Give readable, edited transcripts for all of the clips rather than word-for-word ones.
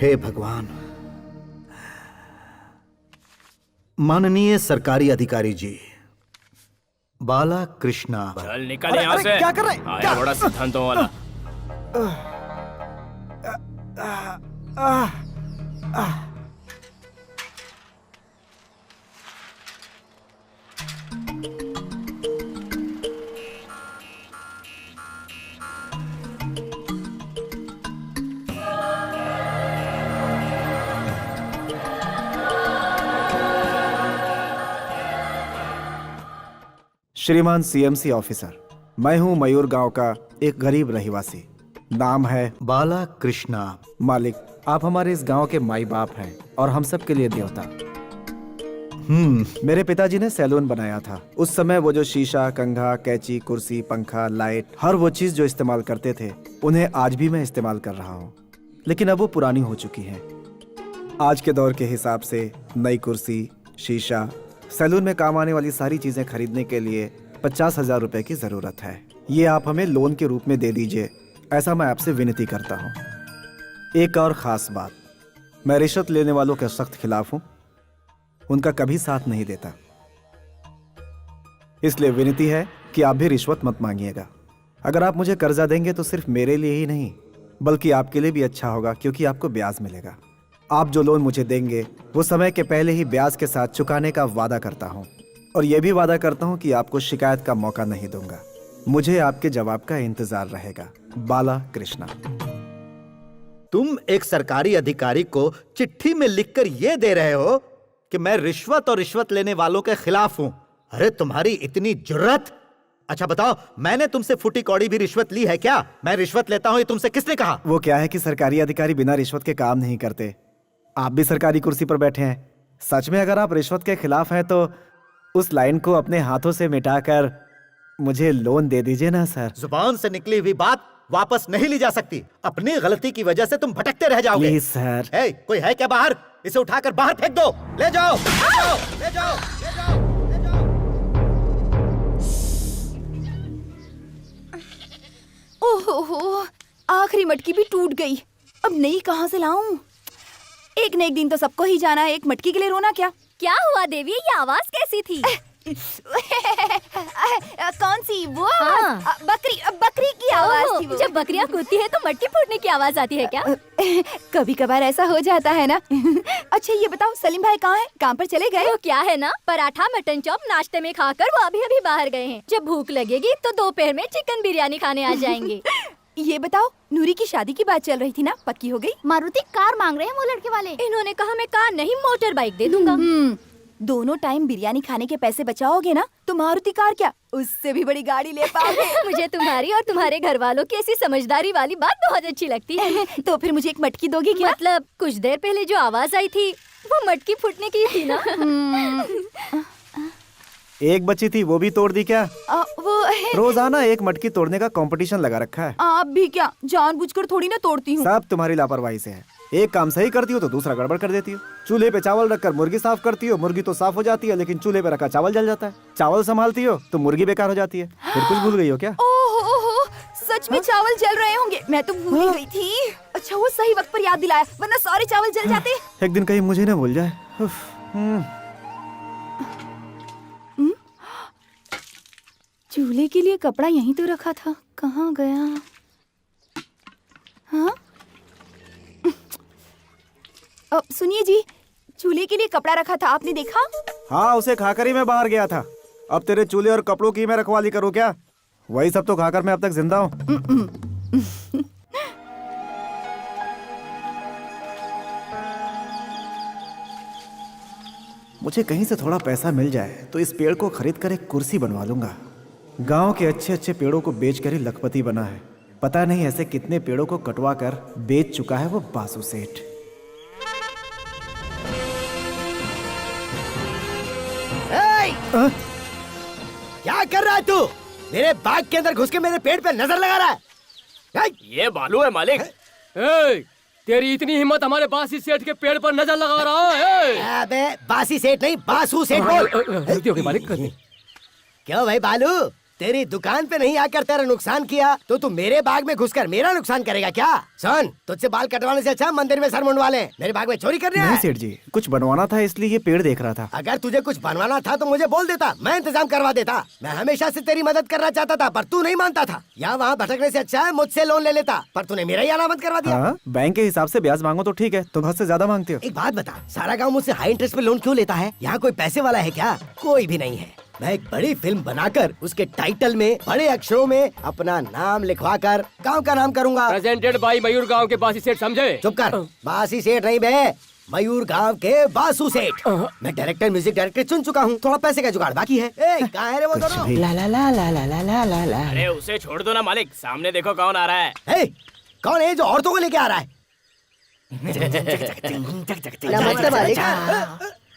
हे भगवान। माननीय सरकारी अधिकारी जी, बाला कृष्णा। चल निकल यहाँ से। क्या कर रहे हैं? आया बड़ा सिद्धांतों वाला। श्रीमान सीएमसी ऑफिसर, मैं हूं मयूर गांव का एक गरीब रहिवासी। नाम है बाला कृष्णा। मालिक, आप हमारे इस गांव के माई बाप हैं और हम सब के लिए देवता। मेरे पिताजी ने सैलून बनाया था। उस समय वो जो शीशा, कंघा, कैंची, कुर्सी, पंखा, लाइट, हर वो चीज जो इस्तेमाल करते थे, उन्हें आज भी मैं इस्तेमाल कर रहा हूँ। लेकिन अब वो पुरानी हो चुकी हैं। आज के दौर के हिसाब से नई कुर्सी, शीशा, सैलून में काम आने वाली सारी चीजें खरीदने के लिए 50,000 रुपए की जरूरत है। ये आप हमें लोन के रूप में दे दीजिए, ऐसा मैं आपसे विनती करता हूँ। एक और खास बात, मैं रिश्वत लेने वालों के सख्त खिलाफ हूँ, उनका कभी साथ नहीं देता। इसलिए विनती है कि आप भी रिश्वत मत मांगिएगा। अगर आप मुझे कर्जा देंगे तो सिर्फ मेरे लिए ही नहीं बल्कि आपके लिए भी अच्छा होगा, क्योंकि आपको ब्याज मिलेगा। आप जो लोन मुझे देंगे वो समय के पहले ही ब्याज के साथ चुकाने का वादा करता हूँ, और ये भी वादा करता हूँ कि आपको शिकायत का मौका नहीं दूंगा। मुझे आपके जवाब का इंतजार रहेगा। बाला कृष्णा। तुम एक सरकारी अधिकारी को चिट्ठी में लिखकर ये दे रहे हो कि मैं रिश्वत और रिश्वत लेने वालों के खिलाफ हूं। अरे तुम्हारी इतनी जुर्रत! अच्छा बताओ, मैंने तुमसे फूटी कौड़ी भी रिश्वत ली है क्या? मैं रिश्वत लेता हूं ये तुमसे किसने कहा? वो क्या है कि सरकारी अधिकारी बिना रिश्वत के काम नहीं करते। आप भी सरकारी कुर्सी पर बैठे हैं। सच में अगर आप रिश्वत के खिलाफ हैं तो उस लाइन को अपने हाथों से मिटाकर मुझे लोन दे दीजिए ना सर। जुबान से निकली हुई बात वापस नहीं ली जा सकती। अपनी गलती की वजह से तुम भटकते रह जाओगे। Please sir. कोई है क्या बाहर? इसे उठाकर बाहर फेंक दो। ले जाओ, ले जाओ, ले जाओ, ले जाओ, ले जाओ। ओहो, आखिरी मटकी भी टूट गई। अब नई कहाँ से लाऊं? एक न एक दिन तो सबको ही जाना है। एक मटकी के लिए रोना क्या? क्या हुआ देवी, ये आवाज कैसी थी? कौन सी? वो हाँ। बकरी की आवाज थी वो। जब बकरियां कूदती है तो मटकी फूटने की आवाज आती है क्या? कभी कभार ऐसा हो जाता है ना। अच्छा ये बताओ, सलीम भाई कहाँ हैं? काम पर चले गए? वो क्या है ना, पराठा मटन चॉप नाश्ते में खाकर वो अभी अभी बाहर गए हैं। जब भूख लगेगी तो दोपहर में चिकन बिरयानी खाने आ जाएंगे। ये बताओ, नूरी की शादी की बात चल रही थी ना, पक्की हो गई? मारुति कार मांग रहे हैं वो लड़के वाले। इन्होंने कहा मैं कार नहीं मोटर बाइक दे दूंगा। दोनों टाइम बिरयानी खाने के पैसे बचाओगे ना तो मारुति कार क्या, उससे भी बड़ी गाड़ी ले पाओगे। मुझे तुम्हारी और तुम्हारे घर वालों की ऐसी समझदारी वाली बात बहुत अच्छी लगती है। तो फिर मुझे एक मटकी दोगी क्या? मतलब कुछ देर पहले जो आवाज आई थी वो मटकी फूटने की थी ना। एक बची थी, वो भी तोड़ दी क्या? वो रोजाना एक मटकी तोड़ने का कंपटीशन लगा रखा है। आप भी क्या जानबूझकर थोड़ी ना तोड़ती हूँ। सब तुम्हारी लापरवाही से है। एक काम सही करती हो तो दूसरा गड़बड़ कर देती हो। चूल्हे पे चावल रखकर मुर्गी साफ करती हो, मुर्गी तो साफ हो जाती है, लेकिन चूल्हे पे रखा चावल जल जाता है। चावल संभालती हो तो मुर्गी बेकार हो जाती है। फिर कुछ भूल गई हो क्या? ओहो, सच में चावल जल रहे होंगे, मैं तो भूल गई थी। अच्छा वो सही वक्त पर याद दिलाया, वरना सारे चावल जल जाते। एक दिन कहीं मुझे ना भूल जाए। चूल्हे के लिए कपड़ा यहीं तो रखा था, कहाँ गया? हाँ सुनिए जी, चूल्हे के लिए कपड़ा रखा था, आपने देखा? हाँ, उसे खाकर ही मैं बाहर गया था। अब तेरे चूल्हे और कपड़ों की मैं रखवाली करूँ क्या? वही सब तो खाकर मैं अब तक जिंदा हूँ। मुझे कहीं से थोड़ा पैसा मिल जाए तो इस पेड़ को खरीद कर एक कुर्सी बनवा लूंगा। गांव के अच्छे अच्छे पेड़ों को बेचकर ही लखपति बना है। पता नहीं ऐसे कितने पेड़ों को कटवा कर बेच चुका है वो बासु सेठ। क्या कर रहा है तू? मेरे बाग के अंदर घुस के मेरे पेड़ पे नजर लगा रहा है। ये बालू है मालिक। तेरी इतनी हिम्मत, हमारे बासी सेठ के पेड़ पर नजर लगा रहा है? अबे बासी सेठ नहीं, बासु सेठ बोल। गलती हो गई मालिक। क्यों भाई बालू, तेरी दुकान पे नहीं आकर तेरा नुकसान किया तो तू मेरे बाग में घुसकर मेरा नुकसान करेगा क्या? सुन, तुझसे बाल कटवाने से अच्छा मंदिर में सर मुंडवा ले। मेरे बाग में चोरी कर रहा नहीं है। सेठ जी, कुछ बनवाना था इसलिए ये पेड़ देख रहा था। अगर तुझे कुछ बनवाना था तो मुझे बोल देता, मैं इंतजाम करवा देता। मैं हमेशा से तेरी मदद करना चाहता था पर तू नहीं मानता था। यहाँ वहाँ भटकने से अच्छा है मुझसे लोन ले लेता, पर तूने मेरा ही अलामत करवा दिया। हाँ, बैंक के हिसाब से ब्याज मांगो तो ठीक है, तुम हद से ज्यादा मांगते हो। एक बात बता, सारा गांव मुझसे हाई इंटरेस्ट पे लोन क्यों लेता है? यहाँ कोई पैसे वाला है क्या? कोई भी नहीं है। मैं एक बड़ी फिल्म बनाकर उसके टाइटल में बड़े अक्षरों में अपना नाम लिखवा कर गाँव का नाम करूंगा। प्रेजेंटेड बाई मयूर गांव के बासी सेठ, समझे? चुप कर, बासी सेठ नहीं बे, मयूर गांव के बासु सेठ। मैं डायरेक्टर, म्यूजिक डायरेक्टर चुन चुका हूँ, थोड़ा पैसे का जुगाड़ बाकी है। कहाँ है रे वो दोनों? ला ला ला ला ला ला ला ला। अरे उसे छोड़ दो ना मालिक, सामने देखो कौन आ रहा है। कौन है जो औरतों को लेके आ रहा है? नमस्ते मालिक।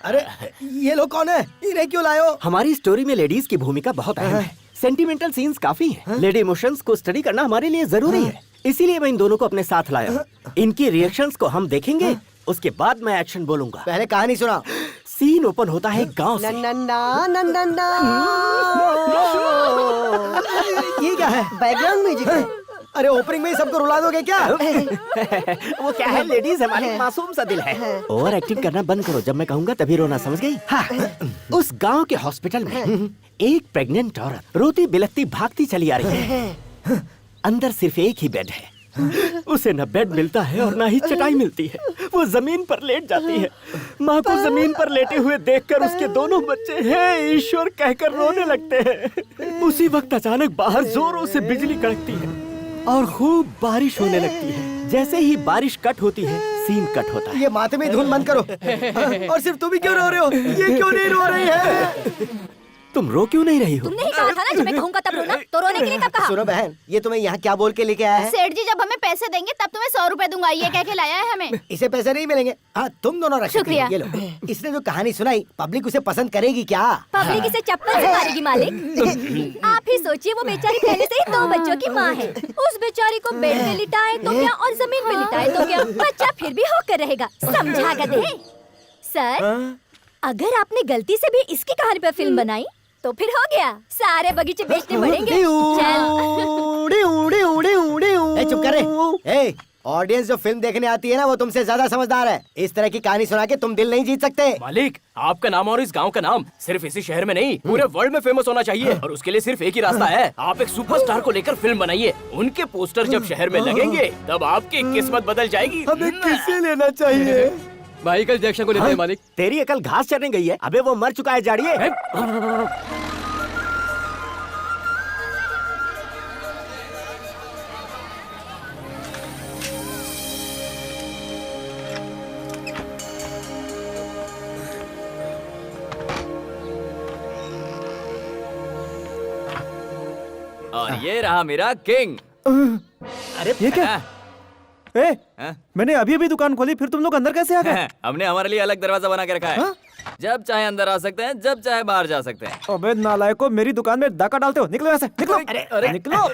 अरे ये लोग कौन है? इन्हें क्यों लाए हो? हमारी स्टोरी में लेडीज की भूमिका बहुत अहम है। सेंटिमेंटल सीन्स काफी हैं। लेडी इमोशंस को स्टडी करना हमारे लिए जरूरी है, इसीलिए मैं इन दोनों को अपने साथ लाया। इनकी रिएक्शंस को हम देखेंगे, उसके बाद मैं एक्शन बोलूंगा। पहले कहानी सुना। सीन ओपन होता है गांव से। ये क्या है? बैकग्राउंड म्यूजिक है। अरे ओपनिंग में ही सबको रुला दोगे क्या? वो क्या है, लेडीज हमारे मासूम सा दिल है। ओवर एक्टिंग करना बंद करो, जब मैं कहूँगा तभी रोना, समझ गई? हाँ। उस गांव के हॉस्पिटल में एक प्रेग्नेंट औरत रोती बिलखती भागती चली आ रही है। अंदर सिर्फ एक ही बेड है। उसे न बेड मिलता है और न ही चटाई मिलती है। वो जमीन पर लेट जाती है। माँ को जमीन पर लेटे हुए देखकर उसके दोनों बच्चे हे ईश्वर कहकर रोने लगते हैं। उसी वक्त अचानक बाहर जोरों से बिजली कड़कती है और खूब बारिश होने लगती है। जैसे ही बारिश कट होती है, सीन कट होता है। ये माथे में धुन बंद करो। और सिर्फ तुम ही क्यों रो रहे हो? ये क्यों नहीं रो रही है? तुम रो क्यों नहीं रही हो? तुमने ही कहा था ना जब मैं कहूँगा तब रोना, तो रोने के लिए तब कहा। सुनो बहन, ये तुम्हें यहाँ क्या बोल के लेके आया है? सेठ जी जब हमें पैसे देंगे तब तुम्हें 100 रुपए दूंगा, ये कह के लाया है हमें। इसे पैसे नहीं मिलेंगे। हाँ, तुम दोनों रख सकते शुक्रिया। हो, ये लो। इसने जो कहानी सुनाई, पब्लिक उसे पसंद करेगी क्या? पब्लिक इसे चप्पल से मारेगी मालिक। आप ही सोचिए, वो बेचारी पहले से ही 2 बच्चों की माँ है। उस बेचारी को बेड पे लिटाए तो क्या और जमीन पे लिटाए तो क्या, बच्चा फिर भी होकर रहेगा। समझा गधे? सर, अगर आपने गलती से भी इसकी कहानी पर फिल्म बनाई तो फिर हो गया, सारे बगीचे बेचने पड़ेंगे। ए, चुप करे। ऑडियंस जो फिल्म देखने आती है ना, वो तुमसे ज्यादा समझदार है। इस तरह की कहानी सुना के तुम दिल नहीं जीत सकते। मालिक, आपका नाम और इस गांव का नाम सिर्फ इसी शहर में नहीं, पूरे वर्ल्ड में फेमस होना चाहिए। और उसके लिए सिर्फ एक ही रास्ता है, आप एक सुपरस्टार को लेकर फिल्म बनाइए। उनके पोस्टर जब शहर में लगेंगे तब आपकी किस्मत बदल जाएगी। हमें किसे लेना चाहिए? माइकल जैक्सन को लेते हैं मालिक। तेरी अकल घास चरने गई है। अबे वो मर चुका है, जाड़िए। और ये रहा मेरा किंग। अरे ये क्या? मैंने अभी अभी दुकान खोली, फिर तुम लोग अंदर कैसे आ गए? हमने हमारे लिए अलग दरवाजा बना के रखा है। जब चाहे अंदर आ सकते हैं, जब चाहे बाहर जा सकते हैं। अबे नालायकों, मेरी दुकान में डाका डालते हो, निकलो यहाँ से, निकलो। अरे निकलो,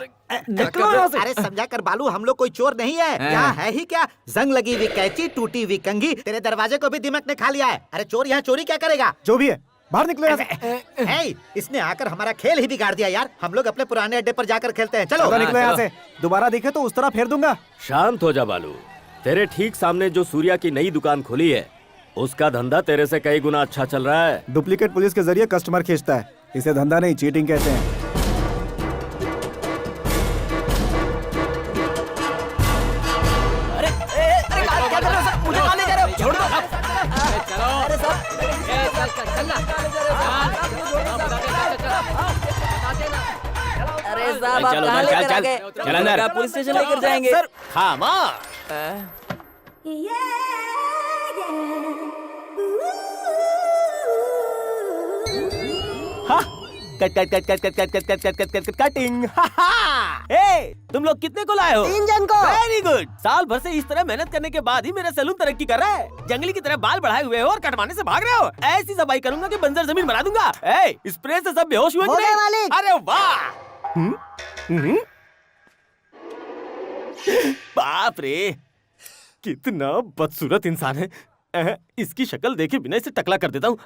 निकलो यहाँ से। अरे समझा कर बालू, हम लोग कोई चोर नहीं है। यहाँ है ही क्या? जंग लगी हुई कैंची, टूटी हुई कंघी, तेरे दरवाजे को भी दिमाग ने खा लिया है। अरे चोर यहाँ चोरी क्या करेगा? जो भी है, बाहर निकलो यहाँ से। है, इसने आकर हमारा खेल ही बिगाड़ दिया यार। हम लोग अपने पुराने अड्डे पर जाकर खेलते हैं। चलो चलो निकलो यहाँ से, दोबारा दिखे तो उस तरह फेर दूंगा। शांत हो जा बालू। तेरे ठीक सामने जो सूर्या की नई दुकान खुली है, उसका धंधा तेरे से कई गुना अच्छा चल रहा है। डुप्लीकेट पुलिस के जरिए कस्टमर खींचता है, इसे धंधा नहीं चीटिंग कहते हैं। अरे साहब, आप कहाँ लेकर आ गए? चल अंदर, पुलिस स्टेशन लेकर जाएंगे। सर, खामोश। Cut cut cut cut cut cut cut cut cut cut cut cutting. ए, तुम लोग कितने को लाए हो? 3 जन को। Very good. साल भर से इस तरह मेहनत करने के बाद ही मेरा सैलून तरक्की कर रहा है। जंगली की तरह बाल बढ़ाए हुए हो और कटवाने से भाग रहे हो। ऐसी सफाई करूंगा कि बंजर जमीन बना दूंगा। ए, स्प्रे से सब बेहोश हुए कि नहीं? अरे वाह, बाप रे, कितना बदसूरत इंसान है। इसकी शक्ल देखे बिना इसे टकला कर देता हूँ।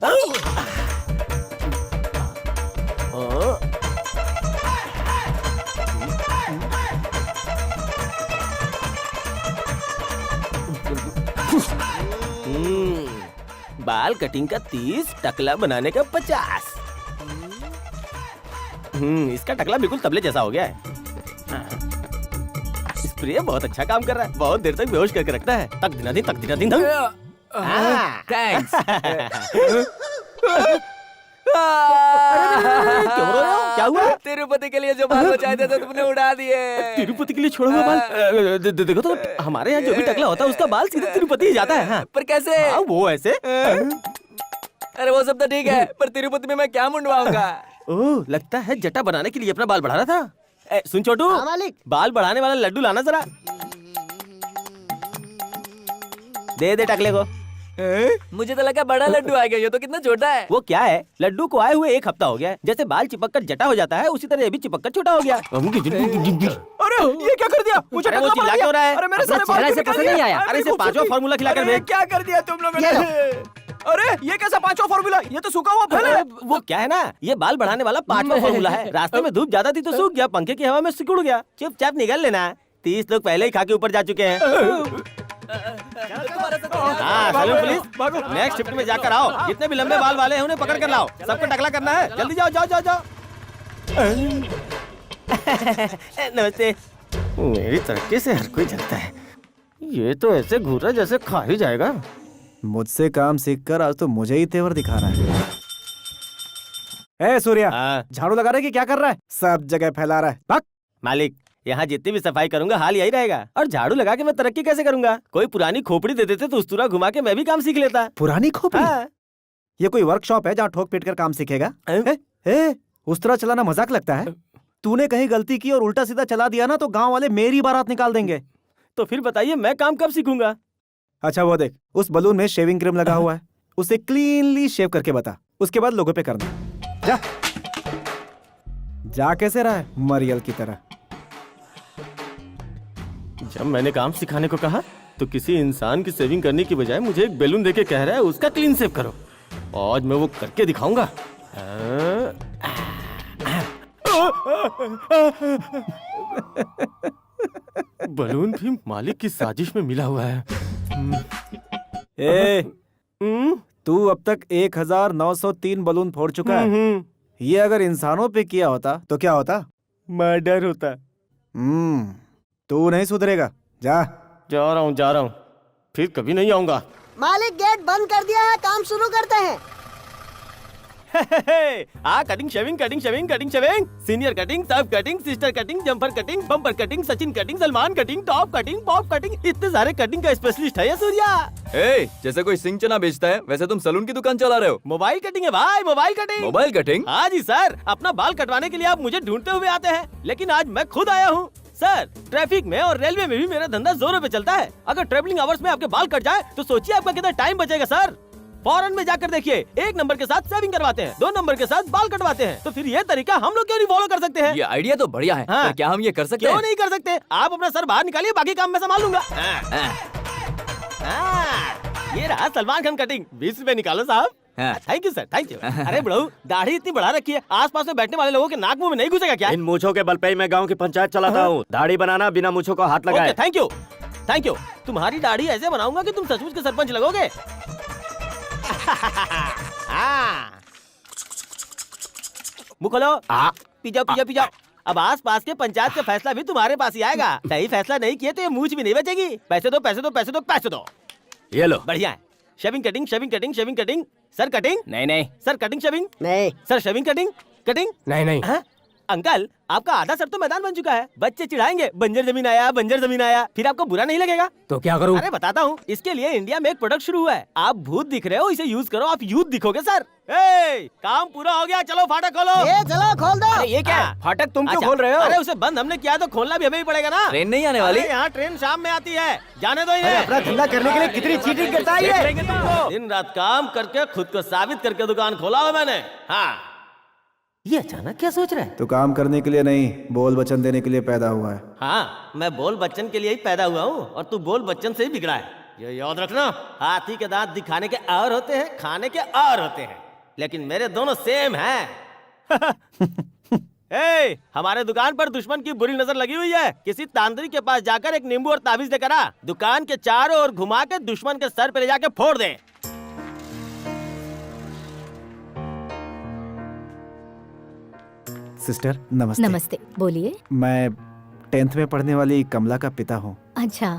बाल कटिंग का 30, टकला बनाने का 50। इसका टकला बिल्कुल तबले जैसा हो गया है। स्प्रे बहुत अच्छा काम कर रहा है, बहुत देर तक बेहोश करके रखता है। तक दिना दिन थैंक्स। क्यों रो रहे हो? क्या हुआ? तिरुपति के लिए जो बाल बचाए थे तो तुमने उड़ा दिए। तिरुपति के लिए छोड़ा हुआ बाल? देखो तो हमारे यहाँ जो भी टकला होता है उसका बाल सीधे तिरुपति ही जाता है। हाँ। पर कैसे? वो ऐसे। अरे वो सब तो ठीक है, पर तिरुपति में मैं क्या मुंडवाऊंगा? ओह, लगता है जटा बनाने के लिए अपना बाल बढ़ा रहा था। सुन छोटू, मालिक। बाल बढ़ाने वाला लड्डू लाना जरा। दे दे टकले को। मुझे तो लगा बड़ा लड्डू आ गया, ये तो कितना छोटा है। वो क्या है, लड्डू को आए हुए 1 हफ्ता हो गया है। जैसे बाल चिपक कर जटा हो जाता है, उसी तरह ये भी चिपक कर छोटा हो गया। अरे ये क्या कर दिया? मुझे अरे वो चिल्ला क्यों रहा है? अरे मेरे सारे चेहरा बाल इसे पसंद नहीं आया। अरे इसे 5वां फार्मूला खिलाकर भेज। क्या कर दिया तुम लोगों ने? अरे ये कैसा 5वां फार्मूला? ये तो सूखा हुआ फल है। वो क्या है ना, ये बाल बढ़ाने वाला 5वां फार्मूला है। रास्ते में धूप ज्यादा थी तो सूख गया, पंखे की हवा में सिकुड़ गया। चुपचाप निकल लेना। 30 लोग पहले ही खा के ऊपर जा चुके हैं। हाँ सलून पुलिस, नेक्स्ट शिफ्ट में जाकर आओ। जितने भी लंबे बाल वाले हैं उन्हें पकड़ कर लाओ। सबको टकला करना है। जल्दी जाओ जाओ जाओ जाओ। नमस्ते। मेरी तरक्की से हर कोई जलता है। ये तो ऐसे घूरा जैसे खा ही जाएगा। मुझसे काम सीखकर आज तो मुझे ही तेवर दिखा रहा है। ए सूर्या, झाड़ू लगा रहा है कि क्या कर रहा है? सब जगह फैला रहा है। भाग। मालिक, यहाँ जितनी भी सफाई करूंगा हाल यही रहेगा। और झाड़ू लगा के मैं तरक्की कैसे करूंगा? कोई पुरानी खोपड़ी दे देते तो उस्तरा घुमा के मैं भी काम सीख लेता। पुरानी खोपड़ी? ये कोई वर्कशॉप है जहाँ ठोक पीट कर काम सीखेगा? उस्तरा चलाना मजाक लगता है? तूने कहीं गलती की और उल्टा सीधा चला दिया ना तो गांव वाले मेरी बारात निकाल देंगे। तो फिर बताइए मैं काम कब सीखूंगा? अच्छा वो देख, उस बलून में शेविंग क्रीम लगा हुआ है, उसे क्लीनली शेव करके बता। उसके बाद लोगों पे करना। जा जा। कैसे रहा है मरियल की तरह? जब मैंने काम सिखाने को कहा तो किसी इंसान की सेविंग करने की बजाय मुझे एक बैलून देके कह रहा है उसका क्लीन सेव करो। आज मैं वो करके दिखाऊंगा। बलून भी मालिक की साजिश में मिला हुआ है। तू अब तक 1903 बलून फोड़ चुका है। ये अगर इंसानों पे किया होता तो क्या होता? मर्डर होता। तू नहीं सुधरेगा। जा रहा हूँ। फिर कभी नहीं आऊंगा। मालिक गेट बंद कर दिया है, काम शुरू करते हैं। कटिंग शेविंग सीनियर कटिंग, सब cutting, sister cutting, jumper cutting, bumper cutting, Sachin cutting, Salman cutting, top cutting, pop cutting, इतने सारे कटिंग का स्पेशलिस्ट है ये सूर्या। जैसे कोई सिंह चना बेचता है वैसे तुम सलून की दुकान चला रहे हो। मोबाइल कटिंग है भाई, मोबाइल कटिंग। Mobile cutting? हाँ जी सर, अपना बाल कटवाने के लिए आप मुझे ढूंढते हुए आते हैं, लेकिन आज मैं खुद आया हूँ। सर, ट्रैफिक में और रेलवे में भी मेरा धंधा जोरों पे चलता है। अगर ट्रेवलिंग आवर्स में आपके बाल कट जाए तो सोचिए आपका कितना टाइम बचेगा सर। फॉरेन में जाकर देखिए, 1 नंबर के साथ सेविंग करवाते हैं, 2 नंबर के साथ बाल कटवाते हैं। तो फिर ये तरीका हम लोग क्यों नहीं फॉलो कर सकते हैं? ये आइडिया तो बढ़िया है। पर क्या हम ये कर सकते हैं? क्यों नहीं कर सकते? आप अपना सर बाहर निकालिए, बाकी काम मैं संभाल लूंगा। ये रहा सलमान खान कटिंग। 20 रुपए निकालो साहब। Thank you sir, thank you. अरे बड़ू, दाढ़ी इतनी बढ़ा रखी है, आसपास में बैठने वाले लोगों के नाक मुंह में नहीं घुसेगा क्या? इन मूछों के बल पे ही मैं गांव की पंचायत चलाता हूँ। दाढ़ी बनाना बिना मूछों को हाथ लगाए। Thank you, thank you. तुम्हारी दाढ़ी ऐसे बनाऊंगा कि तुम सचमुच के सरपंच लगोगे। मुंह खोलो। पी जाओ। अब आस पास के पंचायत का फैसला भी तुम्हारे पास ही आएगा। सही फैसला नहीं किए तो ये मूछ भी नहीं बचेगी। पैसे दो। ये लो। बढ़िया है। Shaving cutting. Sir cutting? नहीं। Sir cutting shaving? नहीं। Sir shaving cutting? नहीं। अंकल, आपका आधा सर तो मैदान बन चुका है। बच्चे चिढ़ाएंगे, बंजर जमीन आया। फिर आपको बुरा नहीं लगेगा? तो क्या करूं? अरे बताता हूँ। इसके लिए इंडिया में एक प्रोडक्ट शुरू हुआ है। आप भूत दिख रहे हो, इसे यूज करो, आप यूथ दिखोगे सर। काम पूरा हो गया, चलो फाटक खोलो। चलो खोल दो। अरे ये क्या है? फाटक तुम क्यों अच्छा, खोल रहे हो? अरे उसे बंद हमने किया तो खोलना भी हमें ही पड़ेगा ना। ट्रेन नहीं आने वाली? यहाँ ट्रेन शाम में आती है, जाने दो इन्हें। अपना धंधा करने के लिए कितनी चीटिंग करता है ये। दिन रात काम करके खुद को साबित करके दुकान खोला हुआ मैंने। हाँ, ये अचानक क्या सोच रहा है? तो काम करने के लिए नहीं, बोल वचन देने के लिए पैदा हुआ है। हाँ, मैं बोल बच्चन के लिए ही पैदा हुआ हूँ और तू बोल बच्चन से ही बिगड़ा है। ये याद रखना, हाथी के दांत दिखाने के और होते हैं, खाने के और होते हैं, लेकिन मेरे दोनों सेम हैं। हमारे दुकान पर दुश्मन की बुरी नजर लगी हुई है। किसी तांत्रिक के पास जाकर एक नींबू और ताबीज लेकर आ, दुकान के चारों ओर घुमा के दुश्मन के सर पे ले जाके फोड़ दे। सिस्टर नमस्ते। नमस्ते, बोलिए। मैं 10th में पढ़ने वाली कमला का पिता हूँ। अच्छा,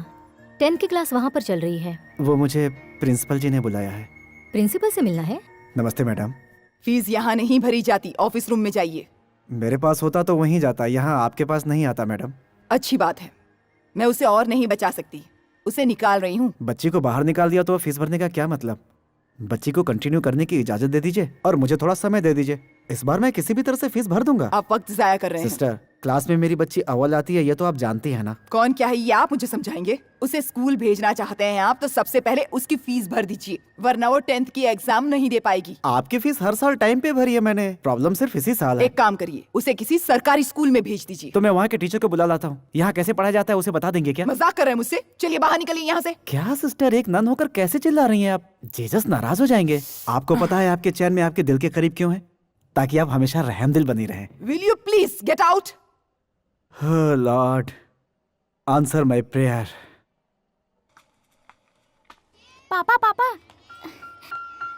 10th की क्लास वहाँ पर चल रही है। वो मुझे प्रिंसिपल जी ने बुलाया है। प्रिंसिपल से मिलना है? नमस्ते मैडम। फीस यहाँ नहीं भरी जाती, ऑफिस रूम में जाइए। मेरे पास होता तो वहीं जाता, यहाँ आपके पास नहीं आता मैडम। अच्छी बात है, मैं उसे और नहीं बचा सकती, उसे निकाल रही हूँ। बच्ची को बाहर निकाल दिया तो फीस भरने का क्या मतलब? बच्ची को कंटिन्यू करने की इजाजत दे दीजिए और मुझे थोड़ा समय दे दीजिए। इस बार मैं किसी भी तरह से फीस भर दूंगा। आप वक्त जाया कर रहे हैं। सिस्टर, क्लास में मेरी बच्ची अव्वल आती है, ये तो आप जानती है ना। कौन क्या है ये आप मुझे समझाएंगे? उसे स्कूल भेजना चाहते हैं आप तो सबसे पहले उसकी फीस भर दीजिए, वरना वो 10th की एग्जाम नहीं दे पाएगी। आपकी फीस हर साल टाइम पे भरी है मैंने, प्रॉब्लम सिर्फ इसी साल है। एक काम करिए, उसे किसी सरकारी स्कूल में भेज दीजिए। तो मैं वहाँ के टीचर को बुला लाता हूँ। यहाँ कैसे पढ़ाया जाता है उसे बता देंगे क्या? मजाक कर रहे हैं मुझसे? चलिए बाहर निकलिए यहाँ से। क्या सिस्टर, एक नन होकर कैसे चिल्ला रही हैं आप? जीसस नाराज हो जाएंगे। आपको पता है आपके चैन में आपके दिल के करीब क्यों है? ताकि आप हमेशा रहमदिल बनी रहें। Will you please get out? Lord, answer my prayer. पापा पापा,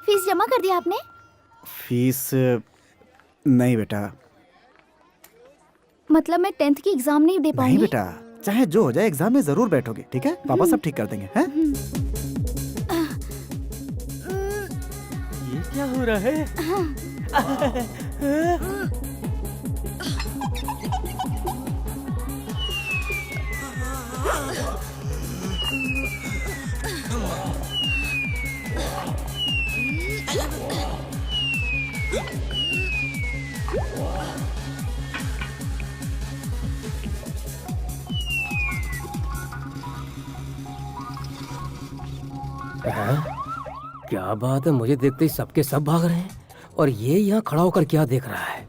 फीस जमा कर दिया आपने? फीस नहीं बेटा। मतलब मैं 10th की एग्जाम नहीं दे पाऊंगी? नहीं बेटा, चाहे जो हो जाए एग्जाम में जरूर बैठोगे, ठीक है? पापा सब ठीक कर देंगे, हैं? ये क्या हो रहा है? क्या बात है, मुझे देखते ही सबके सब भाग रहे हैं और ये यहाँ खड़ा होकर क्या देख रहा है?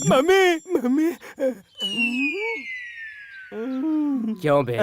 Mummy mummy. क्यों बे?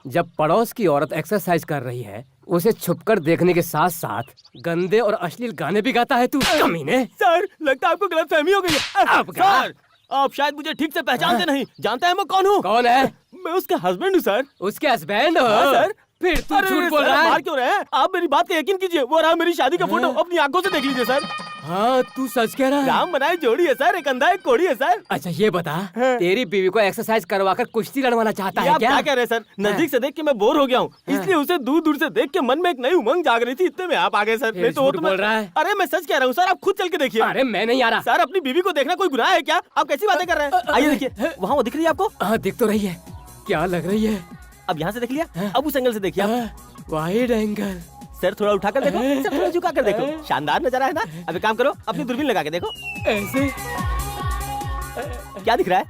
जब पड़ोस की औरत एक्सरसाइज कर रही है उसे छुपकर देखने के साथ साथ गंदे और अश्लील गाने भी गाता है तू, कमीने। सर, लगता है आपको गलतफहमी हो गई है। अब क्या? सर, आप शायद मुझे ठीक से पहचानते नहीं। जानते हैं मैं कौन हूँ? कौन है? मैं उसका हस्बैंड हूँ सर। उसके हस्बैंड हो? हाँ, सर। फिर तू अरे झूठ बोल सर, रहा है। मार क्यों रहे हैं? आप मेरी बात का यकीन कीजिए, वो रहा मेरी शादी का फोटो, अपनी आंखों से देख लीजिए सर। हाँ, तू सच कह रहा है। राम बनाई जोड़ी है सर, एक अंधा एक कोड़ी है सर। अच्छा ये बता, तेरी बीवी को एक्सरसाइज करवाकर कुश्ती लड़वाना चाहता ये है आप क्या? क्या कह रहे हैं सर? नजदीक से देख के मैं बोर हो गया हूँ, इसलिए उसे दूर दूर से देख के मन में एक नई उमंग जाग रही थी, इतने में आप आ गए सर। ये नहीं तो वो झूठ तो बोल रहा है। अरे मैं सच कह रहा हूँ सर, आप खुद चल के देखिए। अरे मैं नहीं आ रहा। सर, अपनी बीवी को देखना कोई गुनाह है क्या? आप कैसी बातें कर रहे हैं? आइए देखिए, वहाँ वो दिख रही है आपको? हाँ दिख तो रही है। क्या लग रही है? अब यहाँ से देख लिया, अब उस एंगल से देखिए आप। Wide angle. सर थोड़ा उठाकर देखो, सर थोड़ा झुका कर देखो। शानदार नजारा है ना? अब एक काम करो, अपनी दूरबीन लगा के देखो। ऐसे क्या दिख रहा है?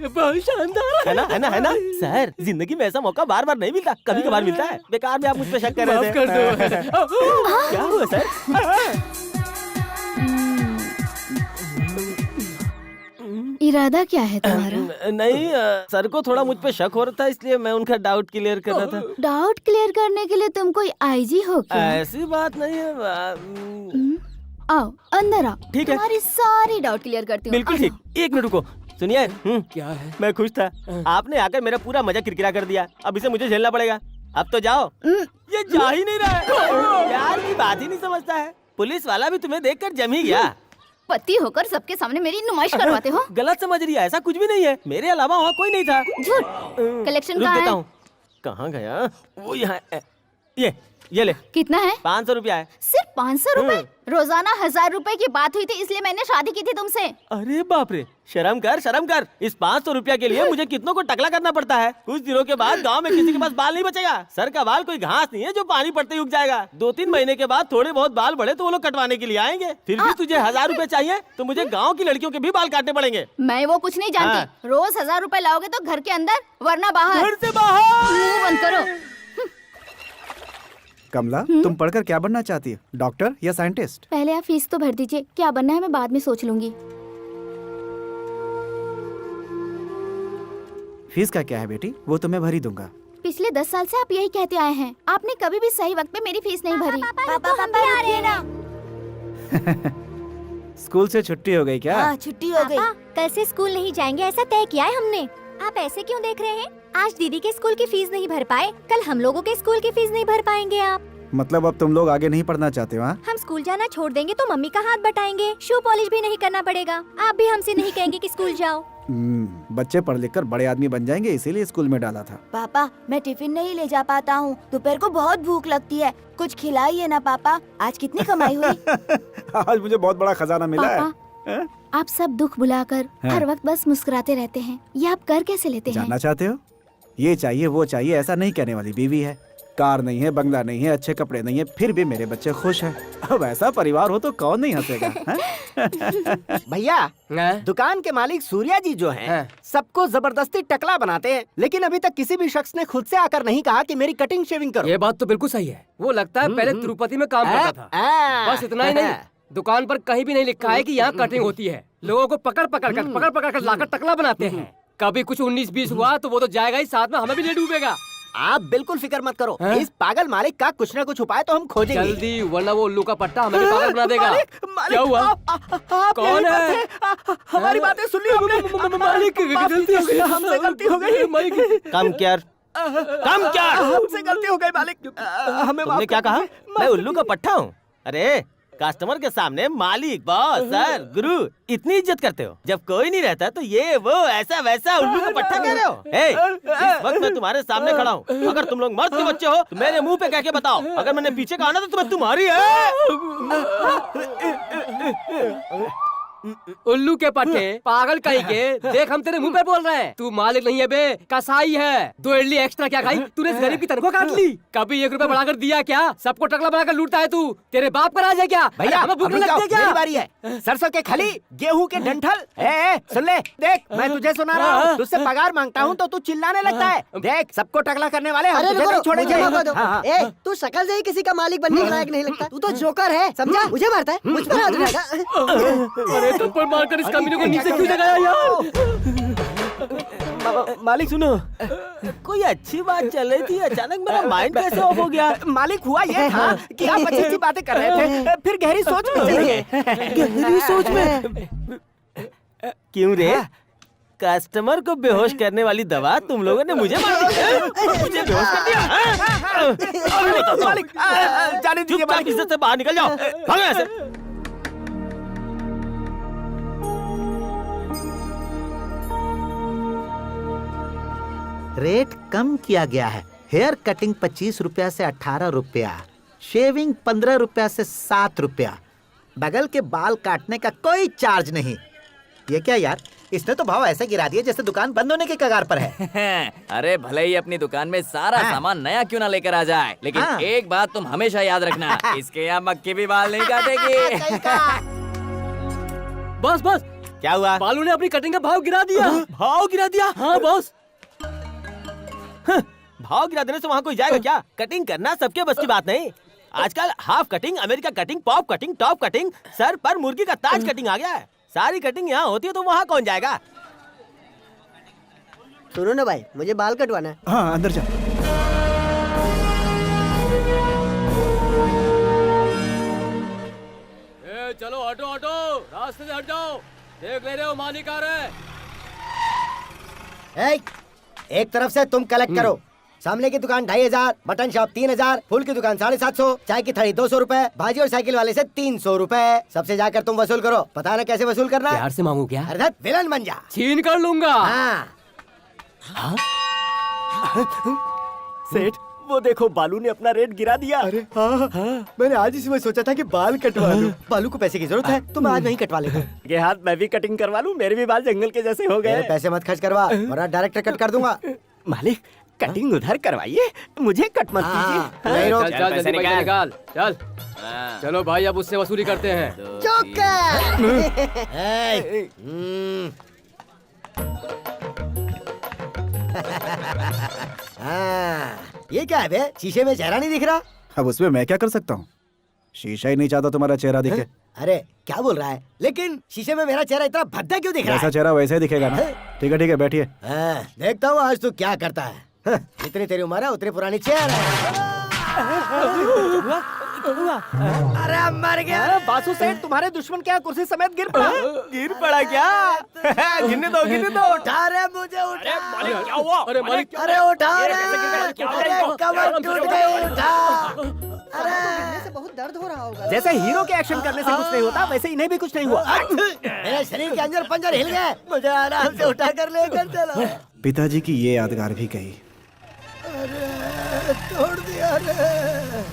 बहुत शानदार है ना, है ना, है ना? सर, जिंदगी में ऐसा मौका बार बार नहीं मिलता, कभी कभार मिलता है। बेकार में आप मुझ पे शक कर रहे थे। कर दो। क्या हुआ सर? इरादा क्या है तुम्हारा? नहीं, सर को थोड़ा मुझ पे शक हो रहा था, इसलिए मैं उनका डाउट क्लियर कर रहा था। डाउट क्लियर करने के लिए तुम कोई आईजी हो क्या? ऐसी बात नहीं है। आओ अंदर आओ, ठीक है। तुम्हारी सारी डाउट क्लियर करती हूँ। बिल्कुल ठीक। एक मिनट रुको, सुनिए। क्या है? मैं खुश था, आपने आकर मेरा पूरा मजा किरकिरा कर दिया। अब इसे मुझे झेलना पड़ेगा। अब तो जाओ। ये जा ही नहीं रहा है, प्यार की बात ही नहीं समझता है। पुलिस वाला भी तुम्हें देखकर जम ही गया। पति होकर सबके सामने मेरी नुमाइश करवाते हो। गलत समझ रही है, ऐसा कुछ भी नहीं है। मेरे अलावा वहाँ कोई नहीं था। झूठ। कलेक्शन रुक कहाँ देता है? हूँ। कहाँ गया वो? यहाँ ये ले। कितना है? 500 रुपया है। सिर्फ 500 रुपए? रोजाना 1000 रुपए की बात हुई थी, इसलिए मैंने शादी की थी तुमसे। अरे बाप रे, शर्म कर, शर्म कर। इस 500 रुपया के लिए मुझे कितनों को टकला करना पड़ता है। कुछ दिनों के बाद गांव में किसी के पास बाल नहीं बचेगा। सर का बाल कोई घास नहीं है जो पानी पड़ते ही उग जाएगा। 2-3 महीने के बाद थोड़े बहुत बाल बढ़े तो वो लोग कटवाने के लिए आएंगे। फिर भी तुझे 1000 रुपए चाहिए तो मुझे गाँव की लड़कियों के भी बाल काटने पड़ेंगे। मैं वो कुछ नहीं जानती। रोज 1000 रुपए लाओगे तो घर के अंदर, वरना बाहर। घर से बाहर। मुंह बंद करो। कमला, तुम पढ़कर क्या बनना चाहती हो? डॉक्टर या साइंटिस्ट? पहले आप फीस तो भर दीजिए, क्या बनना है मैं बाद में सोच लूंगी। फीस का क्या है बेटी, वो तो मैं भर ही दूंगा। पिछले 10 साल से आप यही कहते आए हैं, आपने कभी भी सही वक्त पे मेरी फीस नहीं भरी। पापा रुकिए ना। स्कूल से छुट्टी हो गई क्या? हाँ, छुट्टी हो गई। कल से स्कूल नहीं जाएंगे ऐसा तय किया है हमने। आप ऐसे क्यों देख रहे हैं? आज दीदी के स्कूल की फीस नहीं भर पाए, कल हम लोगों के स्कूल की फीस नहीं भर पाएंगे आप। मतलब अब तुम लोग आगे नहीं पढ़ना चाहते हो? हाँ? हम स्कूल जाना छोड़ देंगे तो मम्मी का हाथ बटाएंगे, शू पॉलिश भी नहीं करना पड़ेगा। आप भी हमसे नहीं कहेंगे कि स्कूल जाओ। बच्चे पढ़ लिख कर बड़े आदमी बन जाएंगे, इसीलिए स्कूल में डाला था। पापा मैं टिफिन नहीं ले जा पाता हूँ, दोपहर को बहुत भूख लगती है, कुछ खिलाइए ना पापा। आज कितनी कमाई हुई? आज मुझे बहुत बड़ा खजाना मिला है। आप सब दुख भुलाकर हर वक्त बस मुस्कुराते रहते हैं, ये आप कर कैसे लेते हैं? जानना चाहते हो? ये चाहिए वो चाहिए ऐसा नहीं कहने वाली बीवी है। कार नहीं है, बंगला नहीं है, अच्छे कपड़े नहीं है, फिर भी मेरे बच्चे खुश हैं। अब ऐसा परिवार हो तो कौन नहीं हंसेगा? भैया, दुकान के मालिक सूर्या जी जो हैं, सबको जबरदस्ती टकला बनाते हैं, लेकिन अभी तक किसी भी शख्स ने खुद से आकर नहीं कहा कि मेरी कटिंग शेविंग करो। ये बात तो बिल्कुल सही है। वो लगता है पहले तिरुपति में काम करता था। बस इतना ही नहीं, दुकान पर कहीं भी नहीं लिखा है कि यहाँ कटिंग होती है। लोगों को पकड़ पकड़ कर लाकर टकला बनाते हैं। कभी कुछ 19-20 हुआ तो वो तो जाएगा ही, साथ में हमें भी ले डूबेगा। आप बिल्कुल फिक्र मत करो, इस पागल मालिक का कुछ न कुछ उपाय तो हम खोजेंगे। जल्दी, वरना वो उल्लू का पट्टा हमें भी पागल बना देगा। क्या हुआ? कौन है? हमारी बातें सुन ली हमने। मालिक, गलती हो गई, हमसे गलती हो गई। कम क्या हमसे गलती हो गई मालिक। हमें तुमने क्या कहा? मैं उल्लू का पट्टा हूँ? अरे कस्टमर के सामने मालिक, बॉस, सर, गुरु इतनी इज्जत करते हो, जब कोई नहीं रहता तो ये वो ऐसा वैसा उल्लू का पट्टा कह रहे हो? इस वक्त मैं तुम्हारे सामने खड़ा हूँ। अगर तुम लोग मर्द के बच्चे हो तो मेरे मुंह पे कह के बताओ, अगर मैंने पीछे कहा ना तो तुम्हें तुम्हारी है। उल्लू के पट्टे, पागल कहीं के। देख हम तेरे मुंह पे बोल रहे हैं। तू मालिक नहीं है बे, कसाई है। 2 इडली एक्स्ट्रा क्या खाई? तूने इस गरीब की तनख्वाह काट ली। कभी 1 रुपया बढ़ाकर दिया क्या? सबको टकला बनाकर लूटता है तू। तेरे बाप का राज है क्या? भैया, हमें भूख नहीं लगती है क्या? मेरी बारी है। सरसों के खली, गेहूं के डंठल। सुन ले, देख मैं तुझे सुना रहा हूँ। तुझसे पगार मांगता हूँ तो तू चिल्लाने लगता है। देख सबको टकला करने वाले हम तुझे नहीं छोड़ेंगे। तू शक्ल से ही किसी का मालिक बनने के लायक नहीं लगता। तू तो जोकर है, समझा? मुझे मारता है, मुझ पर हाथ उठाएगा। अरे थप्पड़ मारकर इस कमीने को नीचे क्यों जगाया यार? मालिक सुनो, कोई अच्छी बात चल रही थी, अचानक मेरा माइंड कैसे ऑफ हो गया? मालिक हुआ ये था कि आप अच्छी अच्छी बातें कर रहे थे, फिर गहरी सोच में चले गए। गहरी सोच में? क्यों रे? कस्टमर को बेहोश करने वाली दवा तुम लोगों ने मुझे मार दिया, मुझे बेहोश कर दिया। मालिक जाने दीजिए, मालिक इज्जत से बाहर निकल जाओ, भागो यहाँ से। रेट कम किया गया है। हेयर कटिंग 25 रुपया से 18 रुपया, शेविंग 15 रुपया से 7 रुपया, बगल के बाल काटने का कोई चार्ज नहीं। ये क्या यार, इसने तो भाव ऐसे गिरा दिए जैसे दुकान बंद होने के कगार पर है। अरे भले ही अपनी दुकान में सारा सामान नया क्यों ना लेकर आ जाए, लेकिन एक बात तुम हमेशा याद रखना, इसके यहाँ मक्खी भी बाल नहीं काटेगी। बस बस, क्या हुआ? बालू ने अपनी कटिंग का भाव गिरा दिया। भाव गिरा दिया? हाँ बॉस। भाव गिरा देने से वहाँ कोई जाएगा क्या? कटिंग करना सबके बस की बात नहीं। आजकल half cutting, America cutting, pop cutting, top cutting, sir पर मुर्गी का ताज कटिंग आ गया है। सारी कटिंग यहाँ होती है तो वहाँ कौन जाएगा? सुनो ना भाई, मुझे बाल कटवाना है। हाँ अंदर जा। चलो हटो हटो, रास्ते से हट जाओ। देख ले रहे हो मालिक आ रहे हैं। एक तरफ से तुम कलेक्ट करो। सामने की दुकान 2500, मटन शॉप 3000, फूल की दुकान 750, चाय की थड़ी 200 रुपए, भाजी और साइकिल वाले से 300 रुपए। सबसे जाकर तुम वसूल करो। पता ना कैसे वसूल करना? प्यार से मांगू क्या? अरे विलन बन जा। छीन कर लूंगा। हाँ। सेठ, वो देखो बालू ने अपना रेट गिरा दिया। अरे हाँ, मैंने आज इसी में सोचा था कि बाल कटवा लूं। बालू को पैसे की जरूरत है तो मैं आज नहीं कटवा लेता। ये हाथ मैं भी कटिंग करवा लूं, मेरे भी बाल जंगल के जैसे हो गए। पैसे मत खर्च करवा वरना डायरेक्ट कट कर दूंगा। मालिक कटिंग उधर करवाइए, मुझे कट मत कीजिए। नहीं रोक। चल जल्दी पैसे निकाल। चल चलो भाई, अब उससे वसूली करते हैं। ये क्या है बे? शीशे में चेहरा नहीं दिख रहा। अब उसमें मैं क्या कर सकता हूँ? शीशा ही नहीं चाहता तुम्हारा चेहरा दिखे। अरे क्या बोल रहा है? लेकिन शीशे में मेरा चेहरा इतना भद्दा क्यों दिख रहा जैसा है? चेहरा वैसे ही दिखेगा ना। ठीक है बैठिए। देखता हूँ आज तू क्या करता है। जितनी तेरी उम्र है उतनी पुरानी चेहरा है। अरे मर गया। बासु सेठ, तुम्हारे दुश्मन क्या कुर्सी समेत गिर पड़ा? गिर पड़ा क्या? गिरने दो। उठा रे मुझे, उठा। क्या हुआ? अरे मालिक, अरे उठा रे। क्या अरे कमर टूट गई, उठा। बहुत दर्द हो रहा होगा। जैसे हीरो के एक्शन करने से कुछ नहीं होता, वैसे इन्हें भी कुछ नहीं हुआ। मेरे शरीर के अंदर पंजर हिल गए। मुझे आराम से उठा कर लेकर चलो। पिताजी की ये यादगार भी गई। अरे तोड़ दिया रे।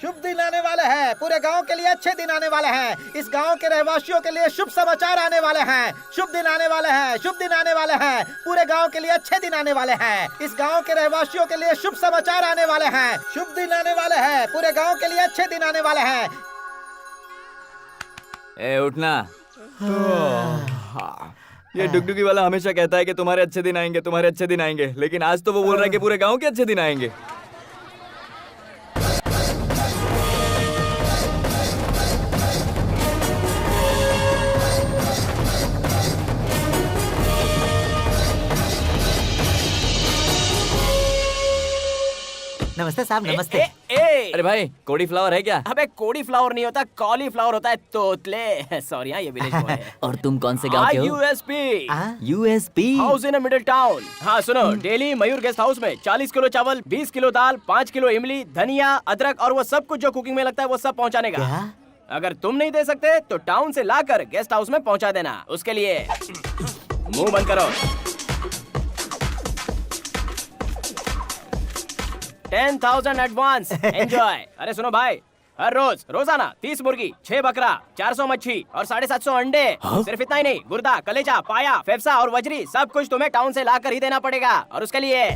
शुभ दिन आने वाले हैं, पूरे गांव के लिए अच्छे दिन आने वाले हैं। इस गांव के रहवासियों के लिए शुभ समाचार आने वाले हैं। शुभ दिन आने वाले हैं, शुभ दिन आने वाले हैं। पूरे गांव के लिए अच्छे दिन आने वाले हैं। इस गांव के रहवासियों के लिए शुभ समाचार आने वाले हैं। शुभ दिन आने वाले हैं, पूरे गांव के लिए अच्छे दिन आने वाले हैं। ए उठना। ये डुगडुगी वाला हमेशा कहता है कि तुम्हारे अच्छे दिन आएंगे, तुम्हारे अच्छे दिन आएंगे, लेकिन आज तो वो बोल रहा है कि पूरे गांव के अच्छे दिन आएंगे। नमस्ते साहब, नमस्ते। अरे भाई, कोड़ी फ्लावर है क्या? अबे कोड़ी फ्लावर नहीं होता, कॉलीफ्लावर होता है। तोतले। सॉरी, ये विलेज बॉय है। और तुम कौन से गांव के हो? USP USP house in middle town. हाँ सुनो, डेली मयूर गेस्ट हाउस में 40 किलो चावल, 20 किलो दाल, 5 किलो इमली, धनिया, अदरक और वो सब कुछ जो कुकिंग में लगता है वो सब पहुंचाने का। अगर तुम नहीं दे सकते तो टाउन से लाकर गेस्ट हाउस में पहुंचा देना। उसके लिए मुंह बंद करो। 10,000 एडवांस। एंजॉय। अरे सुनो भाई, हर रोज रोजाना 30 मुर्गी, 6 बकरा, 400 मच्छी और 750 अंडे। सिर्फ इतना ही नहीं, गुर्दा, कलेजा, पाया, फेफसा और वजरी सब कुछ तुम्हें टाउन से लाकर ही देना पड़ेगा। और उसके लिए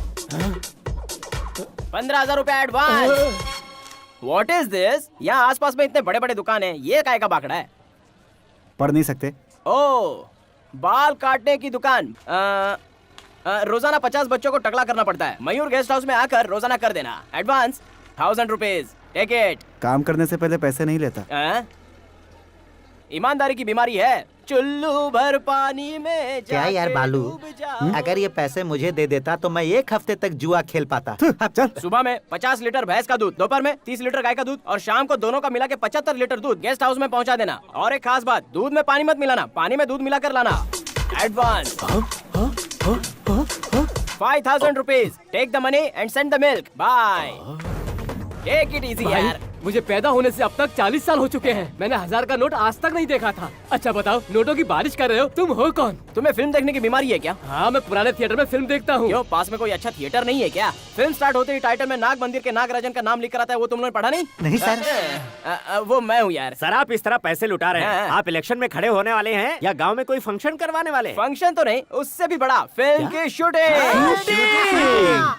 15,000 रुपए एडवांस। What is this? यहाँ आसपास में इतने बड़े बड़े दुकान हैं, ये काय का बाकड़ा है? पढ़ नहीं सकते? ओह, बाल काटने की दुकान। रोजाना 50 बच्चों को टकला करना पड़ता है। मयूर गेस्ट हाउस में आकर रोजाना कर देना। Advance 1000 rupees. Take it. काम करने से पहले पैसे नहीं लेता। ईमानदारी की बीमारी है। चुल्लू भर पानी में क्या यार बालू, अगर ये पैसे मुझे दे देता तो मैं 1 हफ्ते तक जुआ खेल पाता। चल। सुबह में 50 लीटर भैंस का दूध, दोपहर में 30 लीटर गाय का दूध और शाम को दोनों का मिला के 75 लीटर दूध गेस्ट हाउस में पहुंचा देना। और एक खास बात, दूध में पानी मत मिलाना, पानी में दूध मिला कर लाना। Advance 5,000 rupees. Take the money and send the milk. Bye. Take it easy यार। मुझे पैदा होने से अब तक 40 साल हो चुके हैं। मैंने 1000 का नोट आज तक नहीं देखा था। अच्छा बताओ, नोटों की बारिश कर रहे हो, तुम हो कौन? तुम्हें फिल्म देखने की बीमारी है क्या? हाँ, मैं पुराने थिएटर में फिल्म देखता हूँ। क्यों, पास में कोई अच्छा थिएटर नहीं है क्या? फिल्म स्टार्ट होते ही टाइटल में नाग मंदिर के नागराजन का नाम लिख कर आता है, वो तुम लोगों ने पढ़ा नहीं? नहीं सर। वो मैं हूँ यार। सर, आप इस तरह पैसे लुटा रहे हैं। आप इलेक्शन में खड़े होने वाले हैं या गांव में कोई फंक्शन करवाने वाले हैं? फंक्शन तो नहीं, उससे भी बड़ा, फिल्म की शूटिंग।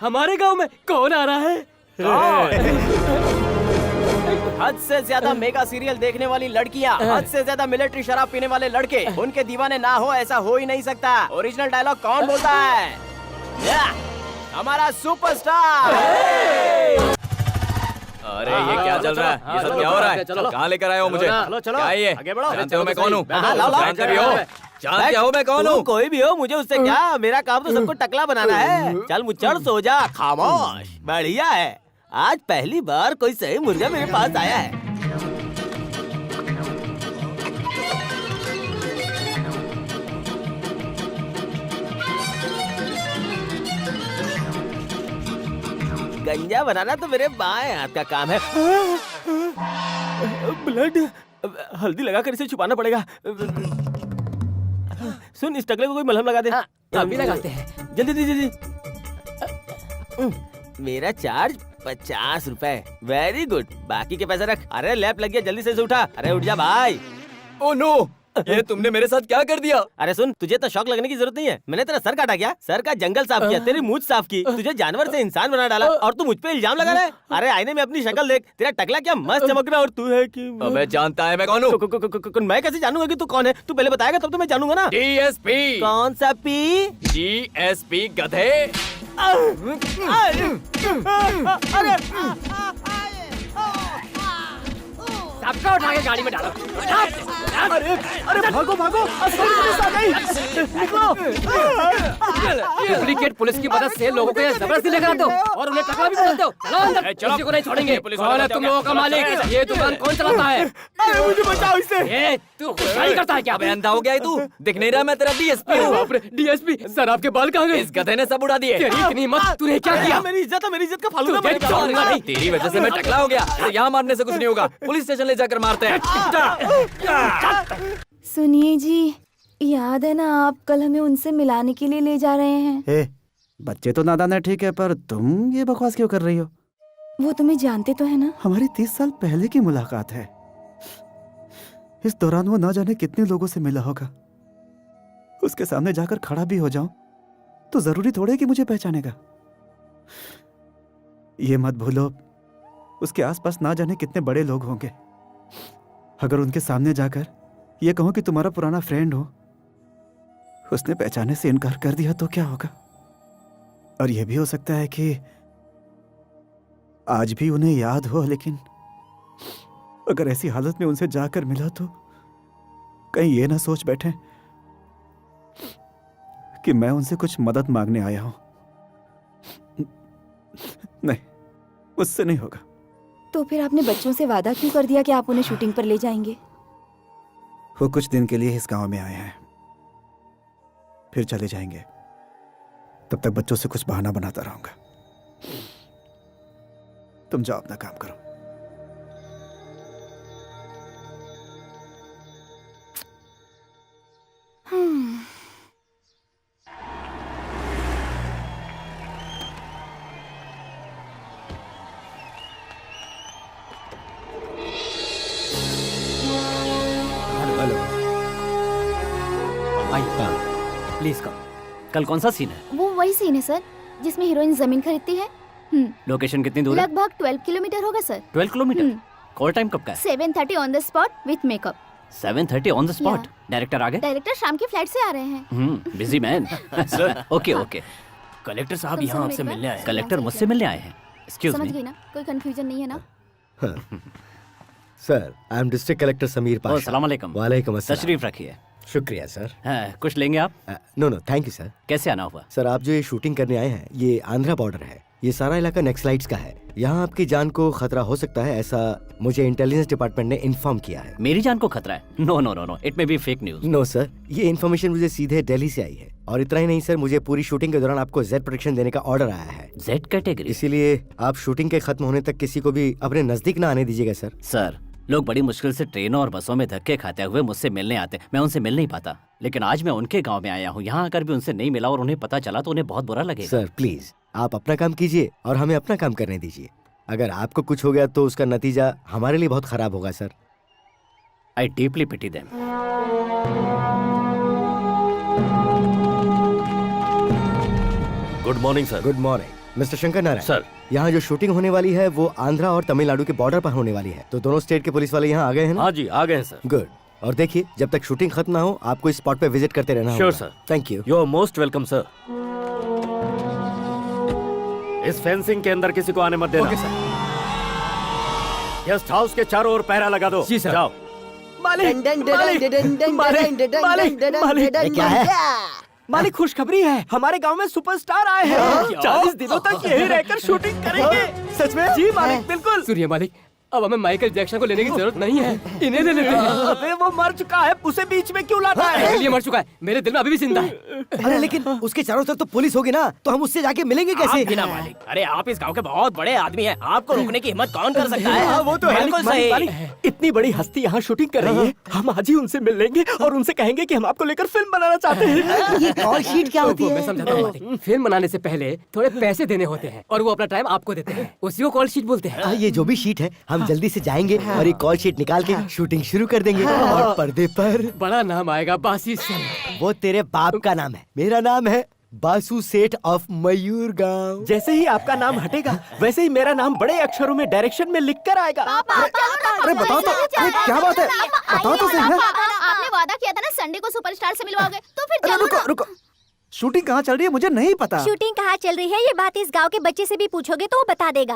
हमारे गाँव में कौन आ रहा है? हद से ज्यादा मेगा सीरियल देखने वाली लड़कियाँ, हद से ज्यादा मिलिट्री शराब पीने वाले लड़के, उनके दीवाने ना हो ऐसा हो ही नहीं सकता। ओरिजिनल डायलॉग कौन बोलता है? हमारा सुपरस्टार। अरे ये क्या चल रहा है? ये सब क्या हो रहा है? कहाँ लेकर आए हो मुझे? क्या है ये? जानते हो मैं कौन हूँ? जानते भी हो? जानते हो मैं कौन हूँ? कोई भी हो, मुझे उससे क्या? मेरा काम तो सबको टकला बनाना है। चल मुझे सो जा, खामोश। बढ़िया है, आज पहली बार कोई सही मुर्गा मेरे पास आया है। गंजा बनाना तो मेरे बाएं हाथ का काम है। ब्लड, हल्दी लगाकर इसे छुपाना पड़ेगा। सुन, इस टकले को कोई मलहम लगा दे। अभी लगाते हैं। जल्दी जल्दी। मेरा चार्ज 50 रुपए। वेरी गुड, बाकी के पैसे रख। अरे लैप लग गया, जल्दी से उठा। अरे उठ जा भाई। ओह नो, ये तुमने मेरे साथ क्या कर दिया? अरे सुन, तुझे तो शौक लगने की जरूरत नहीं है। मैंने तेरा सर काटा क्या? सर का जंगल साफ किया, तेरी मूंछ साफ की, तुझे जानवर से इंसान बना डाला और तू मुझ पे इल्जाम लगा रहा है। अरे आईने में अपनी शक्ल देख, तेरा टकला क्या मस्त चमक रहा है और तू है कि मैं जानता है मैं कौन हूँ? मैं कैसे जानूंगा कि तू कौन है? तू पहले बताएगा तब तो मैं जानूंगा ना। डीएसपी। कौन सा पी? डीएसपी गधे। धक्का उठा के गाड़ी में डालो। अरे अरे भागो भागो, असली पुलिस आ गई, निकलो। डुप्लीकेट पुलिस की मदद से लोगों को यहाँ जबरदस्ती लेकर आते हो और उन्हें टकरा भी मारते हो। चलो अंदर, किसी को नहीं छोड़ेंगे। कौन है तुम लोगों का मालिक? ये दुकान कौन चलाता है? मुझे बचाओ इससे। ये तू खुशाली करता है क्या? अबे अंधा हो गया है तू? दिख नहीं रहा मैं तेरा डीएसपी हूँ। बाप रे, डीएसपी सर, आपके बाल कहाँ गए? इस गधे ने सब उड़ा दिए। तेरी इतनी हिम्मत, तूने क्या किया? मेरी इज्जत का फालूदा तुझे छोड़ूंगा नहीं। तेरी वजह से मैं टकला हो गया। यहाँ मारने से कुछ नहीं होगा, पुलिस स्टेशन ले जाकर मारते हैं। सुनिए जी, याद है ना आप कल हमें उनसे मिलाने के लिए ले जा रहे हैं? ए, बच्चे तो नादान है ठीक है, पर तुम ये बकवास क्यों कर रही हो? वो तुम्हें जानते तो है ना? हमारी 30 साल पहले की मुलाकात है। इस दौरान वो ना जाने कितने लोगों से मिला होगा। उसके सामने जाकर खड़ा भी हो जाऊं तो जरूरी थोड़े कि मुझे पहचानेगा। ये मत भूलो, उसके आसपास ना जाने कितने बड़े लोग होंगे। अगर उनके सामने जाकर ये कहूं कि तुम्हारा पुराना फ्रेंड हो, उसने पहचाने से इनकार कर दिया तो क्या होगा? और यह भी हो सकता है कि आज भी उन्हें याद हो, लेकिन अगर ऐसी हालत में उनसे जाकर मिला तो कहीं ये ना सोच बैठे कि मैं उनसे कुछ मदद मांगने आया हूं। नहीं, मुझसे नहीं होगा। तो फिर आपने बच्चों से वादा क्यों कर दिया कि आप उन्हें शूटिंग पर ले जाएंगे? वो कुछ दिन के लिए इस गांव में आए हैं, फिर चले जाएंगे। तब तक बच्चों से कुछ बहाना बनाता रहूंगा। तुम जाओ, अपना काम करो। Please come. कल कौन सा सीन है? वो वही सीन है सर जिसमें हीरोइन जमीन खरीदती है। लोकेशन कितनी दूर है? लगभग 12 किलोमीटर होगा सर। 12 किलोमीटर। कॉल टाइम कब का है? 7:30 on the spot with makeup. 7:30 on the spot. Director आ गए? डायरेक्टर शाम की फ्लाइट से आ रहे हैं। Busy man. Okay okay. Collector साहब यहाँ आपसे मिलने आए हैं। कलेक्टर मुझसे मिलने आए हैं। एक्सक्यूज समझ मी। गई ना? कोई कंफ्यूजन नहीं है ना? Sir, I am district collector Sameer Pasha. अस्सलाम वालेकुम। वालेकुम अस्सलाम। तशरीफ रखिए। शुक्रिया सर। कुछ लेंगे आप? No no, thank you sir. कैसे आना हुआ? सर, आप जो ये शूटिंग करने आए हैं, ये आंध्रा बॉर्डर है। ये सारा इलाका नक्सलाइट्स का है। यहाँ आपकी जान को खतरा हो सकता है, ऐसा मुझे इंटेलिजेंस डिपार्टमेंट ने इन्फॉर्म किया है। मेरी जान को खतरा है? No no no no, it may be fake news. No sir, ये इन्फॉर्मेशन मुझे सीधे दिल्ली से आई है। और इतना ही नहीं सर, मुझे पूरी शूटिंग के दौरान आपको जेड प्रोटेक्शन देने का ऑर्डर आया है। Z category? इसीलिए आप शूटिंग के खत्म होने तक किसी को भी अपने नजदीक ना आने दीजिएगा सर। सर, लोग बड़ी मुश्किल से ट्रेनों और बसों में धक्के खाते हुए मुझसे मिलने आते, मैं उनसे मिल नहीं पाता। लेकिन आज मैं उनके गांव में आया हूँ, यहाँ आकर भी उनसे नहीं मिला और उन्हें पता चला तो उन्हें बहुत बुरा लगेगा। सर प्लीज, आप अपना काम कीजिए और हमें अपना काम करने दीजिए। अगर आपको कुछ हो गया तो उसका नतीजा हमारे लिए बहुत खराब होगा sir. I deeply pity them. Good morning sir. Good morning mister Shankar Narayan. Sir, यहाँ जो शूटिंग होने वाली है वो आंध्रा और तमिलनाडु के बॉर्डर पर होने वाली है। तो दोनों स्टेट के पुलिस वाले यहाँ आ गए हैं ना? हाँ जी, आ गए हैं सर। गुड। और देखिए, जब तक शूटिंग खत्म ना हो आपको इस स्पॉट पे विजिट करते रहना श्योर होगा। Sir. Thank you. You are most welcome sir. इस फेंसिंग के अंदर किसी को आने मत देना। Okay sir. गेस्ट हाउस के चारों ओर पहरा लगा दो। जी सर। जाओ। क्या है? मालिक, खुशखबरी है, हमारे गांव में सुपरस्टार आए हैं। 40 दिनों तक यही रहकर शूटिंग करेंगे। सच में? जी मालिक, बिल्कुल। सुनिए मालिक, अब हमें माइकल जैक्सन को लेने की जरूरत नहीं है, इन्हें ले लेते हैं। अबे वो मर चुका है, उसे बीच में क्यों लाना है? मेरे लिए मर चुका है, मेरे दिल में अभी भी जिंदा है। अरे लेकिन उसके चारों तरफ तो पुलिस होगी ना, तो हम उससे जाके मिलेंगे कैसे? आप बिना मालिक, अरे आप इस गांव के बहुत बड़े आदमी हैं, आपको रोकने की हिम्मत कौन कर सकता है? वो तो है। बिल्कुल सही। इतनी बड़ी हस्ती यहाँ शूटिंग कर रही है, हम आज ही उनसे मिल लेंगे और उनसे कहेंगे कि हम आपको लेकर फिल्म बनाना चाहते हैं। ये कॉल शीट क्या होती मैं है? समझाता हूँ मालिक। फिल्म बनाने से पहले थोड़े पैसे देने होते हैं और वो अपना टाइम आपको देते हैं, उसी को कॉल शीट बोलते हैं। ये जो भी शीट है, हम जल्दी से जाएंगे और ये कॉल शीट निकाल के शूटिंग शुरू कर देंगे। और पर्दे पर बड़ा नाम आएगा, बासी सेठ। वो तेरे बाप का नाम है, मेरा नाम है बासु सेठ ऑफ मयूर गांव। जैसे ही आपका नाम हटेगा, वैसे ही मेरा नाम बड़े अक्षरों में डायरेक्शन में लिख कर आएगा। अरे बताओ तो, अरे क्या बात है? बताओ तो सही है। आपने वादा किया था ना संडे को सुपरस्टार से मिलवाओगे, तो फिर अरे चलो रुको ना। रुको, शूटिंग कहाँ चल रही है मुझे नहीं पता। शूटिंग कहाँ चल रही है ये बात इस गांव के बच्चे से भी पूछोगे तो वो बता देगा।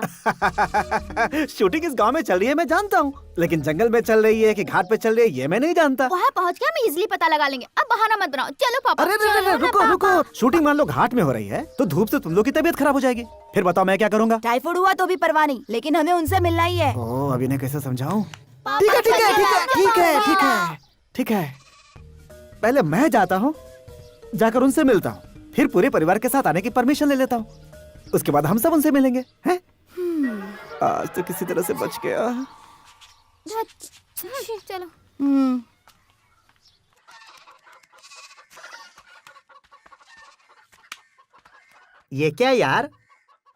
शूटिंग इस गांव में चल रही है मैं जानता हूँ, लेकिन जंगल में चल रही है कि घाट पे चल रही है ये मैं नहीं जानता। वहाँ पहुँच के हम इजीली पता लगा लेंगे। अब बहाना मत बनाओ, चलो पापा। अरे चलो ना रुको पापा। रुको, शूटिंग मान लो घाट में हो रही है तो धूप से तुम लोग की तबीयत खराब हो जाएगी, फिर बताओ मैं क्या करूँगा। टाइफाइड हुआ तो भी परवाह नहीं, लेकिन हमें उनसे मिलना ही है। ओह अभी ने कैसे समझाऊं? पापा, ठीक है ठीक है चलो ठीक है ना, ठीक है पापा। ठीक है ठीक है, पहले मैं जाता हूँ, जाकर उनसे मिलता हूँ, फिर पूरे परिवार के साथ आने की परमिशन ले लेता हूँ, उसके बाद हम सब उनसे मिलेंगे हैं? आज तो किसी तरह से बच गया। चलो। ये क्या यार,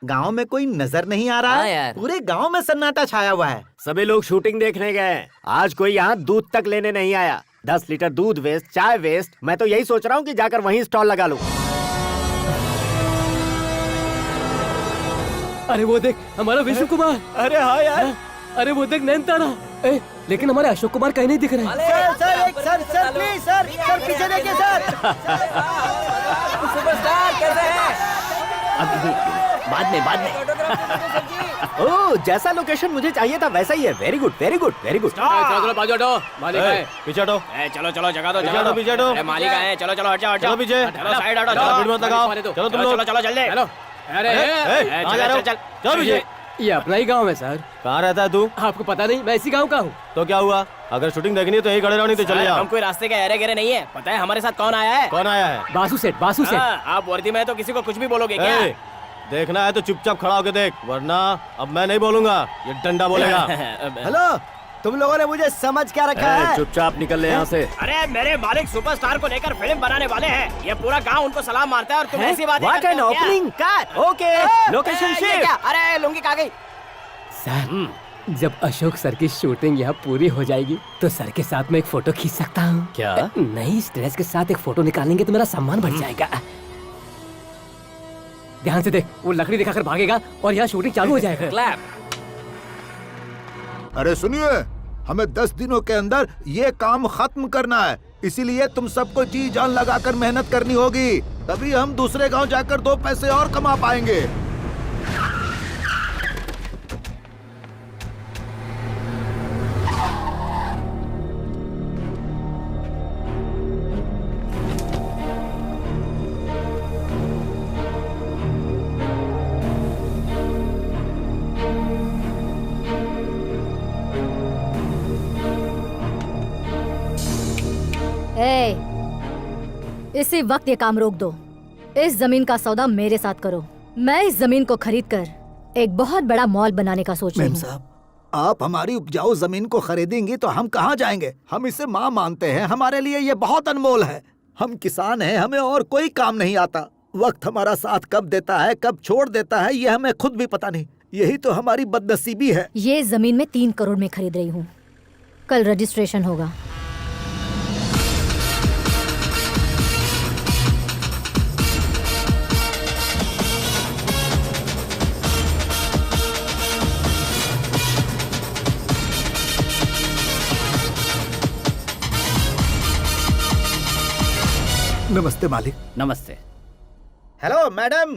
गांव में कोई नजर नहीं आ रहा हाँ है। यार। पूरे गांव में सन्नाटा छाया हुआ है। सभी लोग शूटिंग देखने गए, आज कोई यहाँ दूध तक लेने नहीं आया। 10 लीटर दूध वेस्ट, चाय वेस्ट, मैं तो यही सोच रहा हूँ कि जाकर वहीं स्टॉल लगा लूं। अरे वो देख हमारा विष्णु कुमार। अरे हाँ यार, अरे वो देख नैनतारा। लेकिन हमारे अशोक कुमार कहीं नहीं दिख रहे हैं। सर प्लीज सर पीछे देखिए सर। सुपरस्टार कैसे हैं? बाद में। ओह जैसा लोकेशन मुझे चाहिए था वैसा ही है। Very good very good very good. चलो चलो बाजू हटो, मालिक है। पीछे हटो। चलो चलो जगह दो, पीछे हटो, पीछे हटो। अरे मालिक आए, चलो चलो हट जाओ हट जाओ। चलो पीछे। चलो साइड हटो, चलो, चलो भीड़ मत लगाओ। चलो, चलो तुम चलो लोग। चलो जल्दी। हेलो। अरे कहाँ जा रहे हो? चल चलो पीछे। ये अपना ही गांव है सर। कहाँ रहता है तू? आपको पता नहीं, मैं इसी गांव का हूँ। तो क्या हुआ? अगर शूटिंग देखनी है तो यही खड़े रहो, नहीं तो चले जाओ। हम कोई रास्ते के अरे गहरे नहीं है। पता है हमारे साथ कौन आया है? कौन आया है? बासु सेठ, बासु सेठ। हाँ, आप वर्दी में है तो किसी को कुछ भी बोलोगे क्या? ए, देखना है तो चुपचाप खड़ा होके देख, वरना अब मैं नहीं बोलूंगा, ये डंडा बोलेगा। हेलो, तुम लोगों ने मुझे समझ क्या रखा है? चुपचाप निकल ले यहाँ से। अरे मेरे मालिक सुपरस्टार को लेकर फिल्म बनाने वाले हैं। ये पूरा गांव उनको सलाम मारता है और तुम ऐसी बातें व्हाट करते एन हो क्या? Opening cut. ओके लोकेशन ये शिफ्ट। क्या? अरे लुंगी कहाँ गई? सर जब अशोक सर की शूटिंग यहाँ पूरी हो जाएगी तो सर के साथ में एक फोटो खींच सकता हूँ क्या? नहीं, इस ड्रेस के साथ एक फोटो निकालेंगे तो मेरा सम्मान बढ़ जाएगा। ध्यान से देख, वो लकड़ी दिखाकर भागेगा और यहाँ शूटिंग चालू हो जाएगा। क्लैप। अरे सुनिए, हमें 10 दिनों के अंदर ये काम खत्म करना है, इसीलिए तुम सबको जी जान लगाकर मेहनत करनी होगी, तभी हम दूसरे गांव जाकर 2 पैसे और कमा पाएंगे। इसी वक्त ये काम रोक दो। इस जमीन का सौदा मेरे साथ करो। मैं इस जमीन को खरीद कर एक बहुत बड़ा मॉल बनाने का सोच रही मैम हूँ। साहब, आप हमारी उपजाऊ जमीन को खरीदेंगी तो हम कहाँ जाएंगे? हम इसे माँ मानते हैं, हमारे लिए ये बहुत अनमोल है। हम किसान हैं, हमें और कोई काम नहीं आता। वक्त हमारा साथ कब देता है, कब छोड़ देता है, ये हमें खुद भी पता नहीं। यही तो हमारी बदनसीबी है। ये जमीन में 3 करोड़ में खरीद रही हूँ। कल रजिस्ट्रेशन होगा। नमस्ते मालिक। नमस्ते। हेलो मैडम,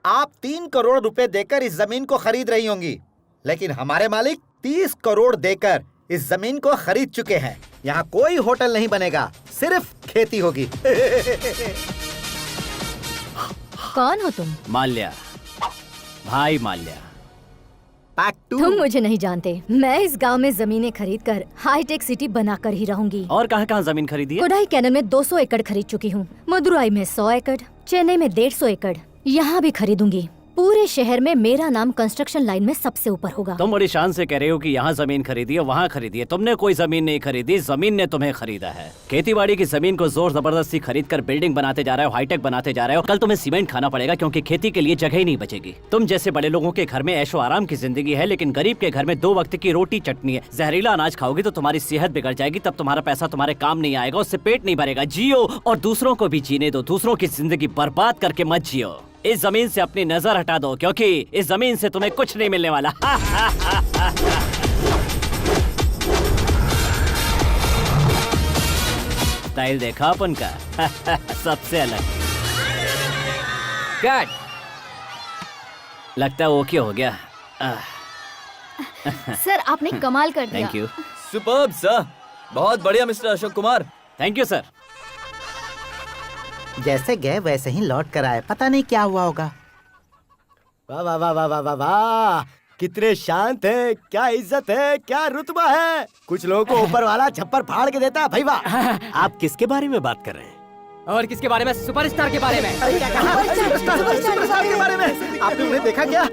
आप 3 करोड़ रुपए देकर इस जमीन को खरीद रही होंगी, लेकिन हमारे मालिक 30 करोड़ देकर इस जमीन को खरीद चुके हैं। यहाँ कोई होटल नहीं बनेगा, सिर्फ खेती होगी। कौन हो तुम? माल्या, भाई माल्या। तुम मुझे नहीं जानते। मैं इस गांव में जमीनें खरीदकर हाईटेक सिटी बनाकर ही रहूंगी। और कहाँ जमीन खरीदी है? कोडाई कैनल में 200 एकड़ खरीद चुकी हूँ, मदुराई में 100 एकड़, चेन्नई में 150 एकड़। यहाँ भी खरीदूंगी। पूरे शहर में मेरा नाम कंस्ट्रक्शन लाइन में सबसे ऊपर होगा। तुम बड़ी शान से कह रहे हो कि यहाँ जमीन खरीदी है, वहाँ खरीदी है। तुमने कोई जमीन नहीं खरीदी, जमीन ने तुम्हें खरीदा है। खेतीबाड़ी की जमीन को जोर जबरदस्ती खरीद कर बिल्डिंग बनाते जा रहे हो, हाईटेक बनाते जा रहे हो। कल तुम्हें सीमेंट खाना पड़ेगा क्योंकि खेती के लिए जगह ही नहीं बचेगी। तुम जैसे बड़े लोगों के घर में ऐशो आराम की जिंदगी है, लेकिन गरीब के घर में 2 वक्त की रोटी चटनी है। जहरीला अनाज खाओगी तो तुम्हारी सेहत बिगड़ जाएगी, तब तुम्हारा पैसा तुम्हारे काम नहीं आएगा, उससे पेट नहीं भरेगा। जियो और दूसरों को भी जीने दो, दूसरों की जिंदगी बर्बाद करके मत जियो। इस जमीन से अपनी नजर हटा दो क्योंकि इस जमीन से तुम्हें कुछ नहीं मिलने वाला। स्टाइल देखा अपन का? सबसे अलग। कट। लगता है ओके हो गया। सर आपने कमाल कर दिया। Thank you. सुपर्ब सर, बहुत बढ़िया mister Ashok Kumar. Thank you sir. जैसे गए वैसे ही लौट कर आए, पता नहीं क्या हुआ होगा। वाह वाह वाह वाह वाह वाह वाह, कितने शांत है, क्या इज्जत है, क्या रुतबा है। कुछ लोगों को ऊपर वाला छप्पर फाड़ के देता है भाई वाह। आप किसके बारे में बात कर रहे हैं? और किसके बारे में? सुपरस्टार के बारे में। सुपरस्टार के बारे में आपने उन्हें देखा क्या?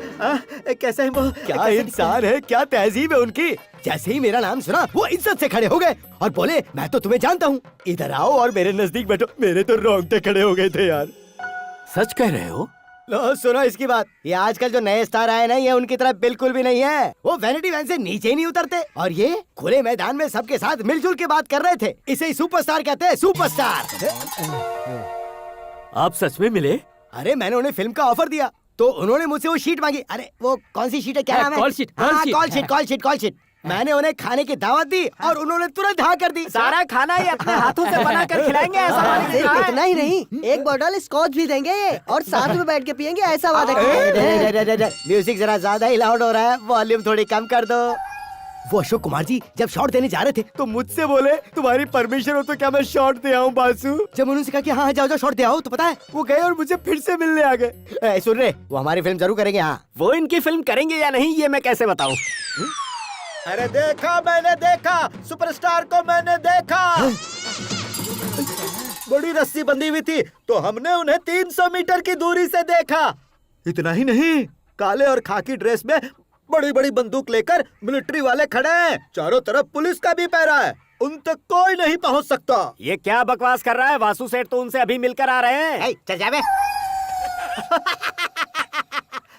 कैसे है वो? क्या इंसान है, क्या तहजीब है उनकी। जैसे ही मेरा नाम सुना वो इज्जत से खड़े हो गए और बोले मैं तो तुम्हें जानता हूँ, इधर आओ और मेरे नजदीक बैठो। मेरे तो रोंगटे खड़े हो गए थे यार। सच कह रहे हो? लो सुनो इसकी बात, ये आजकल जो नए स्टार आए ना, ये उनकी तरह बिल्कुल भी नहीं है। वो वैनिटी वैन से नीचे ही नहीं उतरते और ये खुले मैदान में सबके साथ मिलजुल के बात कर रहे थे। इसे ही सुपरस्टार कहते हैं, सुपरस्टार। आप सच में मिले? अरे मैंने उन्हें फिल्म का ऑफर दिया तो उन्होंने मुझसे वो शीट मांगी। अरे वो कौन सी शीट है, क्या नाम है? Call sheet. Call sheet. मैंने उन्हें खाने की दावत दी और उन्होंने तुरंत हाँ कर दी। सारा खाना ही अपने हाथों से बना कर खिलाएंगे ऐसा वादा किया है। इतना ही नहीं, एक बोतल स्कॉच भी देंगे और साथ में बैठ के पियेंगे ऐसा वादा किया है। म्यूजिक जरा ज्यादा ही लाउड हो रहा है, वॉल्यूम थोड़ी कम कर दो। वो अशोक कुमार जी जब शॉट देने जा रहे थे तो मुझसे बोले तुम्हारी परमिशन हो तो क्या मैं शॉट दे आऊं बासु। जब उन्होंने कहा कि हाँ जाओ शॉट दे आओ तो पता है वो गए और मुझे फिर से मिलने आ गए। सुन रहे, वो हमारी फिल्म जरूर करेंगे। हाँ वो इनकी फिल्म करेंगे या नहीं ये मैं कैसे बताऊं? अरे देखा, मैंने देखा, सुपरस्टार को मैंने देखा। बड़ी रस्सी बंधी हुई थी तो हमने उन्हें 300 मीटर की दूरी से देखा। इतना ही नहीं, काले और खाकी ड्रेस में बड़ी बड़ी बंदूक लेकर मिलिट्री वाले खड़े हैं। चारों तरफ पुलिस का भी पहरा है, उन तक कोई नहीं पहुंच सकता। ये क्या बकवास कर रहा है? वासु सेठ तो उनसे अभी मिलकर आ रहे हैं। चल जावे।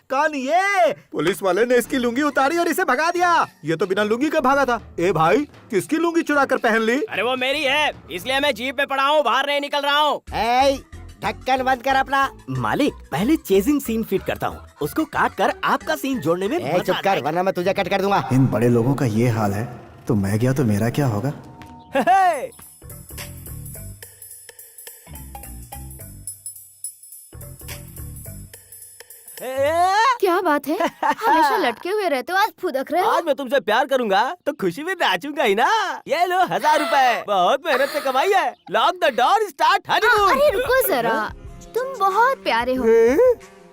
कौन ये? पुलिस वाले ने इसकी लुंगी उतारी और इसे भगा दिया। ये तो बिना लुंगी के भागा था। ए भाई, किसकी लुंगी चुरा कर पहन ली? अरे वो मेरी है, इसलिए मैं जीप में पड़ा हूँ, बाहर नहीं निकल रहा हूँ। ढक्कन बंद कर अपना। मालिक पहले चेजिंग सीन फिट करता हूँ, उसको काट कर आपका सीन जोड़ने में मजा चुप कर वरना मैं तुझे कट कर दूंगा। इन बड़े लोगों का ये हाल है तो मैं गया तो मेरा क्या होगा? क्या बात है, हमेशा लटके हुए रहते हो, आज फुदक रहे हो। आज मैं तुमसे प्यार करूंगा तो खुशी में नाचूंगा ही ना। ये लो 1000 रुपए, बहुत मेहनत से कमाई है। Lock the door, start honeymoon. अरे रुको जरा, तुम बहुत प्यारे हो।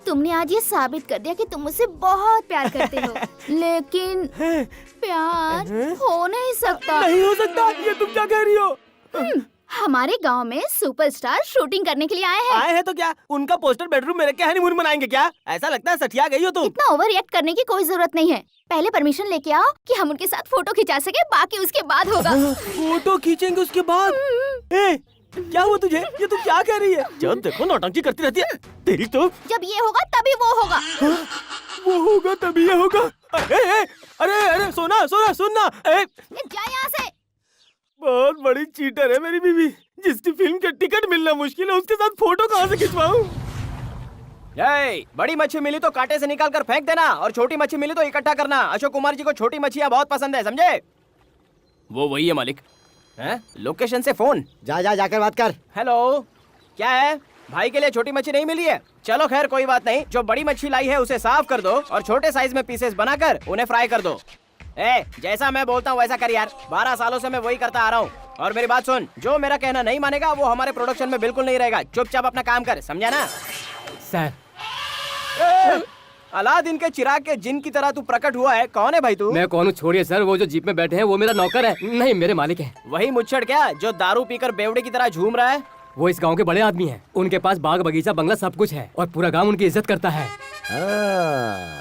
तुमने आज ये साबित कर दिया कि तुम मुझसे बहुत प्यार करते हो, लेकिन प्यार हो नहीं सकता। नहीं हो सकता, ये तुम क्या कह रही हो? हमारे गांव में सुपरस्टार शूटिंग करने के लिए आए हैं। आए हैं तो क्या उनका पोस्टर बेडरूम में रख के हनीमून मनाएंगे क्या? ऐसा लगता है सठिया गई हो तुम। इतना ओवर रिएक्ट करने की कोई जरूरत नहीं है। पहले परमिशन लेके आओ कि हम उनके साथ फोटो खिंचा सके, बाकी उसके बाद होगा। फोटो खींचेंगे उसके बाद? क्या हुआ तुझे? ये तू क्या कह रही है? जब देखो नौटंकी करती रहती है तेरी तो। जब ये होगा तभी वो होगा। वो होगा तभी ये होगा। अरे सोना सुनना। जा यहाँ से। बहुत बड़ी चीटर है मेरी बीवी, जिसकी फिल्म के टिकट मिलना मुश्किल है उसके साथ फोटो कहाँ से खिंचवाऊं? बड़ी मच्छी मिली तो कांटे से निकाल कर फेंक देना और छोटी मच्छी मिली तो इकट्ठा करना। अशोक कुमार जी को छोटी मच्छियाँ बहुत पसंद है, समझे? वो वही है मालिक। लोकेशन से फोन। जाकर बात कर। हेलो, क्या है? भाई के लिए छोटी मच्छी नहीं मिली है? चलो खैर कोई बात नहीं, जो बड़ी मच्छी लाई है उसे साफ कर दो और छोटे साइज में पीसेस बनाकर उन्हें फ्राई कर दो। जैसा मैं बोलता हूँ वैसा कर यार, 12 सालों से मैं वही करता आ रहा हूँ। और मेरी बात सुन, जो मेरा कहना नहीं मानेगा वो हमारे प्रोडक्शन में बिल्कुल नहीं रहेगा। चुपचाप अपना काम कर, समझा ना? सर, अलादीन के चिराग के जिन की तरह तू प्रकट हुआ है। कौन है भाई तू? मैं कौन हूँ छोड़िए सर, वो जो जीप में बैठे हैं वो मेरा नौकर है। नहीं, मेरे मालिक है। वही मुच्छड़ क्या जो दारू पीकर बेवड़े की तरह झूम रहा है? वो इस गांव के बड़े आदमी हैं। उनके पास बाग बगीचा बंगला सब कुछ है और पूरा गांव उनकी इज्जत करता है।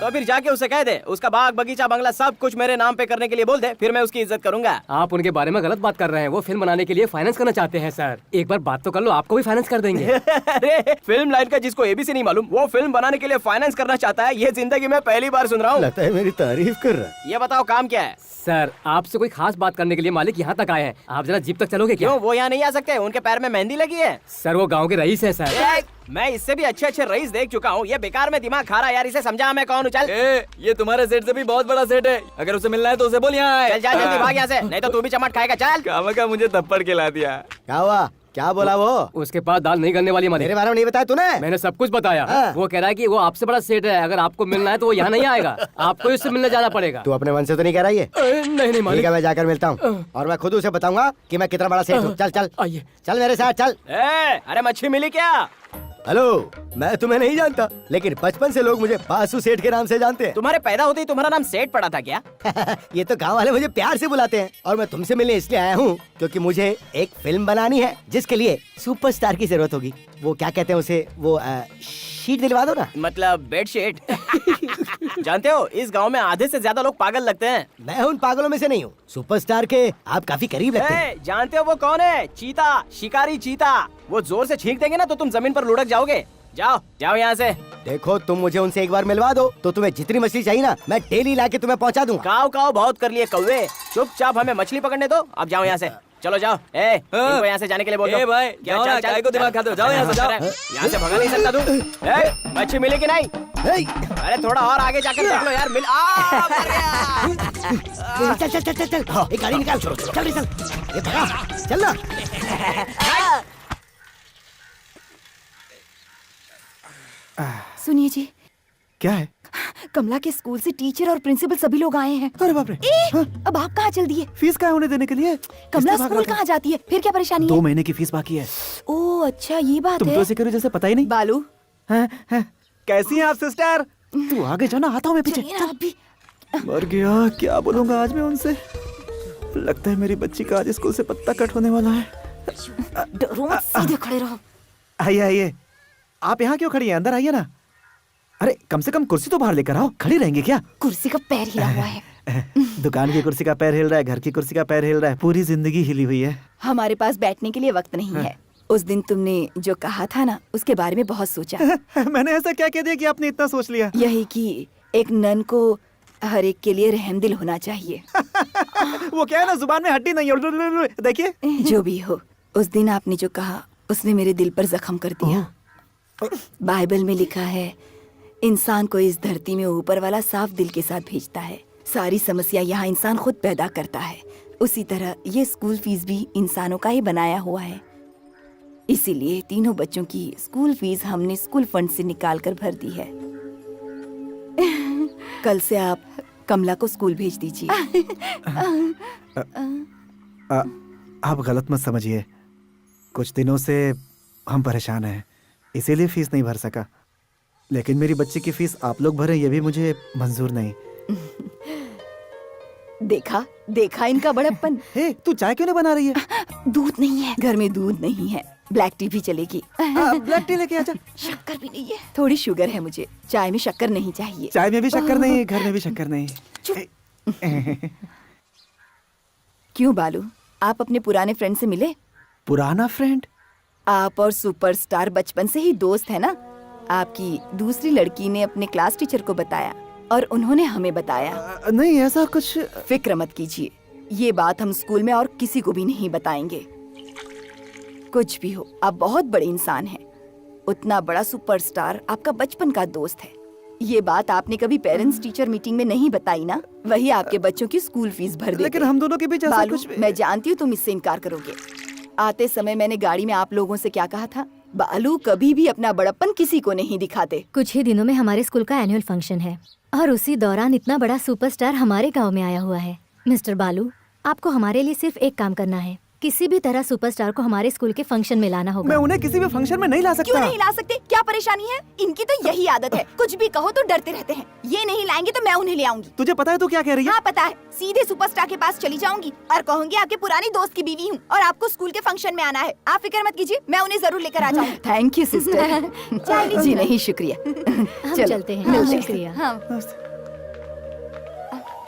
तो फिर जाके उसे कह दे उसका बाग बगीचा बंगला सब कुछ मेरे नाम पे करने के लिए बोल दे, फिर मैं उसकी इज्जत करूंगा। आप उनके बारे में गलत बात कर रहे हैं। वो फिल्म बनाने के लिए फाइनेंस करना चाहते हैं सर। एक बार बात तो कर लो, आपको भी फाइनेंस कर देंगे। अरे फिल्म लाइन का जिसको एबीसी नहीं मालूम वो फिल्म बनाने के लिए फाइनेंस करना चाहता है, ये जिंदगी में पहली बार सुन रहा हूँ। लगता है मेरी तारीफ कर रहा है। ये बताओ काम क्या है? सर, आपसे कोई खास बात करने के लिए मालिक यहाँ तक आए हैं। आप जरा जीप तक चलोगे क्या? क्यों, वो यहाँ नहीं आ सकते? उनके पैर में मेहंदी लगी है। सर, वो गांव के रईस है सर। मैं इससे भी अच्छे अच्छे रईस देख चुका हूँ, ये बेकार में दिमाग खा रहा है यार। इसे समझा मैं कौन हूँ? चल। ये तुम्हारे सेठ से भी बहुत बड़ा सेठ है, अगर उसे मिलना है तो उसे बोल यहाँ आए। चल जा जल्दी भाग यहाँ से, नहीं तो तू भी चमाट खाएगा। चल। काम का मुझे थप्पड़ खिला दिया। क्या हुआ? क्या बोला वो? उसके पास दाल नहीं गलने वाली मालिक। मेरे बारे में नहीं बताया तूने? मैंने सब कुछ बताया। हाँ। वो कह रहा है कि वो आपसे बड़ा सेठ है, अगर आपको मिलना है तो वो यहाँ नहीं आएगा, आपको उससे मिलने जाना पड़ेगा। तू अपने मन से तो नहीं कह रहा ये? नहीं ठीक मालिक। है, मैं जाकर मिलता हूँ और मैं खुद उसे बताऊंगा कि मैं कितना बड़ा सेठ हूँ। चल चल आइए। चल मेरे साथ चल। अरे मच्छी मिली क्या? हेलो, मैं तुम्हें नहीं जानता, लेकिन बचपन से लोग मुझे बासु सेठ के नाम से जानते हैं। तुम्हारे पैदा होते ही तुम्हारा नाम सेठ पड़ा था क्या? ये तो गांव वाले मुझे प्यार से बुलाते हैं और मैं तुमसे मिलने इसलिए आया हूँ क्योंकि मुझे एक फिल्म बनानी है जिसके लिए सुपरस्टार की जरूरत होगी। वो क्या कहते हैं उसे, वो शीट दिलवा दो ना। मतलब बेड शीट। जानते हो इस गांव में आधे से ज्यादा लोग पागल लगते हैं। मैं उन पागलों में से नहीं हूँ, सुपरस्टार के आप काफी करीब लगते हैं। जानते हो वो कौन है? चीता, शिकारी चीता। वो जोर से छींक देंगे ना तो तुम जमीन पर लुढ़क जाओगे। जाओ जाओ यहाँ से। देखो, तुम मुझे उनसे एक बार मिलवा दो तो तुम्हें जितनी मछली चाहिए ना मैं डेली लाके तुम्हें पहुँचा दूंगा। काव काव बहुत कर लिए कौवे, चुपचाप हमें मछली पकड़ने दो। अब जाओ यहाँ से, चलो जाओ। इनको यहाँ से जाने के लिए बोलो। भाई क्या जाओ ना, चल, काय को दिमाग खाते हो? जाओ यहाँ से, जाओ। यहाँ से भगा नहीं सकता तू। मच्छी मिली कि नहीं? अरे थोड़ा और आगे जाकर देख लो यार। मिल चल चल चल चल चल, एक गाड़ी निकाल। चल चल ये भगा, चल ना। सुनिए जी, क्या है? कमला के स्कूल से टीचर और प्रिंसिपल सभी लोग आए हैं। अरे बाप रे। अब आप कहाँ चल दिए? फीस क्या होने देने के लिए? कमला इससे भाग स्कूल रहा था। कहाँ जाती है? फिर क्या परेशानी 2 है? महीने की फीस बाकी है। ओह अच्छा, ये बात तुम है। तो ऐसे करो जैसे पता ही नहीं। बालू, कैसी हैं आप सिस्टर? तू आगे जाना, आता हूँ मैं पीछे। चलिए ना आप भी। मर गया, क्या बोलूंगा आज मैं उनसे। लगता है मेरी बच्ची का आज स्कूल से पत्ता कट होने वाला है। डरो मत, सीधे खड़े रहो। आइए आइए, आप यहाँ क्यों खड़ी हैं? अंदर आइए ना। अरे कम से कम कुर्सी तो बाहर लेकर आओ, खड़ी रहेंगे क्या? कुर्सी का पैर हिला हुआ है। दुकान की कुर्सी का पैर हिल रहा है, घर की कुर्सी का पैर हिल रहा है, पूरी जिंदगी हिली हुई है। हमारे पास बैठने के लिए वक्त नहीं है। उस दिन तुमने जो कहा था ना, उसके बारे में बहुत सोचा। मैंने ऐसा क्या कह दिया कि आपने इतना सोच लिया? यही कि एक नन को हर एक के लिए रहमदिल होना चाहिए। वो क्या है ना, जुबान में हड्डी नहीं है। देखिए, जो भी हो, उस दिन आपने जो कहा उसने मेरे दिल पर जख्म कर दिया। बाइबल में लिखा है, इंसान को इस धरती में ऊपर वाला साफ दिल के साथ भेजता है। सारी समस्या यहाँ इंसान खुद पैदा करता है। उसी तरह ये स्कूल फीस भी इंसानों का ही बनाया हुआ है। इसीलिए तीनों बच्चों की स्कूल फीस हमने स्कूल फंड से निकाल कर भर दी है। कल से आप कमला को स्कूल भेज दीजिए। आप गलत मत समझिए, कुछ दिनों से हम परेशान हैं, इसीलिए फीस नहीं भर सका। लेकिन मेरी बच्ची की फीस आप लोग भरें, ये भी मुझे मंजूर नहीं। देखा देखा इनका बड़प्पन। हे, तू चाय क्यों नहीं बना रही है? दूध नहीं है घर में, दूध नहीं है। ब्लैक टी भी चलेगी। ब्लैक टी लेके आजा। शक्कर भी नहीं है। थोड़ी शुगर है मुझे, चाय में शक्कर नहीं चाहिए। चाय में भी शक्कर नहीं, घर में भी शक्कर नहीं। क्यों बालू, आप अपने पुराने फ्रेंड से मिले? पुराना फ्रेंड? आप और सुपरस्टार बचपन से ही दोस्त है ना। आपकी दूसरी लड़की ने अपने क्लास टीचर को बताया और उन्होंने हमें बताया। नहीं, ऐसा कुछ। फिक्र मत कीजिए, ये बात हम स्कूल में और किसी को भी नहीं बताएंगे। कुछ भी हो, आप बहुत बड़े इंसान हैं। उतना बड़ा सुपरस्टार आपका बचपन का दोस्त है। ये बात आपने कभी पेरेंट्स टीचर मीटिंग में नहीं बताई ना, वही आपके बच्चों की स्कूल फीस भर देते। लेकिन हम दोनों के बीच ऐसा बालू, कुछ भी... मैं जानती हूँ तुम इससे इनकार करोगे। आते समय मैंने गाड़ी में आप लोगों से क्या कहा था? बालू कभी भी अपना बड़प्पन किसी को नहीं दिखाते। कुछ ही दिनों में हमारे स्कूल का एनुअल फंक्शन है और उसी दौरान इतना बड़ा सुपरस्टार हमारे गांव में आया हुआ है। मिस्टर बालू, आपको हमारे लिए सिर्फ एक काम करना है। किसी भी तरह सुपरस्टार को हमारे स्कूल के फंक्शन में लाना होगा। मैं उन्हें किसी भी फंक्शन में नहीं ला सकता। क्यों नहीं ला सकते? क्या परेशानी है? इनकी तो यही आदत है, कुछ भी कहो तो डरते रहते हैं। ये नहीं लाएंगे तो मैं उन्हें ले आऊंगी। तुझे पता है तू क्या कह रही है? हाँ पता है। सीधे सुपरस्टार के पास चली जाऊंगी और कहूंगी आपके पुरानी दोस्त की बीवी हूँ और आपको स्कूल के फंक्शन में आना है। आप फिक्र मत कीजिए, मैं उन्हें जरूर लेकर आ जाऊंगी। Thank you sister. जी नहीं, शुक्रिया। हम चलते हैं। शुक्रिया।